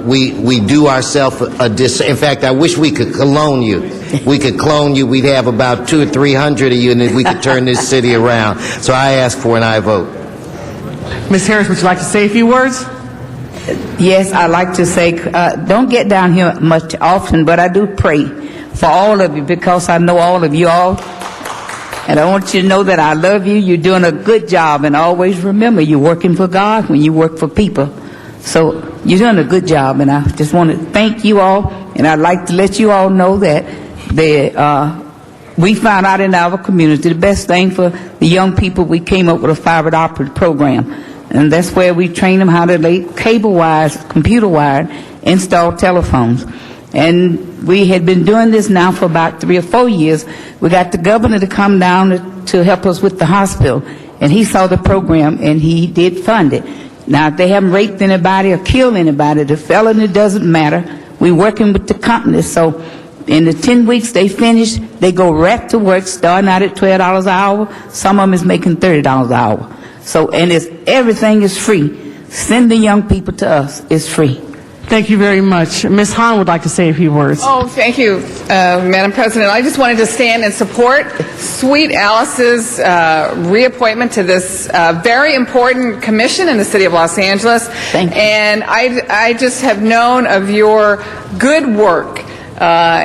We do ourselves a in fact, I wish we could clone you. We could clone you. We'd have about 200 or 300 of you, and we could turn this city around. So I ask for an aye vote. Ms. Harris, would you like to say a few words? Yes, I'd like to say, don't get down here much often, but I do pray for all of you because I know all of you all. And I want you to know that I love you. You're doing a good job. And always remember, you're working for God when you work for people. So you're doing a good job. And I just want to thank you all. And I'd like to let you all know that we found out in our community the best thing for the young people, we came up with a fiber optic program. And that's where we train them how to lay cable wires, computer wire, install telephones. And we had been doing this now for about 3 or 4 years. We got the governor to come down to help us with the hospital. And he saw the program and he did fund it. Now, if they haven't raped anybody or killed anybody, the felony doesn't matter. We're working with the companies. So in the 10 weeks they finish, they go right to work, starting out at $12 an hour. Some of them is making $30 an hour. So, and everything is free. Send the young people to us. It's free. Thank you very much. Ms. Hahn would like to say a few words. Oh, thank you, Madam President. I just wanted to stand and support Sweet Alice's reappointment to this very important commission in the city of Los Angeles. Thank you. And I just have known of your good work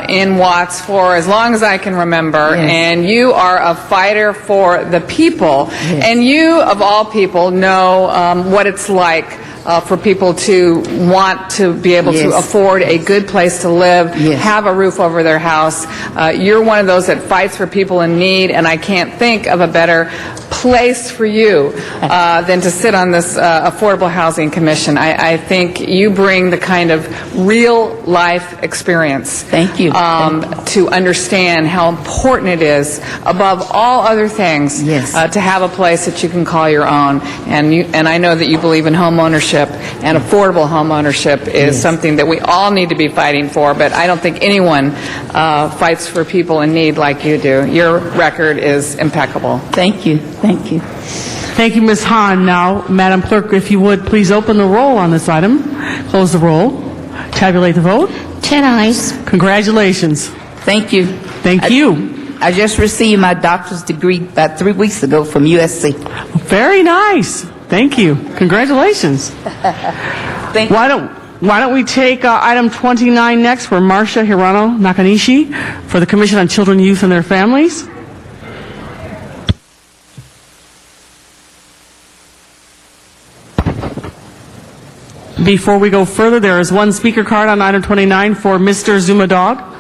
in Watts for as long as I can remember, Yes. and you are a fighter for the people. Yes. And you, of all people, know what it's like for people to want to be able to Yes. afford a good place to live, Yes. have a roof over their house. You're one of those that fights for people in need, and I can't think of a better place for you than to sit on this Affordable Housing Commission. I think you bring the kind of real life experience. Thank you. To understand how important it is, above all other things, Yes. to have a place that you can call your own. And I know that you believe in home ownership, and affordable home ownership is Yes. something that we all need to be fighting for, but I don't think anyone fights for people in need like you do. Your record is impeccable. Thank you. Thank you. Thank you, Ms. Hahn. Now, Madam Clerk, if you would, please open the roll on this item. Close the roll. Tabulate the vote. 10 eyes. Congratulations. Thank you. Thank you. I just received my doctor's degree about 3 weeks ago from USC. Very nice. Thank you. Congratulations. Thank you. Why don't we take item 29 next for Marcia Hirano Nakanishi for the Commission on Children, Youth, and their Families. Before we go further, there is one speaker card on item 29 for Mr. Zumadog.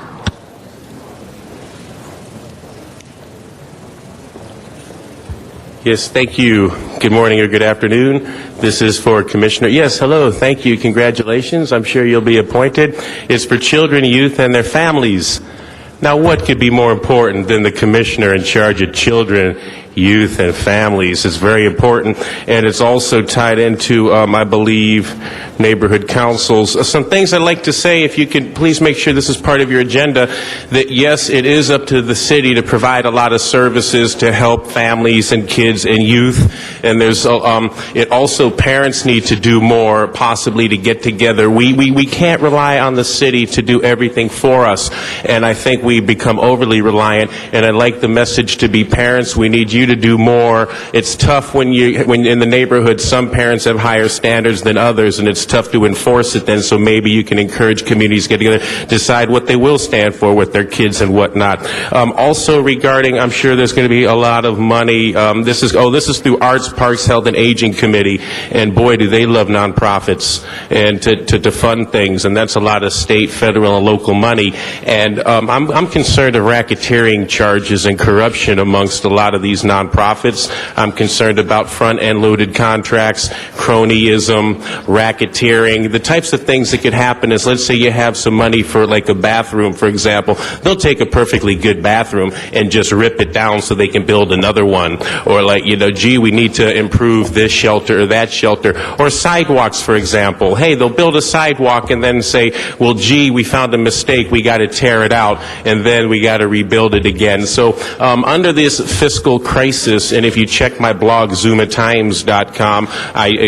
Yes, thank you. Good morning or good afternoon. This is for Commissioner. Yes, hello. Thank you. Congratulations. I'm sure you'll be appointed. It's for children, youth, and their families. Now, what could be more important than the commissioner in charge of children, youth, and families? It's very important, and it's also tied into, I believe, neighborhood councils. Some things I'd like to say, if you could please make sure this is part of your agenda, that yes, it is up to the city to provide a lot of services to help families and kids and youth, and there's it also, parents need to do more, possibly to get together. We can't rely on the city to do everything for us, and I think we become overly reliant, and I'd like the message to be, parents, we need you to do more. It's tough when in the neighborhood, some parents have higher standards than others, and it's tough to enforce it then, so maybe you can encourage communities to get together, decide what they will stand for with their kids and whatnot. Also regarding, I'm sure there's going to be a lot of money, this is through Arts, Parks, Health, and Aging Committee, and boy, do they love nonprofits and to fund things, and that's a lot of state, federal, and local money, and I'm concerned of racketeering charges and corruption amongst a lot of these nonprofits. I'm concerned about front-end loaded contracts, cronyism, racketeering. The types of things that could happen is, let's say you have some money for like a bathroom, for example. They'll take a perfectly good bathroom and just rip it down so they can build another one. Or like, gee, we need to improve this shelter or that shelter. Or sidewalks, for example. Hey, they'll build a sidewalk and then say, well, gee, we found a mistake. We got to tear it out and then we got to rebuild it again. So under this fiscal crisis, and if you check my blog, ZumaTimes.com,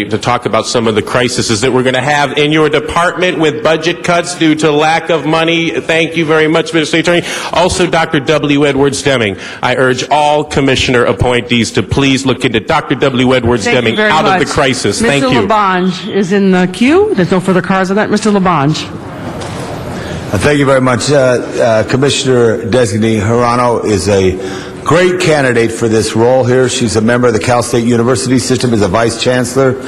to talk about some of the crises that we're going to have in your department with budget cuts due to lack of money. Thank you very much, Mr. Attorney. Also, Dr. W. Edwards Deming. I urge all commissioner appointees to please look into Dr. W. Edwards Thank you Deming very out much. of the crisis. Mr. Thank you. Labange is in the queue. There's no further cards on that. Mr. Labange. Thank you very much. Commissioner-designee Hirano is a great candidate for this role here. She's a member of the Cal State University system as a vice chancellor.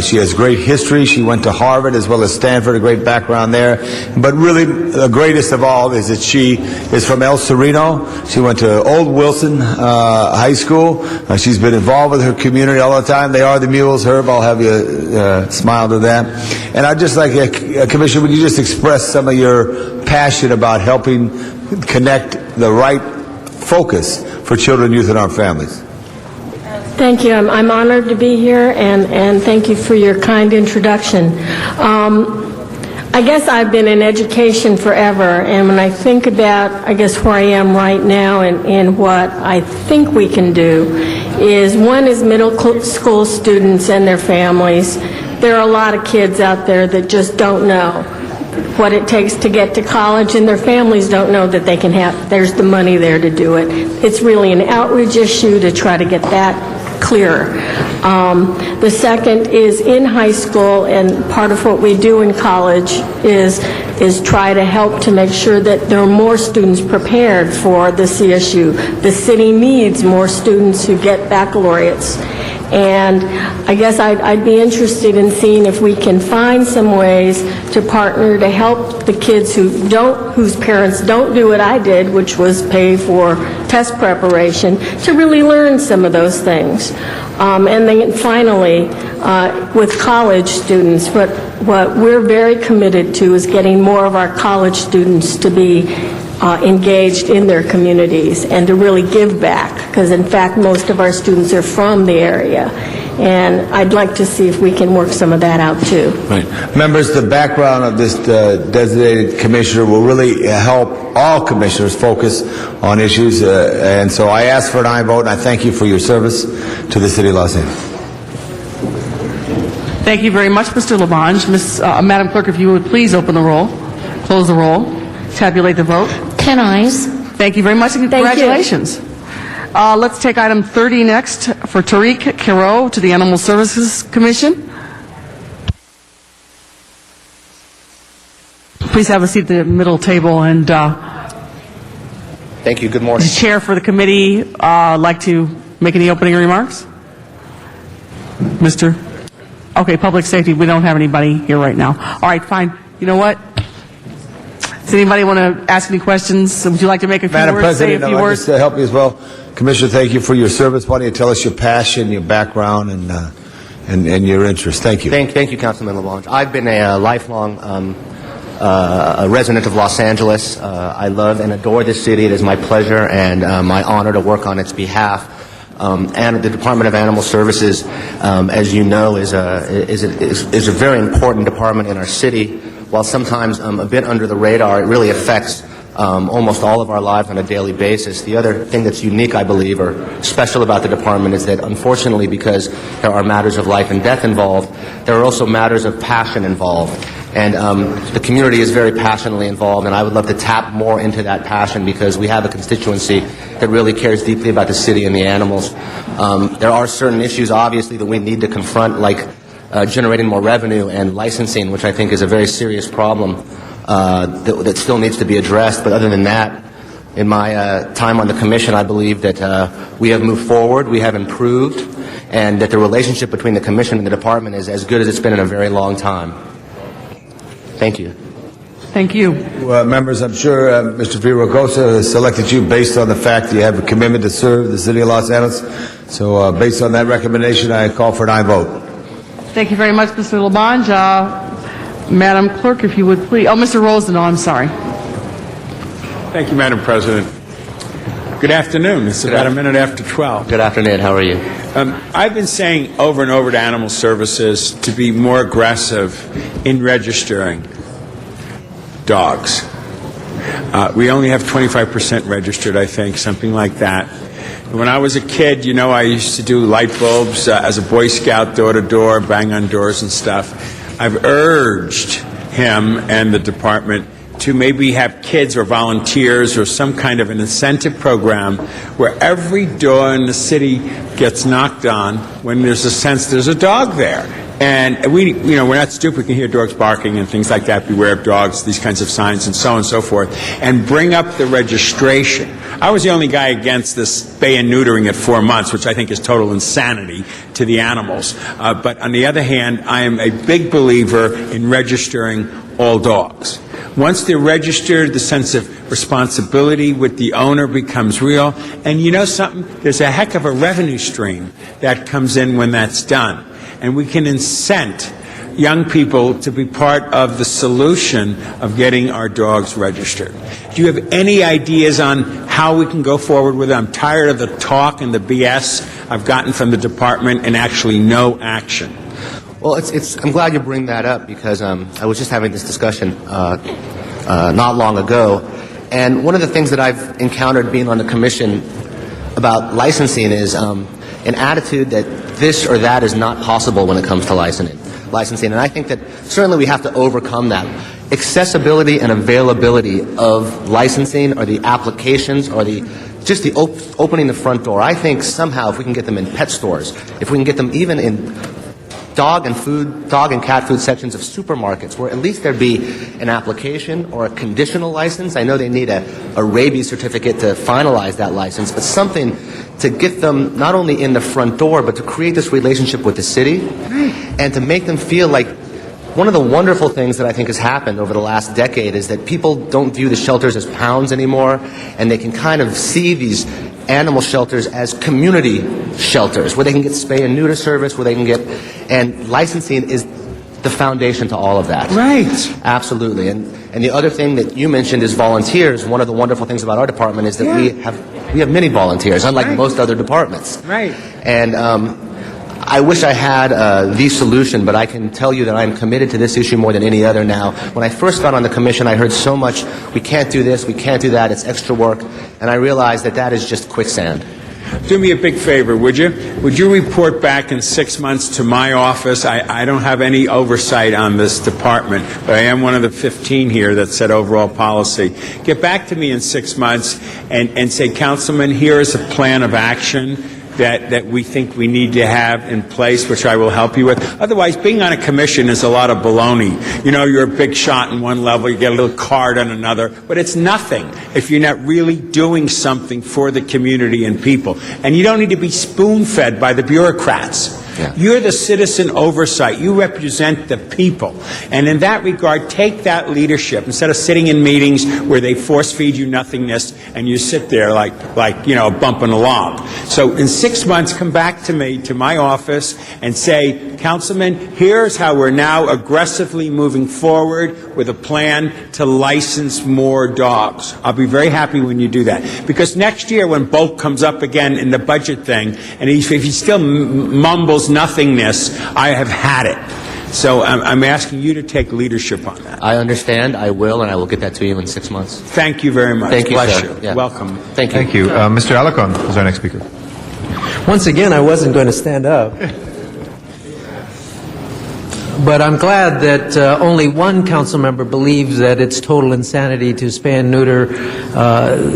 She has great history. She went to Harvard as well as Stanford, a great background there. But really, the greatest of all is that she is from El Sereno. She went to Old Wilson High School. She's been involved with her community all the time. They are the mules, Herb. I'll have you smile to that. And I'd just like, Commissioner, would you just express some of your passion about helping connect the right focus for children, youth, and our families? Thank you. I'm honored to be here, and thank you for your kind introduction. I guess I've been in education forever, and when I think about, where I am right now and what I think we can do is, one is middle school students and their families. there are a lot of kids out there that just don't know what it takes to get to college, and their families don't know that there's the money there to do it. It's really an outreach issue to try to get that clearer. The second is in high school, and part of what we do in college is try to help to make sure that there are more students prepared for the CSU. The city needs more students who get baccalaureates. And I guess I'd be interested in seeing if we can find some ways to partner to help the kids whose parents don't do what I did, which was pay for test preparation, to really learn some of those things. And then finally, with college students, what we're very committed to is getting more of our college students to be engaged in their communities and to really give back, because in fact most of our students are from the area, and I'd like to see if we can work some of that out too. Right. Members, the background of this designated commissioner will really help all commissioners focus on issues, and so I ask for an aye vote, and I thank you for your service to the City of Los Angeles. Thank you very much, Mr. Labange. Madam Clerk, if you would please open the roll, close the roll, tabulate the vote. 10 ayes. Thank you very much, and congratulations. Let's take item 30 next for Tariq Kiro to the Animal Services Commission. Please have a seat at the middle table, and thank you. Good morning. the chair for the committee like to make any opening remarks? Mr. Okay, public safety, we don't have anybody here right now. All right, fine. You know what? Does anybody want to ask any questions? Would you like to make a few Madam words, President, say a few I'd like words? to help you as well. Commissioner, thank you for your service. Why don't you tell us your passion, your background, and your interest? Thank you. Thank you, Councilman LaBonge. I've been a lifelong a resident of Los Angeles. I love and adore this city. It is my pleasure and my honor to work on its behalf. And the Department of Animal Services, as you know, is a very important department in our city. While sometimes a bit under the radar, it really affects almost all of our lives on a daily basis. The other thing that's unique, I believe, or special about the department is that, unfortunately, because there are matters of life and death involved, there are also matters of passion involved. And the community is very passionately involved, and I would love to tap more into that passion because we have a constituency that really cares deeply about the city and the animals. There are certain issues, obviously, that we need to confront, like generating more revenue and licensing, which I think is a very serious problem that still needs to be addressed. But other than that, in my time on the commission, I believe that we have moved forward, we have improved, and that the relationship between the commission and the department is as good as it's been in a very long time. Thank you. Thank you. Members, I'm sure Mr. Villaraigosa has selected you based on the fact that you have a commitment to serve the City of Los Angeles. So based on that recommendation, I call for an aye vote. Thank you very much, Mr. Labange. Madam Clerk, if you would please. Oh, Mr. Rosendahl, I'm sorry. Thank you, Madam President. Good afternoon. It's about a minute after 12. Good afternoon. How are you? I've been saying over and over to Animal Services to be more aggressive in registering dogs. We only have 25% registered, I think, something like that. When I was a kid, you know, I used to do light bulbs as a Boy Scout, door to door, bang on doors and stuff. I've urged him and the department to maybe have kids or volunteers or some kind of an incentive program where every door in the city gets knocked on when there's a sense there's a dog there. And we, you know, we're not stupid. We can hear dogs barking and things like that, beware of dogs, these kinds of signs and so on and so forth, and bring up the registration. I was the only guy against this spay and neutering at 4 months, which I think is total insanity to the animals. But on the other hand, I am a big believer in registering all dogs. Once they're registered, the sense of responsibility with the owner becomes real. And you know something? There's a heck of a revenue stream that comes in when that's done. And we can incent young people to be part of the solution of getting our dogs registered. Do you have any ideas on how we can go forward with it? I'm tired of the talk and the BS I've gotten from the department and actually no action. Well, I'm glad you bring that up because I was just having this discussion not long ago. And one of the things that I've encountered being on the commission about licensing is an attitude that this or that is not possible when it comes to licensing. licensing, and I think that certainly we have to overcome that. Accessibility and availability of licensing, or the applications, or just the opening the front door. I think somehow if we can get them in pet stores, if we can get them even in dog and cat food sections of supermarkets, where at least there'd be an application or a conditional license. I know they need a rabies certificate to finalize that license, but something to get them not only in the front door, but to create this relationship with the city and to make them feel like one of the wonderful things that I think has happened over the last decade is that people don't view the shelters as pounds anymore, and they can kind of see these animal shelters as community shelters where they can get spay and neuter service, where they can get, and licensing is the foundation to all of that. Right. Absolutely. And the other thing that you mentioned is volunteers. One of the wonderful things about our department is that we have many volunteers, unlike most other departments. Right. And I wish I had the solution, but I can tell you that I'm committed to this issue more than any other now. When I first got on the commission, I heard so much, we can't do this, we can't do that, it's extra work, and I realized that that is just quicksand. Do me a big favor, would you? Would you report back in 6 months to my office? I don't have any oversight on this department, but I am one of the 15 here that set overall policy. Get back to me in 6 months and say, Councilman, here is a plan of action that we think we need to have in place, which I will help you with. Otherwise, being on a commission is a lot of baloney. You know, you're a big shot in one level, you get a little card on another, but it's nothing if you're not really doing something for the community and people. And you don't need to be spoon-fed by the bureaucrats. Yeah. You're the citizen oversight. You represent the people. And in that regard, take that leadership. Instead of sitting in meetings where they force-feed you nothingness and you sit there like bumping along. So in 6 months, come back to me, to my office, and say, Councilman, here's how we're now aggressively moving forward with a plan to license more dogs. I'll be very happy when you do that. Because next year, when Bolt comes up again in the budget thing, and if he still mumbles nothingness, I have had it. So I'm asking you to take leadership on that. I understand, I will, and I will get that to you in 6 months. Thank you very much. Thank you, Bless sir. you. Yeah. Welcome. Thank you. Thank you. Mr. Alarcon is our next speaker. Once again, I wasn't going to stand up. But I'm glad that only one council member believes that it's total insanity to spay and neuter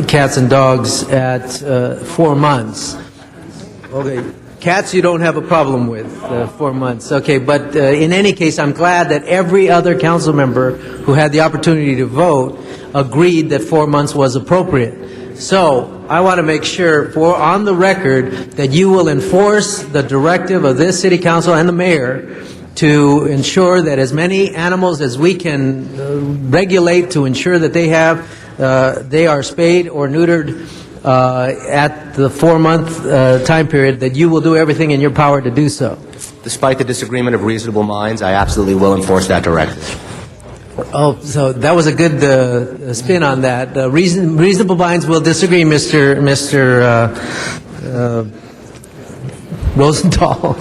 cats and dogs at 4 months. Okay. Cats you don't have a problem with, 4 months. Okay, but in any case, I'm glad that every other council member who had the opportunity to vote agreed that 4 months was appropriate. So I want to make sure, on the record, that you will enforce the directive of this city council and the mayor to ensure that as many animals as we can regulate to ensure that they are spayed or neutered at the 4 month time period, that you will do everything in your power to do so. Despite the disagreement of reasonable minds, I absolutely will enforce that directive. Oh, so that was a good spin on that. Reasonable minds will disagree, Mr. Rosenthal.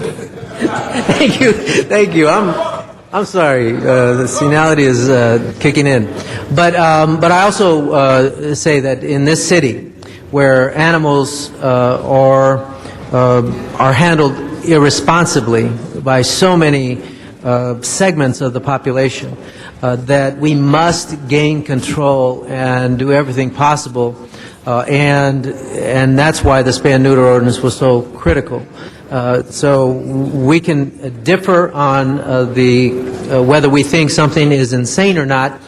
Thank you. I'm sorry. The senility is kicking in, but I also say that in this city, where animals are handled irresponsibly by so many segments of the population, that we must gain control and do everything possible, and that's why the spay and neuter ordinance was so critical. So we can differ on whether we think something is insane or not.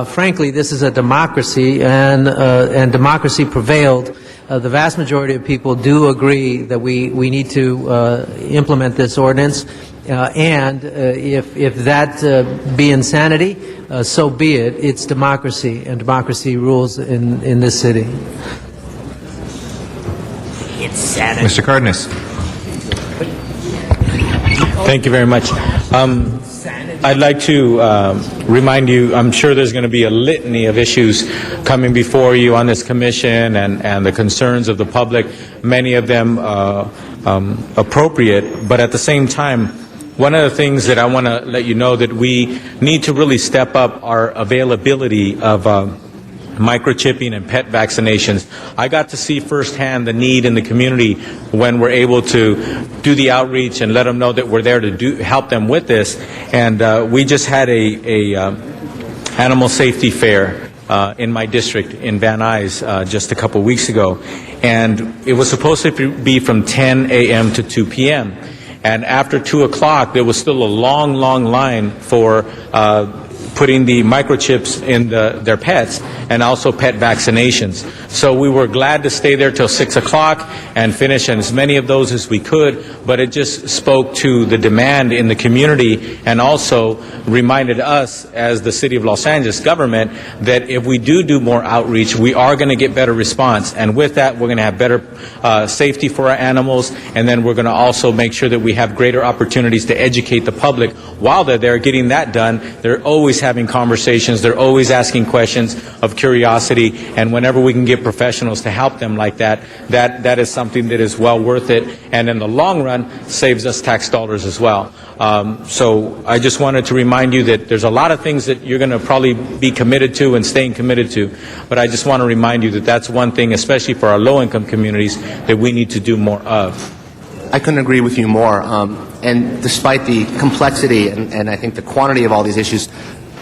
Frankly, this is a democracy, and democracy prevailed. The vast majority of people do agree that we need to implement this ordinance, and if that be insanity, so be it. It's democracy, and democracy rules in this city. It's sanity. Mr. Cardenas. Thank you very much. I'd like to remind you, I'm sure there's going to be a litany of issues coming before you on this commission and the concerns of the public, many of them appropriate, but at the same time, one of the things that I want to let you know that we need to really step up our availability of microchipping and pet vaccinations. I got to see firsthand the need in the community when we're able to do the outreach and let them know that we're there to help them with this. And we just had a animal safety fair in my district in Van Nuys just a couple weeks ago. And it was supposed to be from 10 a.m. to 2 p.m. And after 2 o'clock, there was still a long, long line for putting the microchips in their pets and also pet vaccinations. So we were glad to stay there till 6 o'clock and finish as many of those as we could, but it just spoke to the demand in the community and also reminded us as the City of Los Angeles government that if we do more outreach, we are going to get better response. And with that, we're going to have better safety for our animals, and then we're going to also make sure that we have greater opportunities to educate the public. While they're there getting that done, they're always having conversations, they're always asking questions of curiosity, and whenever we can get professionals to help them like that, that is something that is well worth it, and in the long run saves us tax dollars as well. So I just wanted to remind you that there's a lot of things that you're going to probably be committed to and staying committed to, but I just want to remind you that that's one thing, especially for our low-income communities, that we need to do more of. I couldn't agree with you more. And despite the complexity and I think the quantity of all these issues,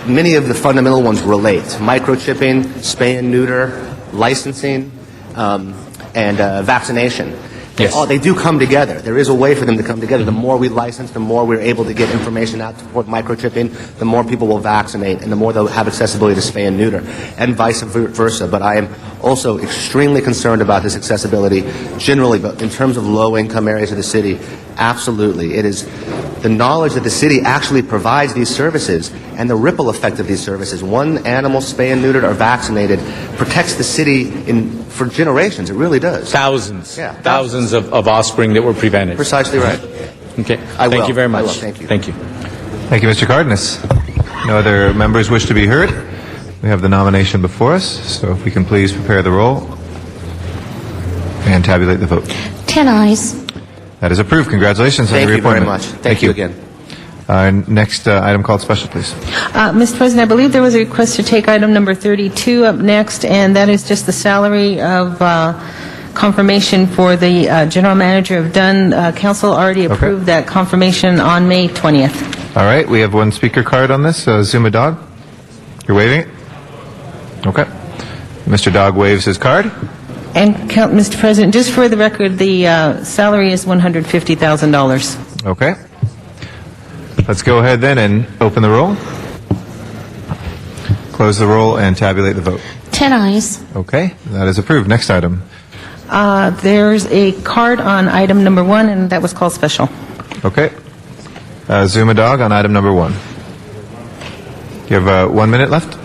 many of the fundamental ones relate. Microchipping, spay and neuter, licensing, and vaccination. Yes. They do come together. There is a way for them to come together. The more we license, the more we're able to get information out to support microchipping, the more people will vaccinate, and the more they'll have accessibility to spay and neuter, and vice versa. But I am also extremely concerned about this accessibility generally, but in terms of low-income areas of the city, absolutely. It is the knowledge that the city actually provides these services and the ripple effect of these services. One animal spay and neutered or vaccinated protects the city for generations. It really does. Thousands. Yeah, thousands of offspring that were prevented. Precisely right. Okay. Thank you very much. Thank you. Thank you. Thank you, Mr. Cardenas. No other members wish to be heard. We have the nomination before us, so if we can please prepare the roll and tabulate the vote. 10 ayes. That is approved. Congratulations on Thank the you very reappointment. much. Thank you again. Next item called special, please. Mr. President, I believe there was a request to take item number 32 up next, and that is just the salary of confirmation for the general manager of Dunn. Council already approved that confirmation on May 20th. All right, we have one speaker card on this. Zuma Dog, you're waving it? Okay. Mr. Dog waves his card. And, Mr. President, just for the record, the salary is $150,000. Okay. Let's go ahead then and open the roll, close the roll, and tabulate the vote. 10 ayes. Okay, that is approved. Next item. There's a card on item number 1, and that was called special. Okay. Zuma Dog on item number 1. You have 1 minute left?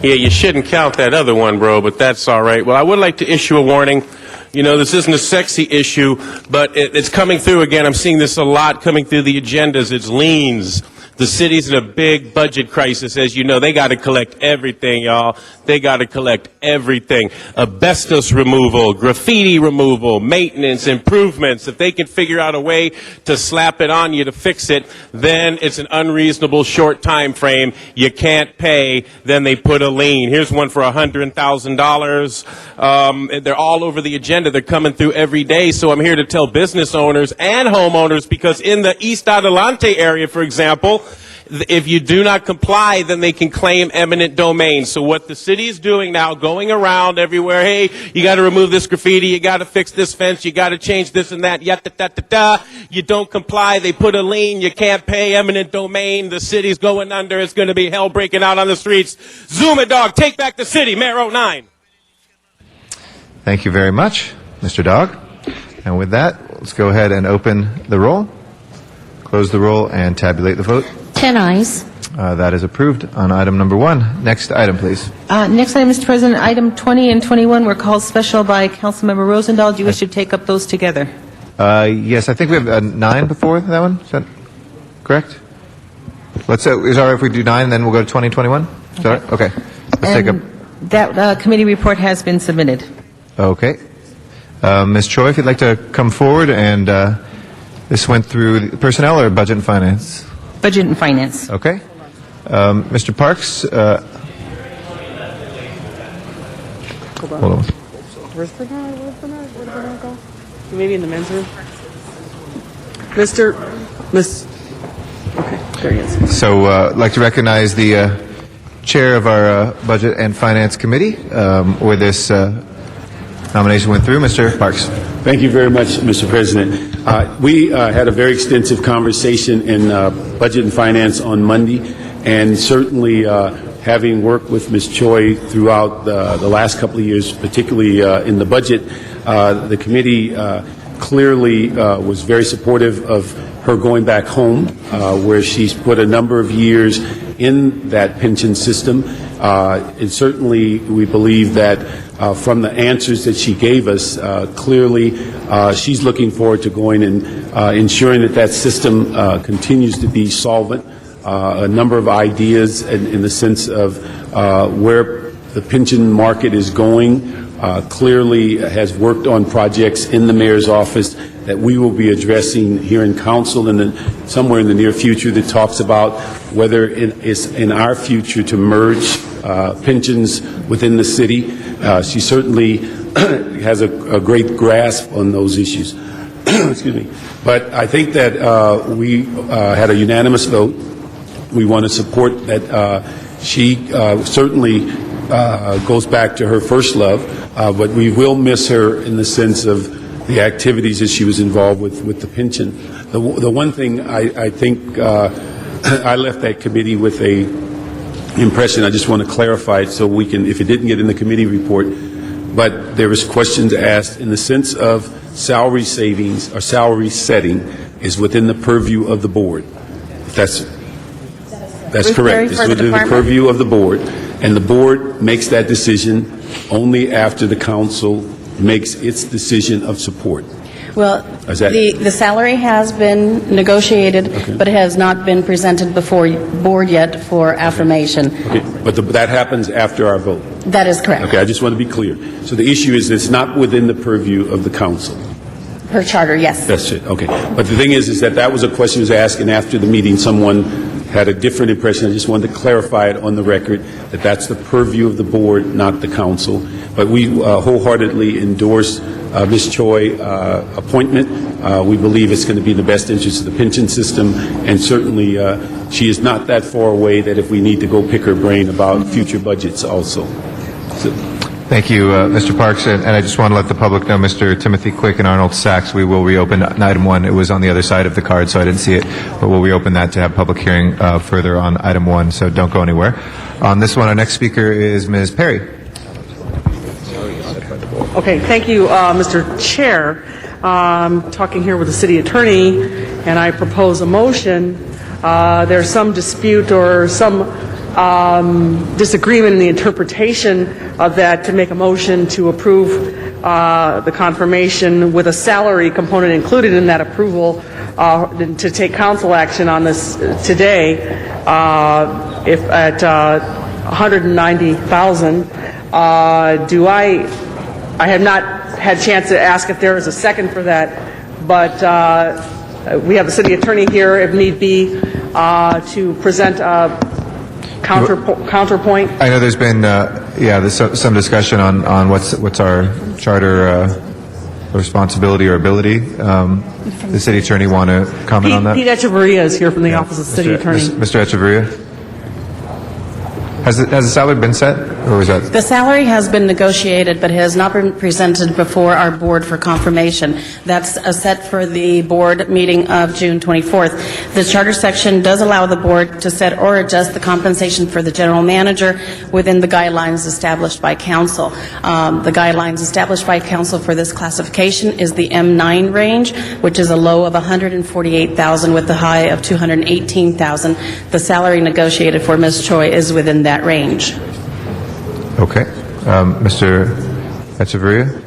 Yeah, you shouldn't count that other one, bro, but that's all right. Well, I would like to issue a warning. You know, this isn't a sexy issue, but it's coming through again. I'm seeing this a lot coming through the agendas. It's liens. The city's in a big budget crisis. As you know, they got to collect everything, y'all. They got to collect everything. Asbestos removal, graffiti removal, maintenance, improvements. If they can figure out a way to slap it on you to fix it, then it's an unreasonable short time frame. You can't pay, then they put a lien. Here's one for $100,000. They're all over the agenda. They're coming through every day. So I'm here to tell business owners and homeowners, because in the East Adelante area, for example, if you do not comply, then they can claim eminent domain. So what the city is doing now, going around everywhere, hey, you got to remove this graffiti, you got to fix this fence, you got to change this and that, you don't comply, they put a lien, you can't pay, eminent domain, the city's going under, it's going to be hell breaking out on the streets. Zuma Dog, take back the city, Mayor 09. Thank you very much, Mr. Dog. And with that, let's go ahead and open the roll, close the roll, and tabulate the vote. 10 ayes. That is approved on item number 1. Next item, please. Next item, Mr. President, item 20 and 21 were called special by Councilmember Rosendahl. Do you wish to take up those together? Yes, I think we have 9 before that one. Is that correct? Is it all right if we do 9 and then we'll go to 20 and 21? Is that right? Okay. Let's take up. That committee report has been submitted. Okay. Ms. Choi, if you'd like to come forward, and this went through personnel or budget and finance? Budget and finance. Okay. Mr. Parks, Hold Hold on. Where's Bernard? Where'd Bernard go? Maybe in the men's room? Okay, there he is. So I'd like to recognize the chair of our Budget and Finance Committee, where this nomination went through, Mr. Parks. Thank you very much, Mr. President. We had a very extensive conversation in Budget and Finance on Monday, and certainly having worked with Ms. Choi throughout the last couple of years, particularly in the budget, the committee clearly was very supportive of her going back home, where she's put a number of years in that pension system. And certainly we believe that from the answers that she gave us, clearly she's looking forward to going and ensuring that that system continues to be solvent. A number of ideas in the sense of where the pension market is going. Clearly has worked on projects in the mayor's office that we will be addressing here in council somewhere in the near future that talks about whether it's in our future to merge pensions within the city. She certainly has a great grasp on those issues. Excuse me. But I think that we had a unanimous vote. We want to support that she certainly goes back to her first love, but we will miss her in the sense of the activities that she was involved with the pension. The one thing I think I left that committee with a impression. I just want to clarify it so we can, if it didn't get in the committee report, but there was questions asked in the sense of salary savings or salary setting is within the purview of the board. That's correct. It's within the purview of the board, and the board makes that decision only after the council makes its decision of support. Well, the salary has been negotiated, but it has not been presented before board yet for affirmation. Okay, but that happens after our vote. That is correct. Okay, I just want to be clear. So the issue is it's not within the purview of the council. Per charter, yes. That's it. Okay. But the thing is that was a question that was asked, and after the meeting, someone had a different impression. I just wanted to clarify it on the record that that's the purview of the board, not the council. But we wholeheartedly endorse Ms. Choi appointment. We believe it's going to be in the best interest of the pension system, and certainly she is not that far away that if we need to go pick her brain about future budgets also. Thank you, Mr. Parks. And I just want to let the public know, Mr. Timothy Quick and Arnold Sachs, we will reopen item 1. It was on the other side of the card, so I didn't see it. But we'll reopen that to have public hearing further on item 1, so don't go anywhere. On this one, our next speaker is Ms. Perry. Okay, thank you, Mr. Chair. I'm talking here with the city attorney, and I propose a motion. There's some dispute or some disagreement in the interpretation of that to make a motion to approve the confirmation with a salary component included in that approval to take council action on this today if at $190,000. I have not had a chance to ask if there is a second for that, but we have the city attorney here if need be to present a counterpoint. I know there's been, there's some discussion on what's our charter responsibility or ability. The city attorney want to comment on that? Pete Echeverria is here from the office of the city attorney. Mr. Echeverria? Has the salary been set, or was that? The salary has been negotiated, but it has not been presented before our board for confirmation. That's set for the board meeting of June 24th. The charter section does allow the board to set or adjust the compensation for the general manager within the guidelines established by council. The guidelines established by council for this classification is the M9 range, which is a low of $148,000 with a high of $218,000. The salary negotiated for Ms. Choi is within that range. Okay. Mr. Echeverria?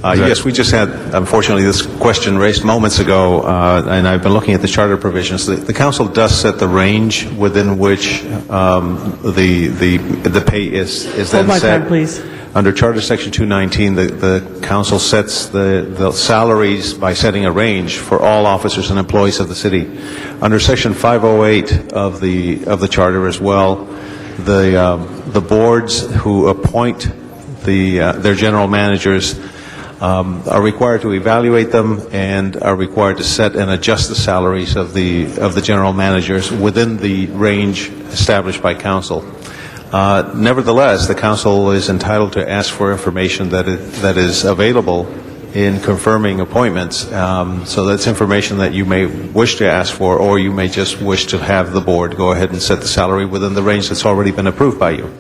Yes, we just had, unfortunately, this question raised moments ago, and I've been looking at the charter provisions. The council does set the range within which the pay is then set. Hold my time, please. Under Charter Section 219, the council sets the salaries by setting a range for all officers and employees of the city. Under Section 508 of the charter as well, the boards who appoint their general managers are required to evaluate them and are required to set and adjust the salaries of the general managers within the range established by council. Nevertheless, the council is entitled to ask for information that is available in confirming appointments. So that's information that you may wish to ask for, or you may just wish to have the board go ahead and set the salary within the range that's already been approved by you.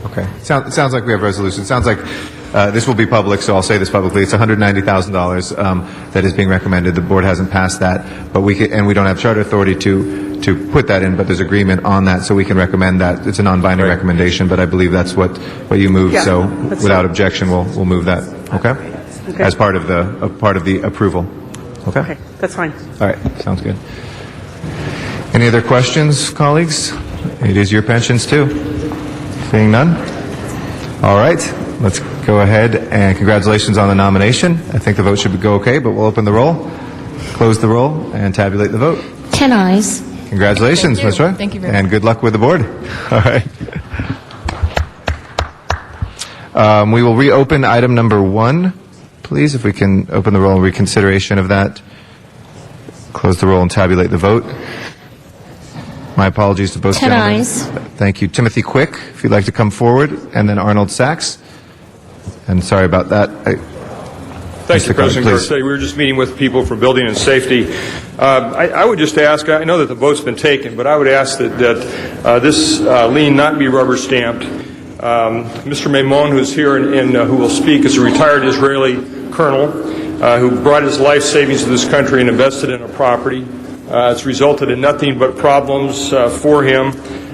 Okay. It sounds like we have a resolution. It sounds like this will be public, so I'll say this publicly. It's $190,000 that is being recommended. The board hasn't passed that, but we don't have charter authority to put that in, but there's agreement on that, so we can recommend that. It's a non-binding recommendation, but I believe that's what you moved. Yeah, so that's without fine. objection, we'll move that. Okay? Okay. As part of the approval. Okay? Okay, that's fine. All right. Sounds good. Any other questions, colleagues? It is your pensions too. Seeing none? All right. Let's go ahead and congratulations on the nomination. I think the vote should go okay, but we'll open the roll, close the roll, and tabulate the vote. 10 eyes. Congratulations, Ms. Roy. Thank you very And good luck with the board. All right. We will reopen item number 1, please, if we can open the roll and reconsideration of that. Close the roll and tabulate the vote. My apologies to both 10 gentlemen. ayes. Thank you. Timothy Quick, if you'd like to come forward, and then Arnold Sachs. And sorry about that. Thank you, Mr. Carter, President please. Garcetti. We were just meeting with people from Building and Safety. I would just ask, I know that the vote's been taken, but I would ask that this lien not be rubber stamped. Mr. Maimon, who's here and who will speak, is a retired Israeli colonel who brought his life savings to this country and invested in a property. It's resulted in nothing but problems for him,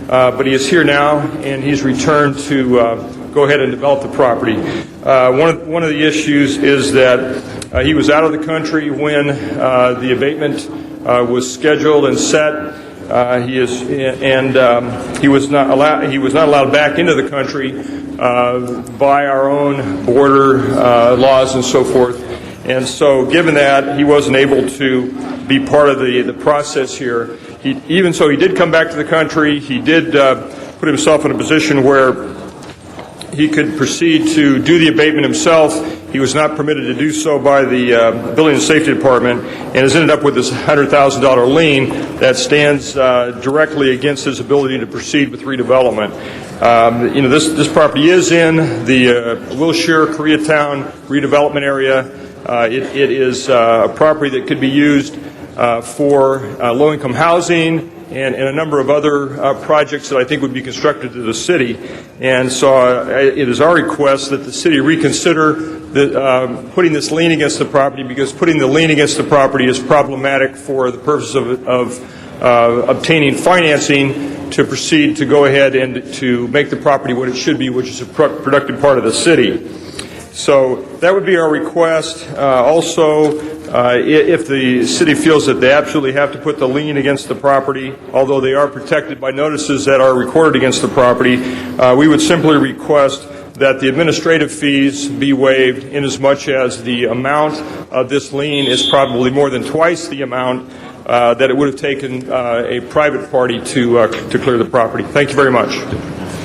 but he is here now, and he's returned to go ahead and develop the property. One of the issues is that he was out of the country when the abatement was scheduled and set. He was not allowed back into the country by our own border laws and so forth. And so, given that, he wasn't able to be part of the process here. Even so, he did come back to the country. He did put himself in a position where he could proceed to do the abatement himself. He was not permitted to do so by the Building and Safety Department, and has ended up with this $100,000 lien that stands directly against his ability to proceed with redevelopment. This property is in the Wilshire Koreatown redevelopment area. It is a property that could be used for low-income housing and a number of other projects that I think would be constructed to the city. And so it is our request that the city reconsider putting this lien against the property, because putting the lien against the property is problematic for the purpose of obtaining financing to proceed to go ahead and to make the property what it should be, which is a productive part of the city. So that would be our request. Also, if the city feels that they absolutely have to put the lien against the property, although they are protected by notices that are recorded against the property, we would simply request that the administrative fees be waived, inasmuch as the amount of this lien is probably more than twice the amount that it would have taken a private party to clear the property. Thank you very much.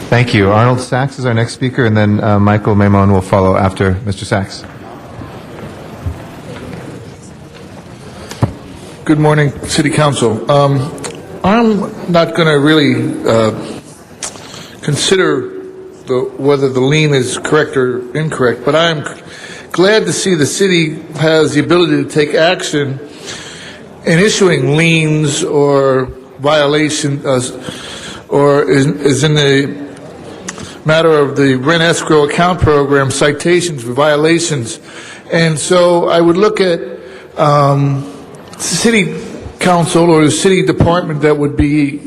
Thank you. Arnold Sachs is our next speaker, and then Michael Maimon will follow after Mr. Sachs. Good morning, City Council. I'm not going to really consider whether the lien is correct or incorrect, but I'm glad to see the city has the ability to take action in issuing liens or violations, or is in the matter of the rent escrow account program, citations for violations. And so I would look at city council or the city department that would be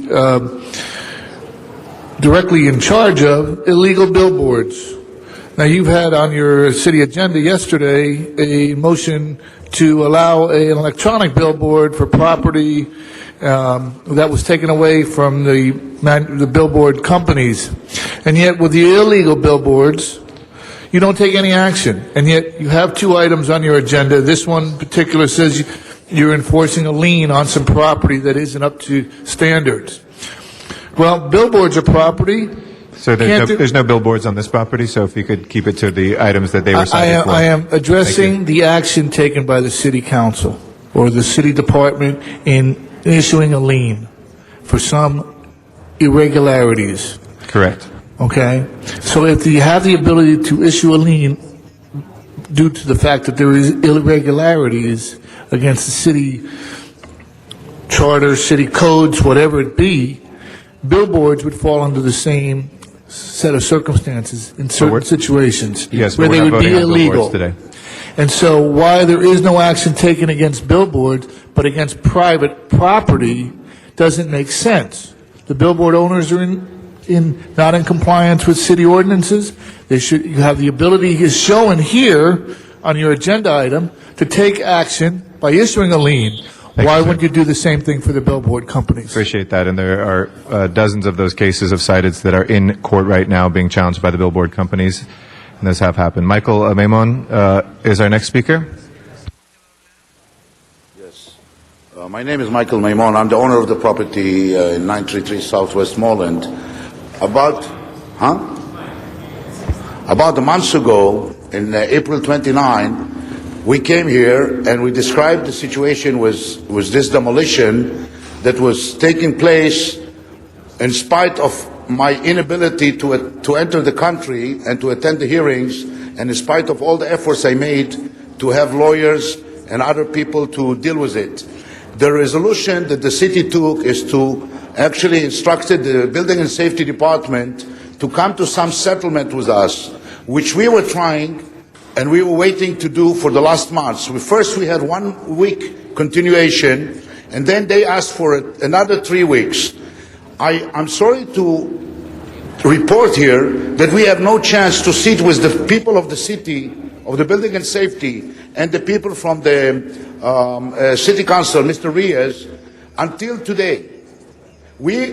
directly in charge of illegal billboards. Now, you've had on your city agenda yesterday a motion to allow an electronic billboard for property that was taken away from the billboard companies. And yet, with the illegal billboards, you don't take any action. And yet, you have two items on your agenda. This one in particular says you're enforcing a lien on some property that isn't up to standards. Well, billboards are property. So Can't there's no billboards on this property, so if you could keep it to the items that they were I cited for. am Thank you. addressing the action taken by the city council or the city department in issuing a lien for some irregularities. Correct. Okay? So if you have the ability to issue a lien due to the fact that there is irregularities against the city charter, city codes, whatever it be, billboards would fall under the same set of circumstances in certain situations Yes, where but they we're not would be voting on illegal. billboards today. And so why there is no action taken against billboards but against private property doesn't make sense. The billboard owners are not in compliance with city ordinances. You have the ability, is shown here on your agenda item, to take action by issuing a lien. Why wouldn't you do the same thing for the billboard companies? Appreciate that, and there are dozens of those cases of citeds that are in court right now being challenged by the billboard companies, and those have happened. Michael Maimon is our next speaker. My name is Michael Maimon. I'm the owner of the property in 933 Southwest Moreland. About a month ago, in April 29, we came here and we described the situation was this demolition that was taking place in spite of my inability to enter the country and to attend the hearings, and in spite of all the efforts I made to have lawyers and other people to deal with it. The resolution that the city took is to actually instructed the Building and Safety Department to come to some settlement with us, which we were trying and we were waiting to do for the last months. First we had 1 week continuation, and then they asked for another 3 weeks. I'm sorry to report here that we have no chance to sit with the people of the city, of the Building and Safety, and the people from the City Council, Mr. Reyes, until today.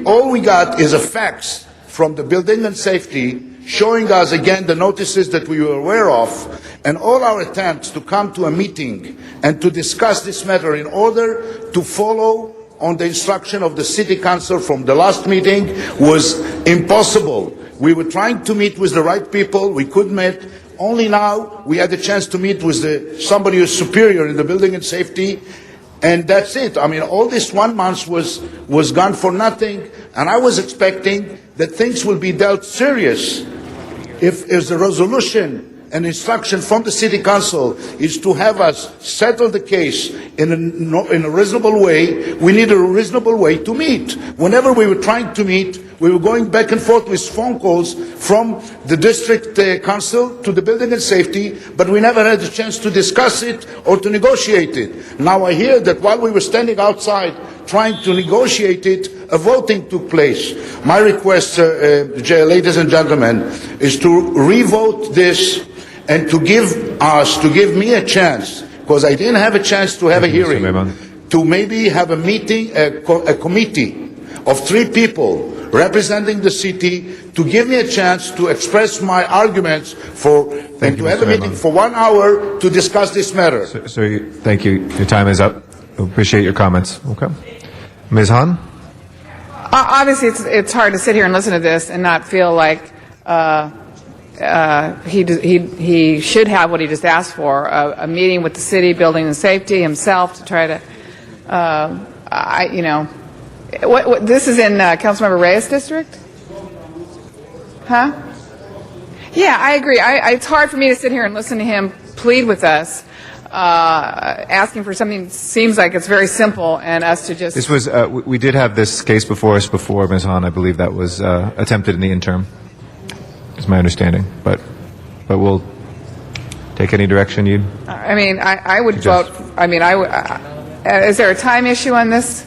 All we got is a fax from the Building and Safety showing us again the notices that we were aware of, and all our attempts to come to a meeting and to discuss this matter in order to follow on the instruction of the City Council from the last meeting was impossible. We were trying to meet with the right people. We couldn't meet. Only now we had a chance to meet with somebody who's superior in the Building and Safety, and that's it. I mean, all this 1 month was gone for nothing, and I was expecting that things will be dealt serious if there's a resolution. An instruction from the City Council is to have us settle the case in a reasonable way. We need a reasonable way to meet. Whenever we were trying to meet, we were going back and forth with phone calls from the District Council to the Building and Safety, but we never had a chance to discuss it or to negotiate it. Now I hear that while we were standing outside trying to negotiate it, a voting took place. My request, ladies and gentlemen, is to revote this and to give me a chance, because I didn't have a chance to have a hearing, to maybe have a meeting, a committee of 3 people representing the city, to give me a chance to express my arguments and to have a meeting for 1 hour to discuss this matter. Thank you. Your time is up. Appreciate your comments. Okay. Ms. Hahn? Obviously, it's hard to sit here and listen to this and not feel like he should have what he just asked for, a meeting with the city, Building and Safety, himself, to try to, this is in Councilmember Reyes' district? Huh? Yeah, I agree. It's hard for me to sit here and listen to him plead with us, asking for something that seems like it's very simple, and us to just... This was, we did have this case before us before, Ms. Hahn. I believe that was attempted in the interim, is my understanding. But we'll take any direction you... I mean, I would vote... I mean, is there a time issue on this?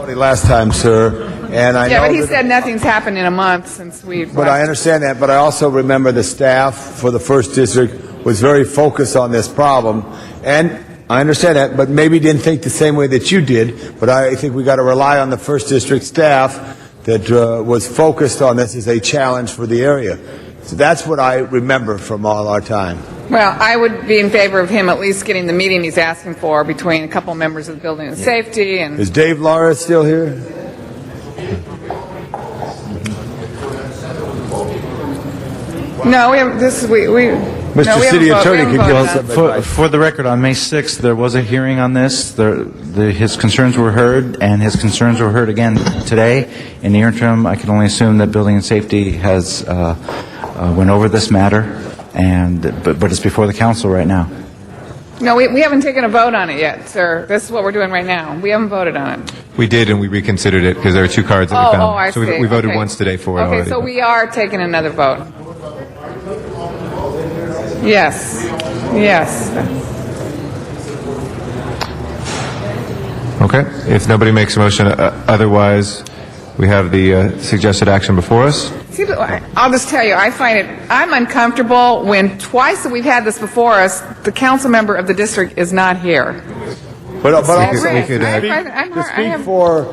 Last time, sir, and I know but he said nothing's happened in a month since we've... But I understand that, but I also remember the staff for the first district was very focused on this problem, and I understand that, but maybe didn't think the same way that you did, but I think we got to rely on the first district staff that was focused on this as a challenge for the area. So that's what I remember from all our time. Well, I would be in favor of him at least getting the meeting he's asking for between a couple members of the Building and Safety and... Is Dave Lara still here? No, we have, this is, we, Mr. no, we City haven't Attorney, voted- we could haven't you voted also- on it. For the record, on May 6th, there was a hearing on this. His concerns were heard, and his concerns were heard again today. In the interim, I can only assume that Building and Safety has went over this matter, but it's before the council right now. No, we haven't taken a vote on it yet, sir. This is what we're doing right now. We haven't voted on it. We did, and we reconsidered it because there are two cards that we found. I so see. we voted Okay. once today for it Okay, already. so we are taking another vote. Yes. Yes. Okay. If nobody makes a motion, otherwise, we have the suggested action before us. See, I'll just tell you, I'm uncomfortable when twice that we've had this before us, the council member of the district is not here. But It's also, risk. to I speak have- for,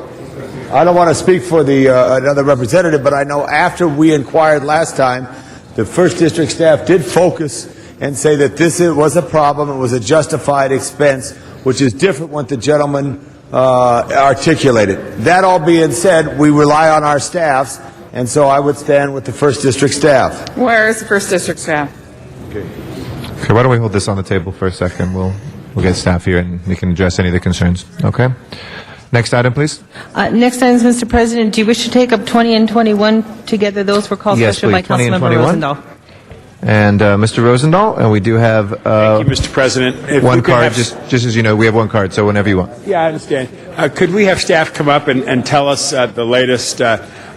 I don't want to speak for the another representative, but I know after we inquired last time, the first district staff did focus and say that this was a problem, it was a justified expense, which is different what the gentleman articulated. That all being said, we rely on our staffs, and so I would stand with the first district staff. Where is the first district staff? Okay, why don't we hold this on the table for a second? We'll get staff here and we can address any of the concerns. Okay? Next item, please. Next items, Mr. President, do you wish to take up 20 and 21 together? Those were called Yes, special by please, 20 and Councilmember 21. Rosendahl. And Mr. Rosendahl, and we do have Thank you, Mr. President. If we one could card, have- just as you know, we have one card, so whenever you want. Yeah, I understand. Could we have staff come up and tell us the latest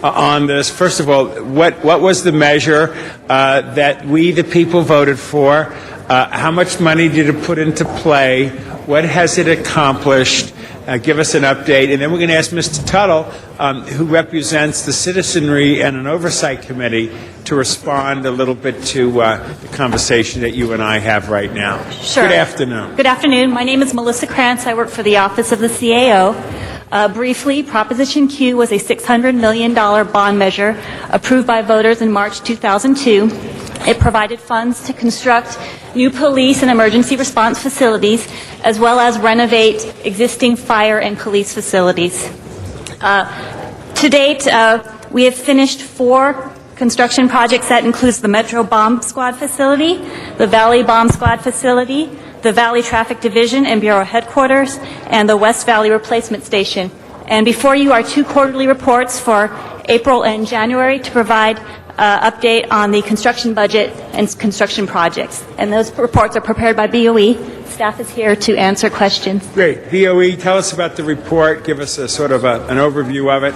on this? First of all, what was the measure that we, the people, voted for? How much money did it put into play? What has it accomplished? Give us an update. And then we're going to ask Mr. Tuttle, who represents the citizenry and an oversight committee, to respond a little bit to the conversation that you and I have right now. Sure. Good afternoon. Good afternoon. My name is Melissa Krantz. I work for the Office of the CAO. Briefly, Proposition Q was a $600 million bond measure approved by voters in March 2002. It provided funds to construct new police and emergency response facilities, as well as renovate existing fire and police facilities. To date, we have finished 4 construction projects. That includes the Metro Bomb Squad facility, the Valley Bomb Squad facility, the Valley Traffic Division and Bureau Headquarters, and the West Valley Replacement Station. And before you are 2 quarterly reports for April and January to provide update on the construction budget and construction projects. And those reports are prepared by BOE. Staff is here to answer questions. Great. BOE, tell us about the report. Give us a sort of an overview of it.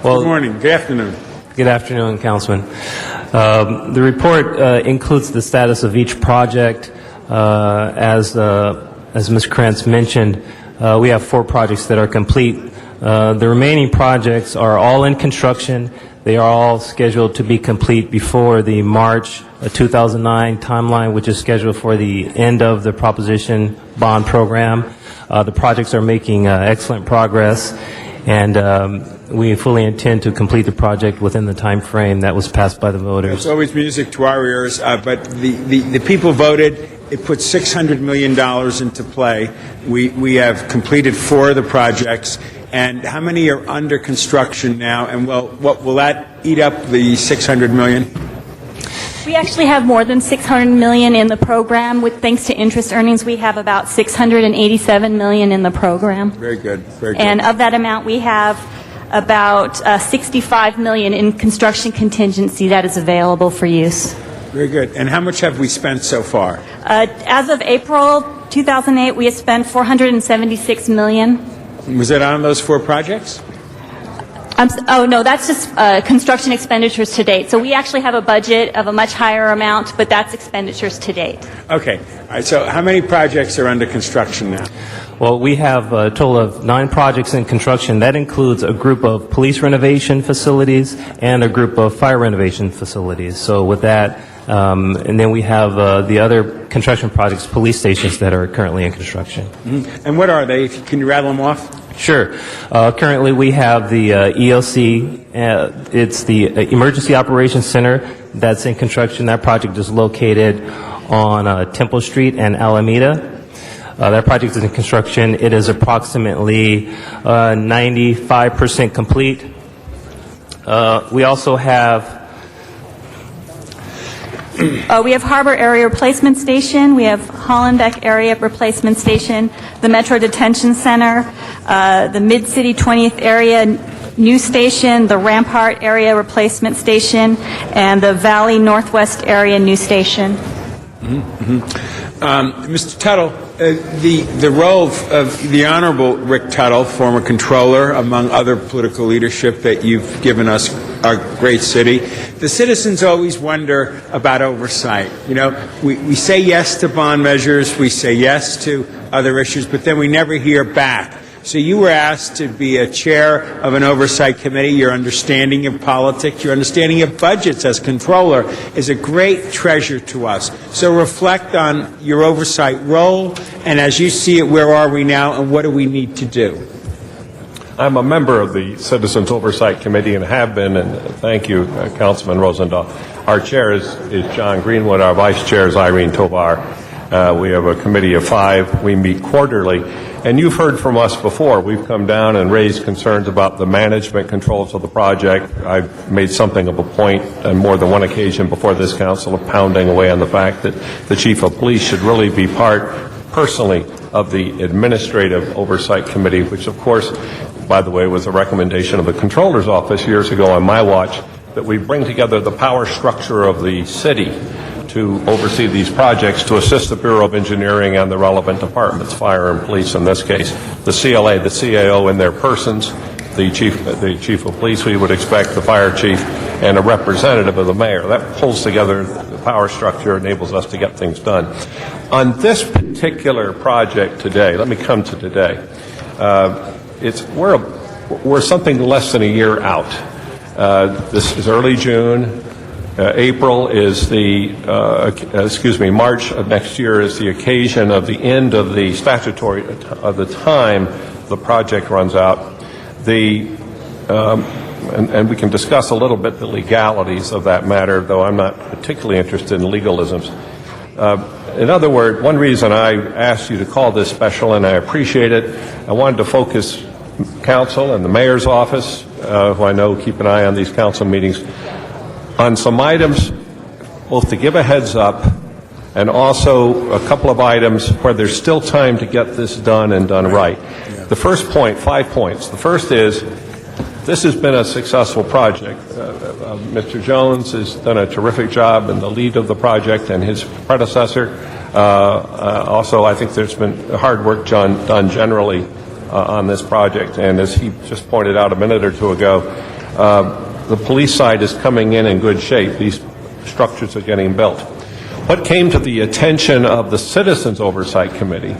Well, good morning. Good afternoon. Good afternoon, Councilman. The report includes the status of each project. As Ms. Krantz mentioned, we have 4 projects that are complete. The remaining projects are all in construction. They are all scheduled to be complete before the March 2009 timeline, which is scheduled for the end of the Proposition Bond Program. The projects are making excellent progress, and we fully intend to complete the project within the time frame that was passed by the voters. It's always music to our ears, but the people voted. It put $600 million into play. We have completed 4 of the projects. And how many are under construction now? And what will that eat up the $600 million? We actually have more than $600 million in the program. With thanks to interest earnings, we have about $687 million in the program. Very good. Very good. And of that amount, we have about $65 million in construction contingency that is available for use. Very good. And how much have we spent so far? As of April 2008, we have spent $476 million. Was it on those 4 projects? Oh, no, that's just construction expenditures to date. So we actually have a budget of a much higher amount, but that's expenditures to date. Okay. All right. So how many projects are under construction now? Well, we have a total of 9 projects in construction. That includes a group of police renovation facilities and a group of fire renovation facilities. So with that, and then we have the other construction projects, police stations that are currently in construction. Mm-hmm. And what are they? Can you rattle them off? Sure. Currently, we have the EOC. It's the Emergency Operations Center that's in construction. That project is located on Temple Street and Alameda. That project is in construction. It is approximately 95% complete. We also have We have Harbor Area Replacement Station, we have Hollenbeck Area Replacement Station, the Metro Detention Center, the Mid-City 20th Area New Station, the Rampart Area Replacement Station, and the Valley Northwest Area New Station. Mr. Tuttle, the role of the Honorable Rick Tuttle, former controller, among other political leadership that you've given us, our great city, the citizens always wonder about oversight. You know, we say yes to bond measures, we say yes to other issues, but then we never hear back. So you were asked to be a chair of an oversight committee. Your understanding of politics, your understanding of budgets as controller is a great treasure to us. So reflect on your oversight role, and as you see it, where are we now, and what do we need to do? I'm a member of the Citizens Oversight Committee and have been, and thank you, Councilman Rosendahl. Our chair is John Greenwood. Our vice chair is Irene Tovar. We have a committee of 5. We meet quarterly. And you've heard from us before. We've come down and raised concerns about the management controls of the project. I've made something of a point on more than one occasion before this council of pounding away on the fact that the chief of police should really be part, personally, of the administrative oversight committee, which, of course, by the way, was a recommendation of the controller's office years ago on my watch, that we bring together the power structure of the city to oversee these projects, to assist the Bureau of Engineering and the relevant departments, fire and police in this case, the CLA, the CAO in their persons, the chief of police we would expect, the fire chief, and a representative of the mayor. That pulls together the power structure, enables us to get things done. On this particular project today, let me come to today. We're something less than a year out. This is early June. April is March of next year is the occasion of the end of the statutory, of the time the project runs out. And we can discuss a little bit the legalities of that matter, though I'm not particularly interested in legalisms. In other words, one reason I asked you to call this special, and I appreciate it, I wanted to focus council and the mayor's office, who I know keep an eye on these council meetings, on some items, both to give a heads up and also a couple of items where there's still time to get this done and done right. The first point, 5 points. The first is, this has been a successful project. Mr. Jones has done a terrific job in the lead of the project, and his predecessor. Also, I think there's been hard work done generally on this project, and as he just pointed out a minute or two ago, the police side is coming in good shape. These structures are getting built. What came to the attention of the Citizens Oversight Committee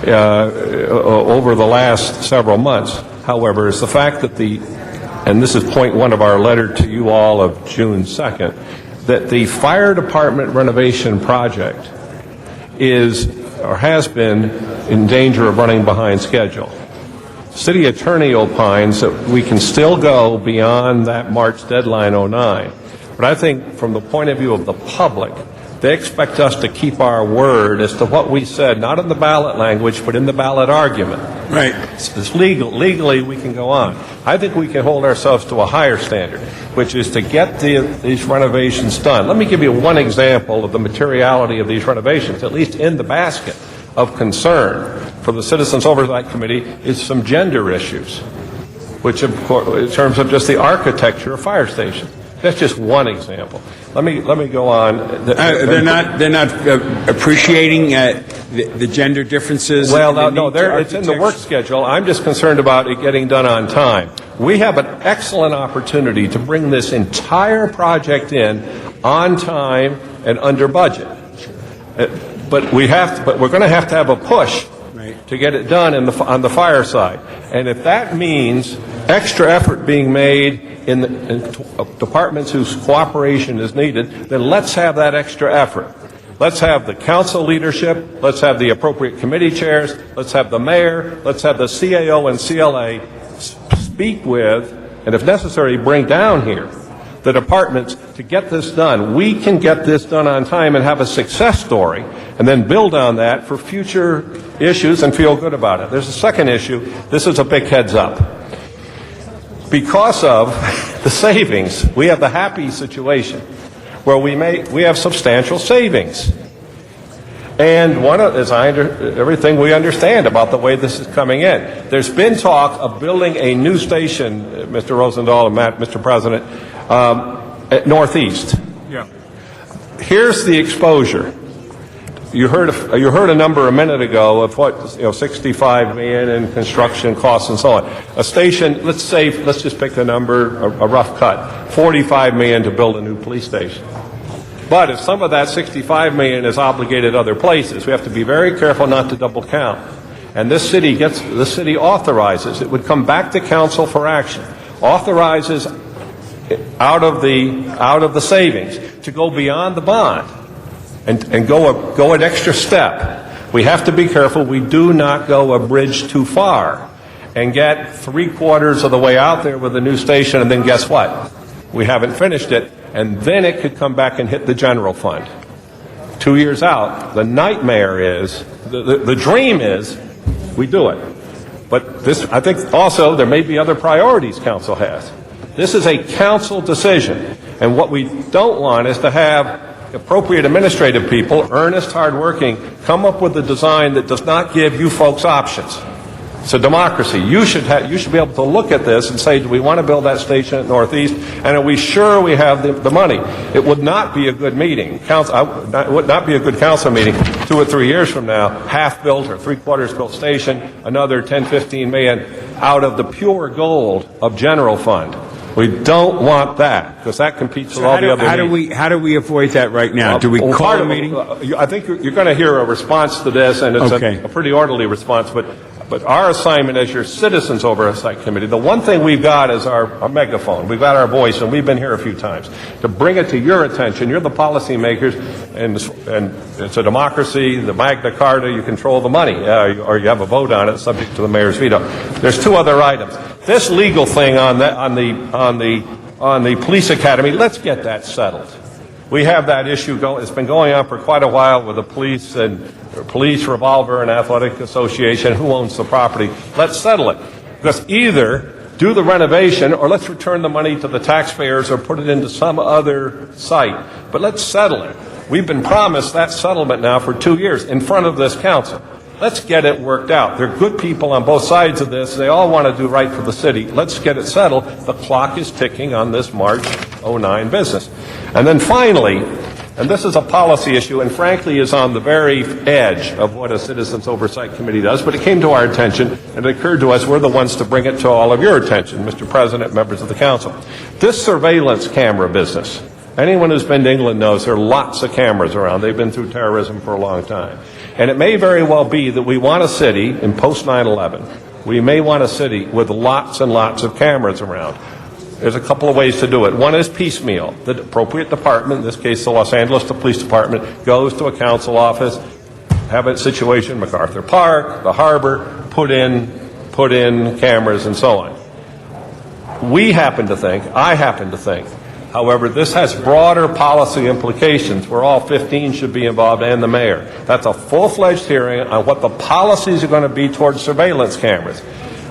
over the last several months, however, is the fact that and this is point 1 of our letter to you all of June 2nd, that the fire department renovation project is, or has been, in danger of running behind schedule. City attorney opines that we can still go beyond that March deadline 09. But I think from the point of view of the public, they expect us to keep our word as to what we said, not in the ballot language, but in the ballot argument. Right. It's legal. Legally, we can go on. I think we can hold ourselves to a higher standard, which is to get these renovations done. Let me give you one example of the materiality of these renovations, at least in the basket of concern for the Citizens Oversight Committee is some gender issues, which, of course, in terms of just the architecture of fire stations. That's just one example. Let me go on. They're not appreciating the gender differences. Well, no, it's in the work schedule. I'm just concerned about it getting done on time. We have an excellent opportunity to bring this entire project in on time and under budget. But we're going to have a push to get it done on the fire side. And if that means extra effort being made in departments whose cooperation is needed, then let's have that extra effort. Let's have the council leadership, let's have the appropriate committee chairs, let's have the mayor, let's have the CAO and CLA speak with, and if necessary, bring down here the departments to get this done. We can get this done on time and have a success story, and then build on that for future issues and feel good about it. There's a second issue. This is a big heads up. Because of the savings, we have the happy situation where we have substantial savings. And everything we understand about the way this is coming in. There's been talk of building a new station, Mr. Rosendahl and Mr. President, at Northeast. Yeah. Here's the exposure. You heard a number a minute ago of what, $65 million in construction costs and so on. A station, let's just pick the number, a rough cut, $45 million to build a new police station. But if some of that $65 million is obligated other places, we have to be very careful not to double count. And this city authorizes, it would come back to council for action, authorizes out of the savings to go beyond the bond and go an extra step. We have to be careful we do not go a bridge too far and get 3/4 of the way out there with a new station, and then guess what? We haven't finished it, and then it could come back and hit the general fund. 2 years out, the nightmare is, the dream is, we do it. But this, I think also there may be other priorities council has. This is a council decision, and what we don't want is to have appropriate administrative people, earnest, hardworking, come up with a design that does not give you folks options. It's a democracy. You should be able to look at this and say, do we want to build that station at Northeast, and are we sure we have the money? It would not be a good meeting. It would not be a good council meeting 2 or 3 years from now, half built or 3/4 built station, another 10, 15 million out of the pure gold of general fund. We don't want that, because that competes with all the other needs. How do we avoid that right now? Do we call a meeting? I think you're going to hear a response to this, and it's Okay. a pretty orderly response, but our assignment as your Citizens Oversight Committee, the one thing we've got is our megaphone. We've got our voice, and we've been here a few times, to bring it to your attention. You're the policymakers, and it's a democracy, the Magna Carta, you control the money, or you have a vote on it subject to the mayor's veto. There's 2 other items. This legal thing on the police academy, let's get that settled. We have that issue it's been going on for quite a while with the police revolver and athletic association. Who owns the property? Let's settle it. Because either do the renovation, or let's return the money to the taxpayers or put it into some other site. But let's settle it. We've been promised that settlement now for 2 years in front of this council. Let's get it worked out. There are good people on both sides of this. They all want to do right for the city. Let's get it settled. The clock is ticking on this March 09 business. And then finally, and this is a policy issue and frankly is on the very edge of what a Citizens Oversight Committee does, but it came to our attention and it occurred to us we're the ones to bring it to all of your attention, Mr. President, members of the council. This surveillance camera business, anyone who's been to England knows there are lots of cameras around. They've been through terrorism for a long time. And it may very well be that we want a city in post 9/11. We may want a city with lots and lots of cameras around. There's a couple of ways to do it. One is piecemeal. The appropriate department, in this case the Los Angeles Police Department, goes to a council office, have a situation, MacArthur Park, the harbor, put in cameras and so on. I happen to think, however, this has broader policy implications where all 15 should be involved and the mayor. That's a full-fledged hearing on what the policies are going to be towards surveillance cameras.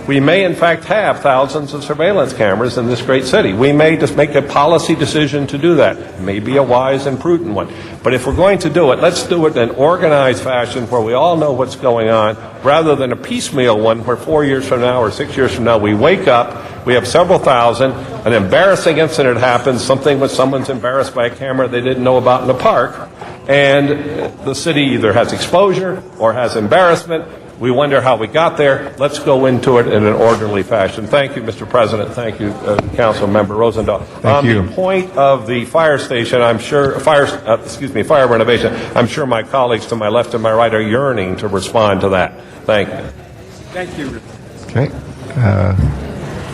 We may, in fact, have thousands of surveillance cameras in this great city. We may just make a policy decision to do that. It may be a wise and prudent one. But if we're going to do it, let's do it in an organized fashion where we all know what's going on, rather than a piecemeal one where 4 years from now or 6 years from now we wake up, we have several thousand, an embarrassing incident happens, someone's embarrassed by a camera they didn't know about in the park, and the city either has exposure or has embarrassment. We wonder how we got there. Let's go into it in an orderly fashion. Thank you, Mr. President. Thank you, Council Member Rosendahl. Thank you. On the point of the fire station, fire renovation, I'm sure my colleagues to my left and my right are yearning to respond to that. Thank you. Thank you. Okay.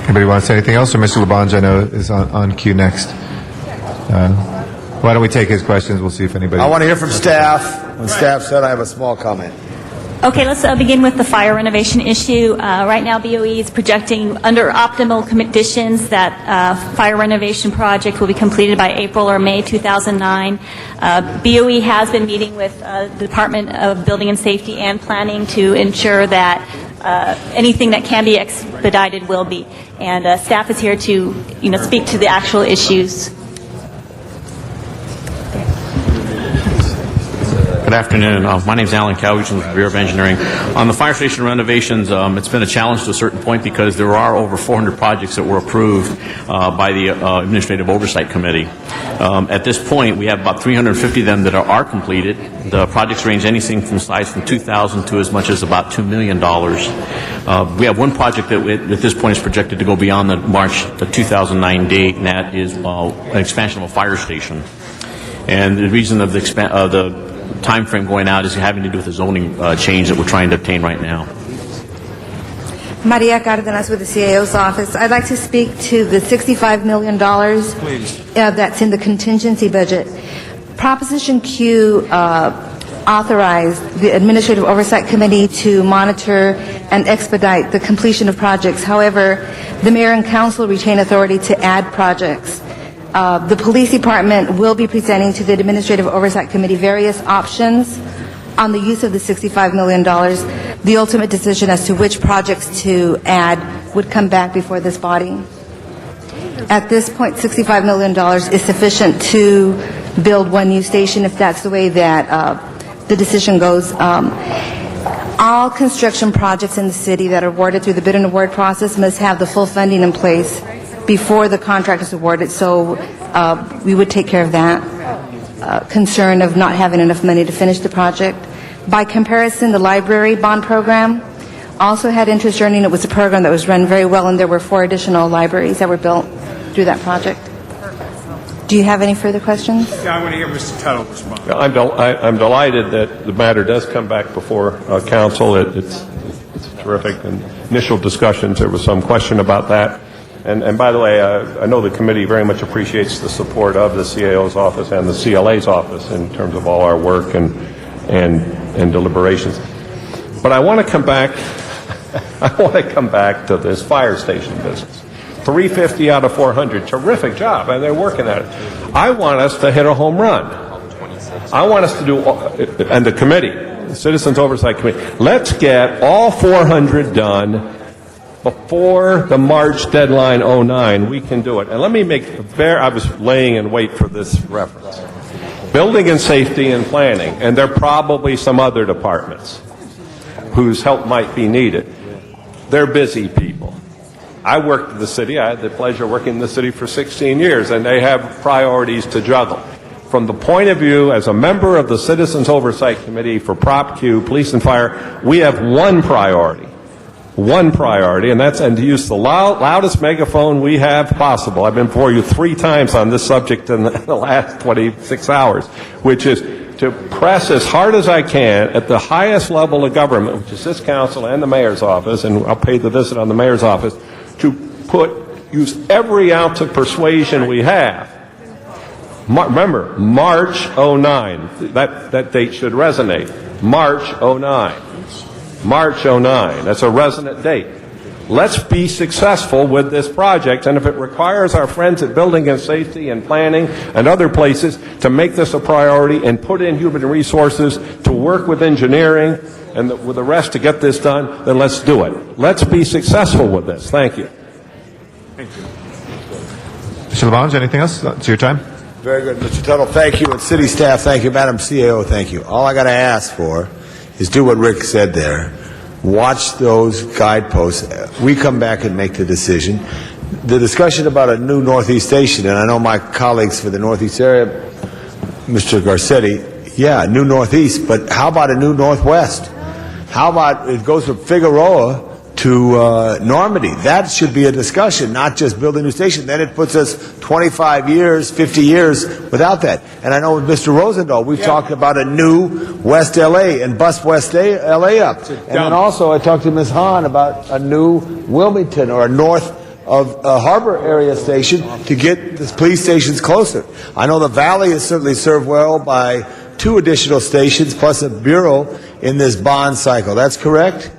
Anybody want to say anything else? Or Mr. Labange, I know, is on cue next. Why don't we take his questions? We'll see if anybody... I want to hear from staff. When staff said, I have a small comment. Okay, let's begin with the fire renovation issue. Right now, BOE is projecting under optimal conditions that fire renovation project will be completed by April or May 2009. BOE has been meeting with the Department of Building and Safety and Planning to ensure that anything that can be expedited will be. And staff is here to, speak to the actual issues. Good afternoon. My name is Alan Cowage from the Bureau of Engineering. On the fire station renovations, it's been a challenge to a certain point because there are over 400 projects that were approved by the Administrative Oversight Committee. At this point, we have about 350 of them that are completed. The projects range anything from size from $2,000 to as much as about $2 million. We have one project that at this point is projected to go beyond the March 2009 date, and that is an expansion of a fire station. And the reason of the time frame going out is having to do with the zoning change that we're trying to obtain right now. Maria Cardenas with the CAO's office. I'd like to speak to the $65 million that's in the contingency budget. Proposition Q authorized the Administrative Oversight Committee to monitor and expedite the completion of projects. However, the Mayor and Council retain authority to add projects. The Police Department will be presenting to the Administrative Oversight Committee various options on the use of the $65 million. The ultimate decision as to which projects to add would come back before this body. At this point, $65 million is sufficient to build one new station if that's the way that the decision goes. All construction projects in the city that are awarded through the bid and award process must have the full funding in place before the contract is awarded, so we would take care of that concern of not having enough money to finish the project. By comparison, the library bond program also had interest earning. It was a program that was run very well, and there were 4 additional libraries that were built through that project. Do you have any further questions? Yeah, I want to hear Mr. Tuttle respond. I'm delighted that the matter does come back before council. It's terrific. In initial discussions, there was some question about that. And by the way, I know the committee very much appreciates the support of the CAO's office and the CLA's office in terms of all our work and deliberations. But I want to come back. I want to come back to this fire station business. 350 out of 400, terrific job, and they're working at it. I want us to hit a home run. I want us to do, and the committee, the Citizens Oversight Committee, let's get all 400 done before the March deadline 09. We can do it. And let me make I was laying in wait for this reference. Building and safety and planning, and there are probably some other departments whose help might be needed. They're busy people. I worked in the city. I had the pleasure of working in the city for 16 years, and they have priorities to juggle. From the point of view, as a member of the Citizens Oversight Committee for Prop Q, Police and Fire, we have one priority, and that's to use the loudest megaphone we have possible. I've been before you 3 times on this subject in the last 26 hours, which is to press as hard as I can at the highest level of government, which is this council and the mayor's office, and I'll pay the visit on the mayor's office, to use every ounce of persuasion we have. Remember, March 09, that date should resonate. March 09. March 09. That's a resonant date. Let's be successful with this project, and if it requires our friends at Building and Safety and Planning and other places to make this a priority and put in human resources to work with engineering and with the rest to get this done, then let's do it. Let's be successful with this. Thank you. Thank you. Mr. Labange, anything else? It's your time. Very good, Mr. Tuttle. Thank you. And city staff, thank you. Madam CAO, thank you. All I got to ask for is do what Rick said there. Watch those guideposts. We come back and make the decision. The discussion about a new Northeast station, and I know my colleagues for the Northeast area, Mr. Garcetti, yeah, new Northeast, but how about a new Northwest? How about it goes from Figueroa to Normandy? That should be a discussion, not just building a new station. Then it puts us 25 years, 50 years without that. And I know with Mr. Rosendahl, we've talked about a new West L.A. and bust West L.A. up. And then also I talked to Ms. Hahn about a new Wilmington or a north of Harbor area station to get the police stations closer. I know the Valley is certainly served well by 2 additional stations plus a bureau in this bond cycle. That's correct?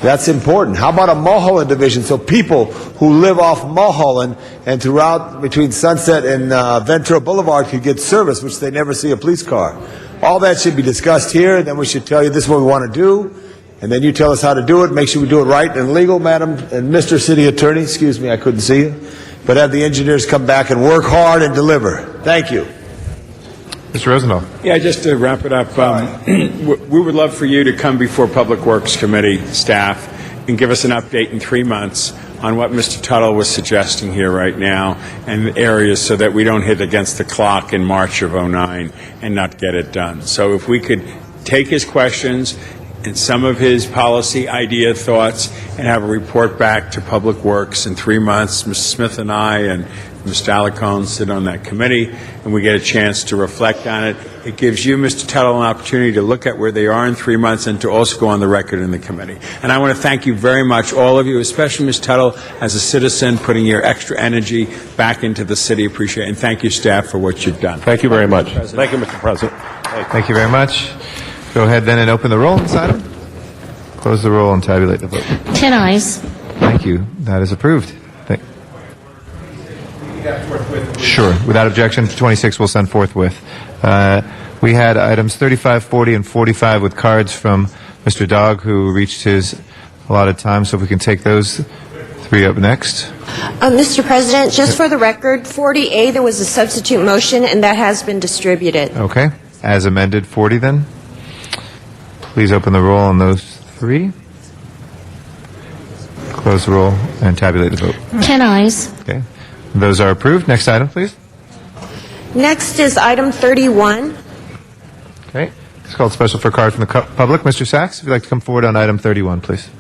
That's important. How about a Mulholland division so people who live off Mulholland and throughout between Sunset and Ventura Boulevard could get service, which they never see a police car? All that should be discussed here, and then we should tell you this is what we want to do, and then you tell us how to do it. Make sure we do it right and legal, Madam and Mr. City Attorney. Excuse me, I couldn't see you. But have the engineers come back and work hard and deliver. Thank you. Mr. Rosendahl. Yeah, just to wrap it up, we would love for you to come before Public Works Committee staff and give us an update in 3 months on what Mr. Tuttle was suggesting here right now and the areas so that we don't hit against the clock in March of '09 and not get it done. So if we could take his questions and some of his policy idea thoughts and have a report back to Public Works in 3 months, Mr. Smith and I and Mr. Alarcon sit on that committee, and we get a chance to reflect on it. It gives you, Mr. Tuttle, an opportunity to look at where they are in 3 months and to also go on the record in the committee. And I want to thank you very much, all of you, especially Ms. Tuttle, as a citizen, putting your extra energy back into the city. Appreciate it. And thank you, staff, for what you've done. Thank you very much. Thank you, Mr. President. Thank you very much. Go ahead then and open the roll on this item. Close the roll and tabulate the vote. 10 eyes. Thank you. That is approved. Sure. Without objection, 26 will send forthwith. We had items 35, 40, and 45 with cards from Mr. Dogg, who reached his allotted time. So if we can take those three up next. Mr. President, just for the record, 40A, there was a substitute motion, and that has been distributed. Okay. As amended, 40 then. Please open the roll on those three. Close the roll and tabulate the vote. 10 eyes. Okay. Those are approved. Next item, please. Next is item 31. Okay. It's called special for card from the public. Mr. Sachs, if you'd like to come forward on item 31, please.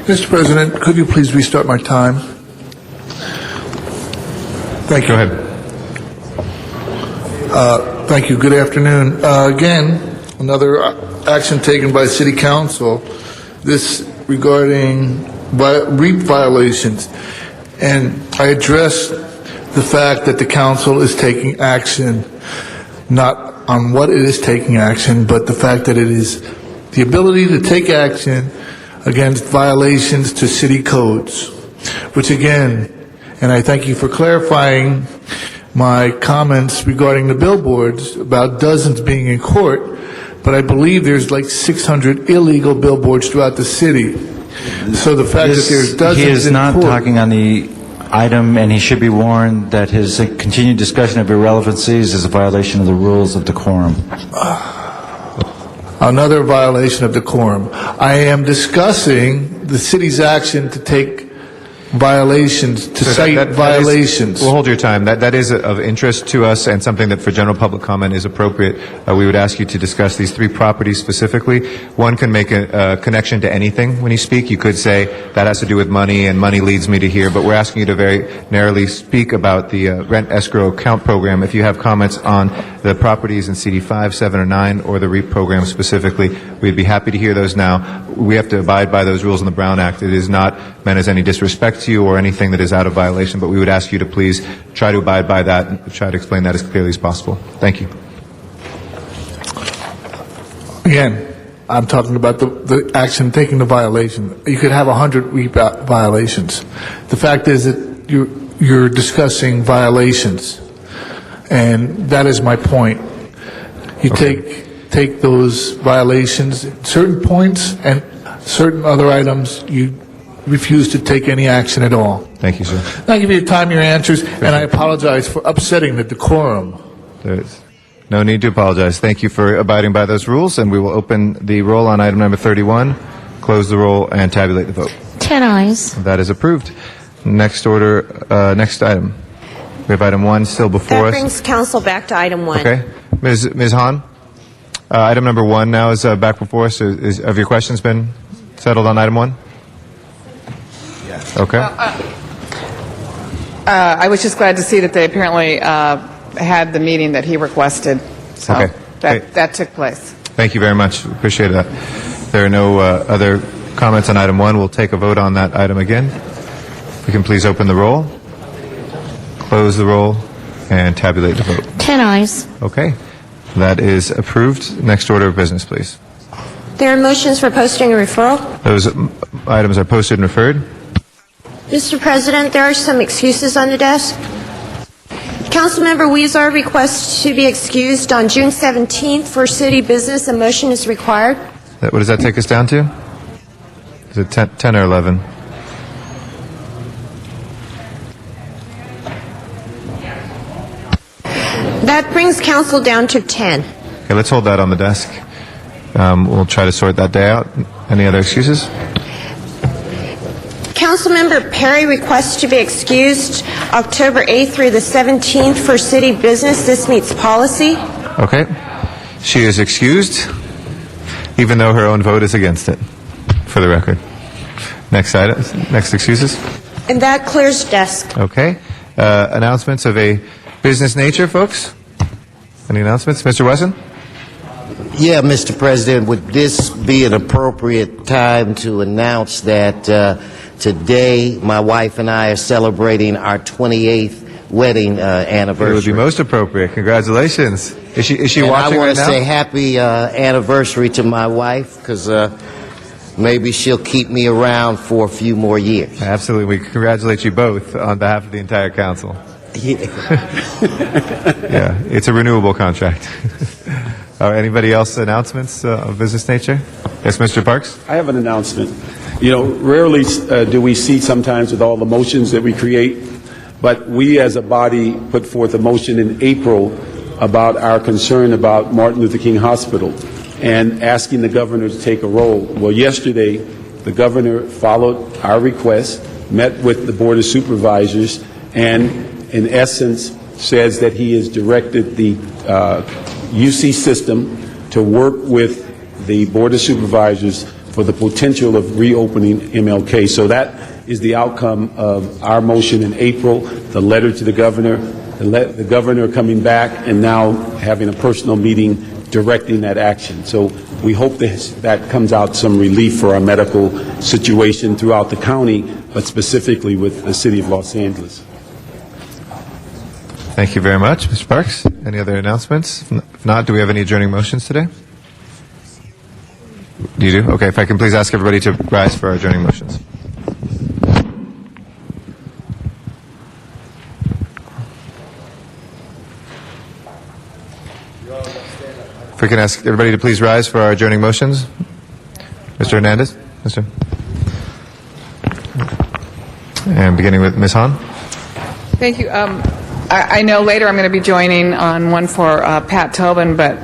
Mr. President, could you please restart my time? Thank you. Go ahead. Thank you. Good afternoon. Again, another action taken by City Council, this regarding REAP violations. And I address the fact that the council is taking action, not on what it is taking action, but the fact that it is the ability to take action against violations to city codes, which again, and I thank you for clarifying my comments regarding the billboards about dozens being in court, but I believe there's like 600 illegal billboards throughout the city. So the fact that there's dozens He is in not court, talking on the item, and he should be warned that his continued discussion of irrelevancies is a violation of the rules of decorum. another violation of decorum. I am discussing the city's action to take violations, to cite violations. We'll hold your time. That is of interest to us and something that for general public comment is appropriate. We would ask you to discuss these three properties specifically. One can make a connection to anything when you speak. You could say that has to do with money and money leads me to here, but we're asking you to very narrowly speak about the rent escrow account program. If you have comments on the properties in CD 5, 7, or 9 or the REAP program specifically, we'd be happy to hear those now. We have to abide by those rules in the Brown Act. It is not meant as any disrespect to you or anything that is out of violation, but we would ask you to please try to abide by that and try to explain that as clearly as possible. Thank you. Again, I'm talking about the action taking the violation. You could have 100 REAP violations. The fact is that you're discussing violations, and that is my point. You take those violations, certain points, and certain other items, you refuse to take any action at all. Thank you, sir. Thank you for your time, your answers, and I apologize for upsetting the decorum. There's no need to apologize. Thank you for abiding by those rules, and we will open the roll on item number 31, close the roll, and tabulate the vote. 10 ayes. That is approved. Next item. We have item 1 still before That us. brings council back to item 1. Okay. Ms. Hahn, item number 1 now is back before us. Have your questions been settled on item 1? Yes. Okay. I was just glad to see that they apparently had the meeting that he requested. So Okay. that took place. Thank you very much. Appreciate that. If there are no other comments on item 1, we'll take a vote on that item again. We can please open the roll, close the roll, and tabulate the vote. 10 ayes. Okay. That is approved. Next order of business, please. There are motions for posting and referral. Those items are posted and referred. Mr. President, there are some excuses on the desk. Councilmember Weezer requests to be excused on June 17th for city business. A motion is required. What does that take us down to? Is it 10 or 11? That brings council down to 10. Okay, let's hold that on the desk. We'll try to sort that day out. Any other excuses? Councilmember Perry requests to be excused October 8th through the 17th for city business. This meets policy. Okay. She is excused, even though her own vote is against it, for the record. Next item. Next excuses? And that clears desk. Okay. Announcements of a business nature, folks? Any announcements? Mr. Wesson? Yeah, Mr. President, would this be an appropriate time to announce that today my wife and I are celebrating our 28th wedding anniversary? It would be most appropriate. Congratulations. Is she and watching I want right to now? say happy anniversary to my wife, because maybe she'll keep me around for a few more years. Absolutely. We congratulate you both on behalf of the entire council. Yeah. Yeah, it's a renewable contract. Anybody else announcements of business nature? Yes, Mr. Parks? I have an announcement. You know, rarely do we see sometimes with all the motions that we create, but we as a body put forth a motion in April about our concern about Martin Luther King Hospital and asking the governor to take a role. Well, yesterday, the governor followed our request, met with the Board of Supervisors, and in essence says that he has directed the UC system to work with the Board of Supervisors for the potential of reopening MLK. So that is the outcome of our motion in April, the letter to the governor, the governor coming back and now having a personal meeting directing that action. So we hope that comes out some relief for our medical situation throughout the county, but specifically with the city of Los Angeles. Thank you very much, Mr. Parks. Any other announcements? If not, do we have any adjourning motions today? Do you do? Okay, if I can please ask everybody to rise for our adjourning motions. If we can ask everybody to please rise for our adjourning motions. Mr. Hernandez? Mr. And beginning with Ms. Hahn. Thank you. I know later I'm going to be joining on one for Pat Tobin, but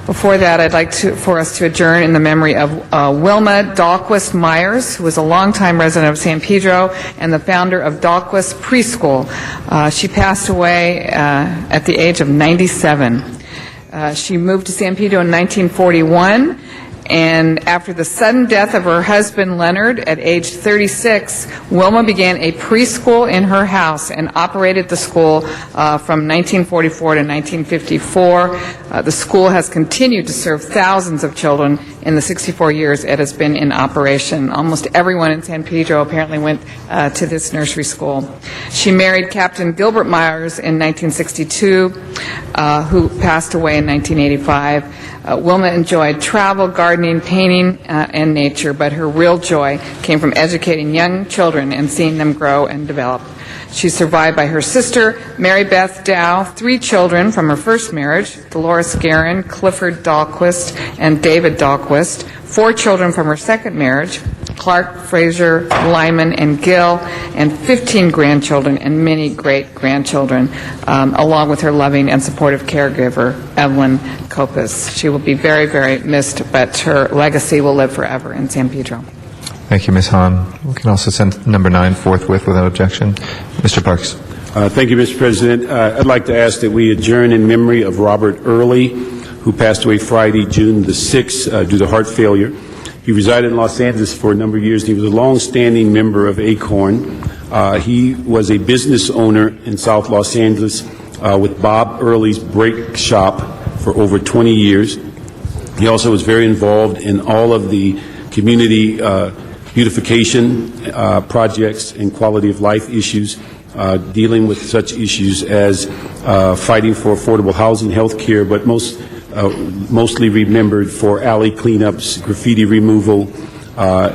before that I'd like for us to adjourn in the memory of Wilma Dahlquist Myers, who was a longtime resident of San Pedro and the founder of Dahlquist Preschool. She passed away at the age of 97. She moved to San Pedro in 1941, and after the sudden death of her husband, Leonard, at age 36, Wilma began a preschool in her house and operated the school from 1944 to 1954. The school has continued to serve thousands of children in the 64 years it has been in operation. Almost everyone in San Pedro apparently went to this nursery school. She married Captain Gilbert Myers in 1962, who passed away in 1985. Wilma enjoyed travel, gardening, painting, and nature, but her real joy came from educating young children and seeing them grow and develop. She's survived by her sister, Mary Beth Dow, 3 children from her first marriage, Dolores Guerin, Clifford Dahlquist, and David Dahlquist, 4 children from her second marriage, Clark, Fraser, Lyman, and Gill, and 15 grandchildren and many great-grandchildren, along with her loving and supportive caregiver, Evelyn Copas. She will be very, very missed, but her legacy will live forever in San Pedro. Thank you, Ms. Hahn. We can also send number 9 forthwith without objection. Mr. Parks. Thank you, Mr. President. I'd like to ask that we adjourn in memory of Robert Early, who passed away Friday, June the 6th, due to heart failure. He resided in Los Angeles for a number of years, and he was a long-standing member of ACORN. He was a business owner in South Los Angeles with Bob Early's Brake Shop for over 20 years. He also was very involved in all of the community beautification projects and quality of life issues, dealing with such issues as fighting for affordable housing, health care, but mostly remembered for alley cleanups, graffiti removal.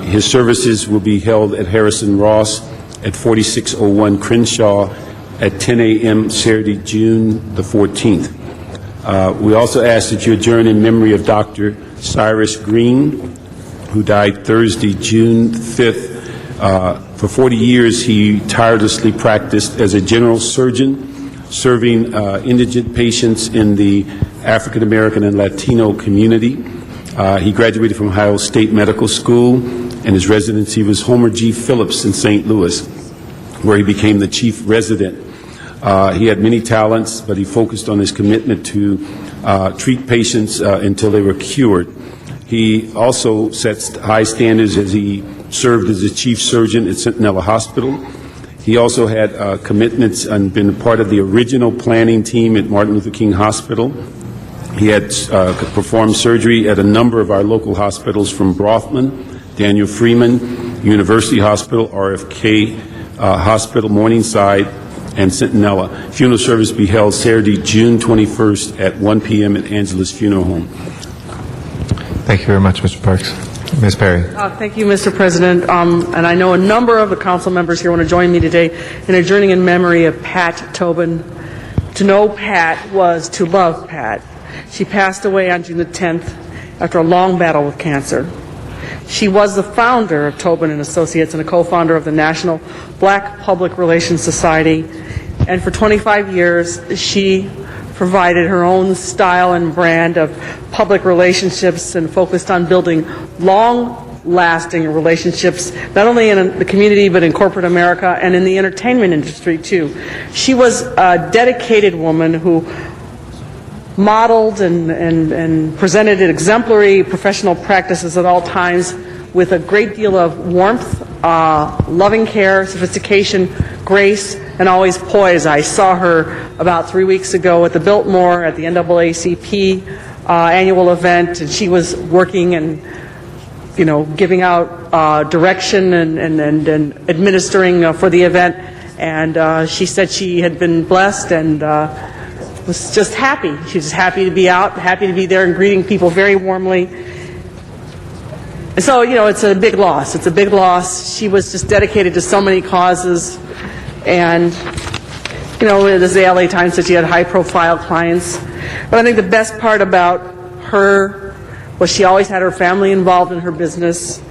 His services will be held at Harrison Ross at 4601 Crenshaw at 10 a.m. Saturday, June the 14th. We also ask that you adjourn in memory of Dr. Cyrus Green, who died Thursday, June 5th. For 40 years, he tirelessly practiced as a general surgeon, serving indigent patients in the African American and Latino community. He graduated from Ohio State Medical School, and his residency was Homer G. Phillips in St. Louis, where he became the chief resident. He had many talents, but he focused on his commitment to treat patients until they were cured. He also sets high standards as he served as the chief surgeon at Centinela Hospital. He also had commitments and been part of the original planning team at Martin Luther King Hospital. He had performed surgery at a number of our local hospitals, from Brothman, Daniel Freeman, University Hospital, RFK Hospital, Morningside, and Centinela. Funeral service be held Saturday, June 21st at 1 p.m. at Angela's Funeral Home. Thank you very much, Mr. Parks. Ms. Perry. Thank you, Mr. President. And I know a number of the council members here want to join me today in adjourning in memory of Pat Tobin. To know Pat was to love Pat. She passed away on June the 10th after a long battle with cancer. She was the founder of Tobin & Associates and a co-founder of the National Black Public Relations Society. And for 25 years, she provided her own style and brand of public relationships and focused on building long-lasting relationships, not only in the community but in corporate America and in the entertainment industry, too. She was a dedicated woman who modeled and presented exemplary professional practices at all times with a great deal of warmth, loving care, sophistication, grace, and always poise. I saw her about 3 weeks ago at the Biltmore at the NAACP annual event, and she was working and giving out direction and administering for the event. And she said she had been blessed and was just happy. She was happy to be out, happy to be there and greeting people very warmly. And so, it's a big loss. It's a big loss. She was just dedicated to so many causes. And, as the LA Times said, she had high-profile clients. But I think the best part about her was she always had her family involved in her business,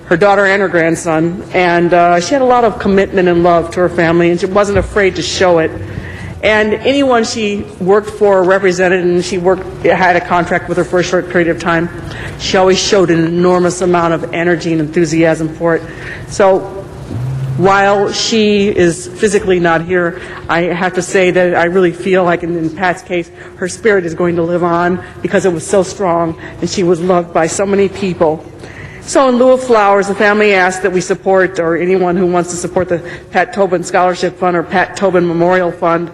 her daughter and her grandson. And she had a lot of commitment and love to her family, and she wasn't afraid to show it. And anyone she worked for or represented, and she had a contract with her for a short period of time, she always showed an enormous amount of energy and enthusiasm for it. So while she is physically not here, I have to say that I really feel like in Pat's case, her spirit is going to live on because it was so strong and she was loved by so many people. So in lieu of flowers, the family asked that we support, or anyone who wants to support, the Pat Tobin Scholarship Fund or Pat Tobin Memorial Fund.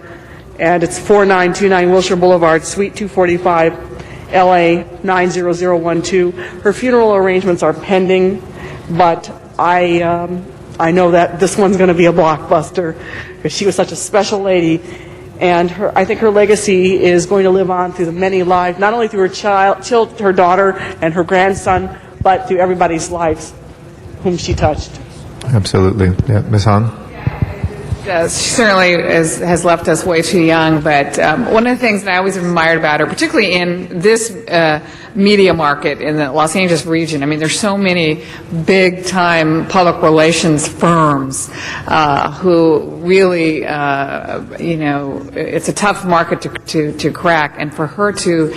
And it's 4929 Wilshire Boulevard, Suite 245, LA 90012. Her funeral arrangements are pending, but I know that this one's going to be a blockbuster because she was such a special lady. And I think her legacy is going to live on through the many lives, not only through her daughter and her grandson, but through everybody's lives whom she touched. Absolutely. Yeah. Ms. Hahn? She certainly has left us way too young, but one of the things that I always admired about her, particularly in this media market in the Los Angeles region, I mean, there's so many big-time public relations firms who really, it's a tough market to crack, and for her to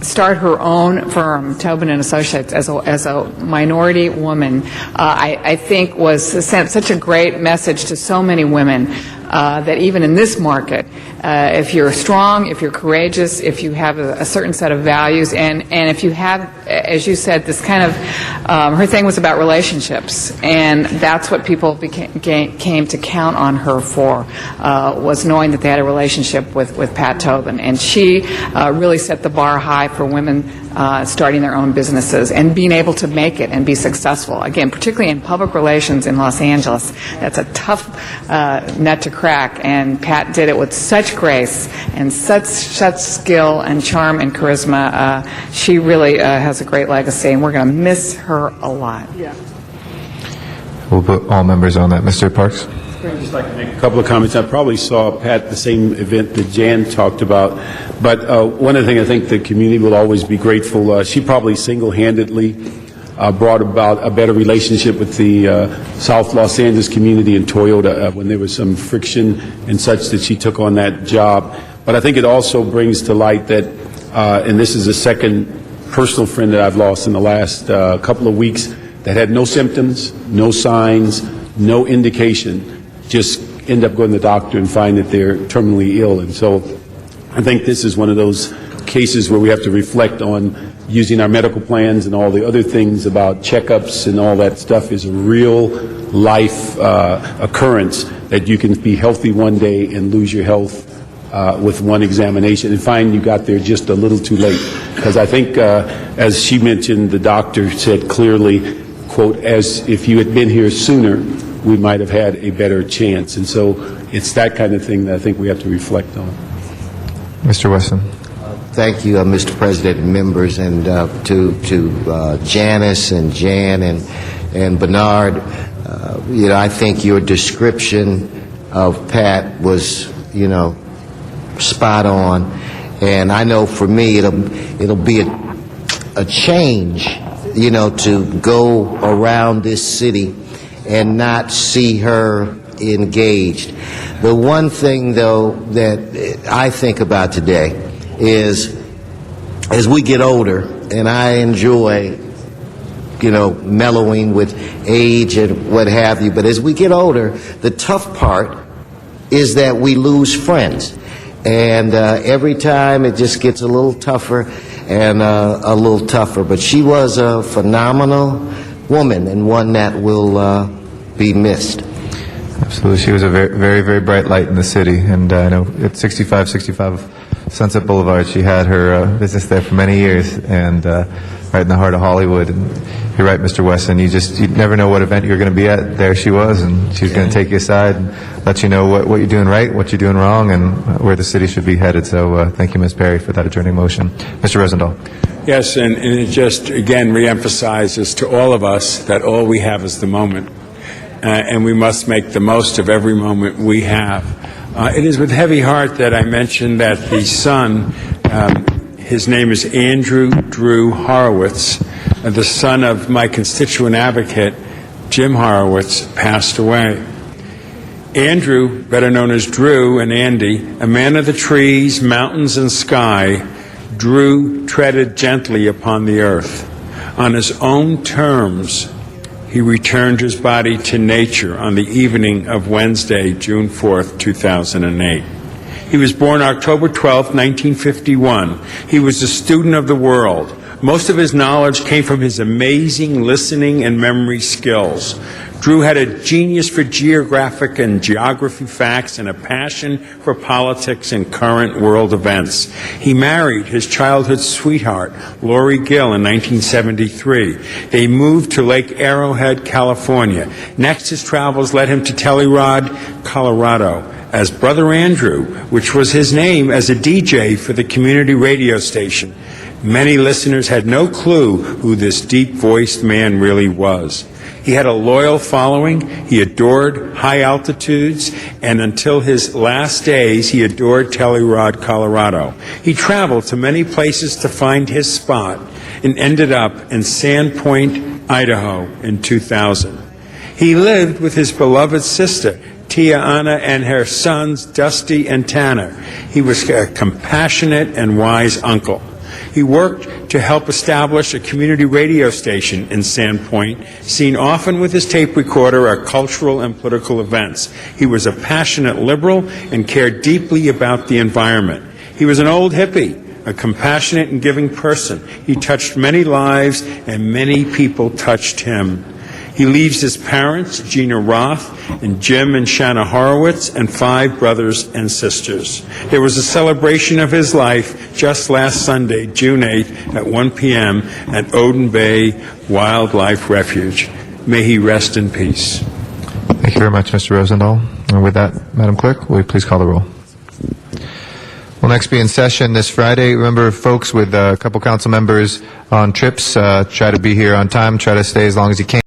start her own firm, Tobin & Associates, as a minority woman, I think sent such a great message to so many women that even in this market, if you're strong, if you're courageous, if you have a certain set of values, and if you have, as you said, this kind of, her thing was about relationships, and that's what people came to count on her for, was knowing that they had a relationship with Pat Tobin. And she really set the bar high for women starting their own businesses and being able to make it and be successful. Again, particularly in public relations in Los Angeles, that's a tough nut to crack, and Pat did it with such grace and such skill and charm and charisma. She really has a great legacy, and we're going to miss her a lot. Yeah. We'll put all members on that. Mr. Parks? I'd just like to make a couple of comments. I probably saw Pat at the same event that Jan talked about, but one of the things I think the community will always be grateful, she probably single-handedly brought about a better relationship with the South Los Angeles community and Toyota when there was some friction and such that she took on that job. But I think it also brings to light that, and this is the second personal friend that I've lost in the last couple of weeks, that had no symptoms, no signs, no indication, just end up going to the doctor and find that they're terminally ill. And so I think this is one of those cases where we have to reflect on using our medical plans and all the other things about checkups and all that stuff is a real life occurrence, that you can be healthy one day and lose your health with one examination and find you got there just a little too late. Because I think, as she mentioned, the doctor said clearly, quote, as if you had been here sooner, we might have had a better chance. And so it's that kind of thing that I think we have to reflect on. Mr. Wesson. Thank you, Mr. President and members, and to Janice and Jan and Bernard. I think your description of Pat was, spot on. And I know for me it'll be a change, to go around this city and not see her engaged. The one thing, though, that I think about today is, as we get older, and I enjoy, mellowing with age and what have you, but as we get older, the tough part is that we lose friends. And every time it just gets a little tougher and a little tougher. But she was a phenomenal woman and one that will be missed. Absolutely. She was a very, very, very bright light in the city. And I know at 65 Sunset Boulevard, she had her business there for many years, and right in the heart of Hollywood. And you're right, Mr. Wesson. You never know what event you're going to be at. There she was, and she's going to take you aside and let you know what you're doing right, what you're doing wrong, and where the city should be headed. So thank you, Ms. Perry, for that adjourning motion. Mr. Rosendahl. Yes, and it just, again, reemphasizes to all of us that all we have is the moment, and we must make the most of every moment we have. It is with heavy heart that I mention that the son, his name is Andrew Drew Horowitz, the son of my constituent advocate, Jim Horowitz, passed away. Andrew, better known as Drew and Andy, a man of the trees, mountains, and sky, Drew treaded gently upon the earth. On his own terms, he returned his body to nature on the evening of Wednesday, June 4th, 2008. He was born October 12th, 1951. He was a student of the world. Most of his knowledge came from his amazing listening and memory skills. Drew had a genius for geographic and geography facts and a passion for politics and current world events. He married his childhood sweetheart, Lori Gill, in 1973. They moved to Lake Arrowhead, California. Next, his travels led him to Telluride, Colorado, as Brother Andrew, which was his name as a DJ for the community radio station. Many listeners had no clue who this deep-voiced man really was. He had a loyal following, he adored high altitudes, and until his last days, he adored Telluride, Colorado. He traveled to many places to find his spot and ended up in Sandpoint, Idaho in 2000. He lived with his beloved sister, Tia Anna, and her sons, Dusty and Tanner. He was a compassionate and wise uncle. He worked to help establish a community radio station in Sandpoint, seen often with his tape recorder at cultural and political events. He was a passionate liberal and cared deeply about the environment. He was an old hippie, a compassionate and giving person. He touched many lives, and many people touched him. He leaves his parents, Gina Roth, and Jim and Shanna Horowitz, and 5 brothers and sisters. There was a celebration of his life just last Sunday, June 8th, at 1 p.m. at Odin Bay Wildlife Refuge. May he rest in peace. Thank you very much, Mr. Rosendahl. And with that, Madam Clerk, will you please call the roll? We'll next be in session this Friday. Remember, folks, with a couple council members on trips, try to be here on time, try to stay as long as you can.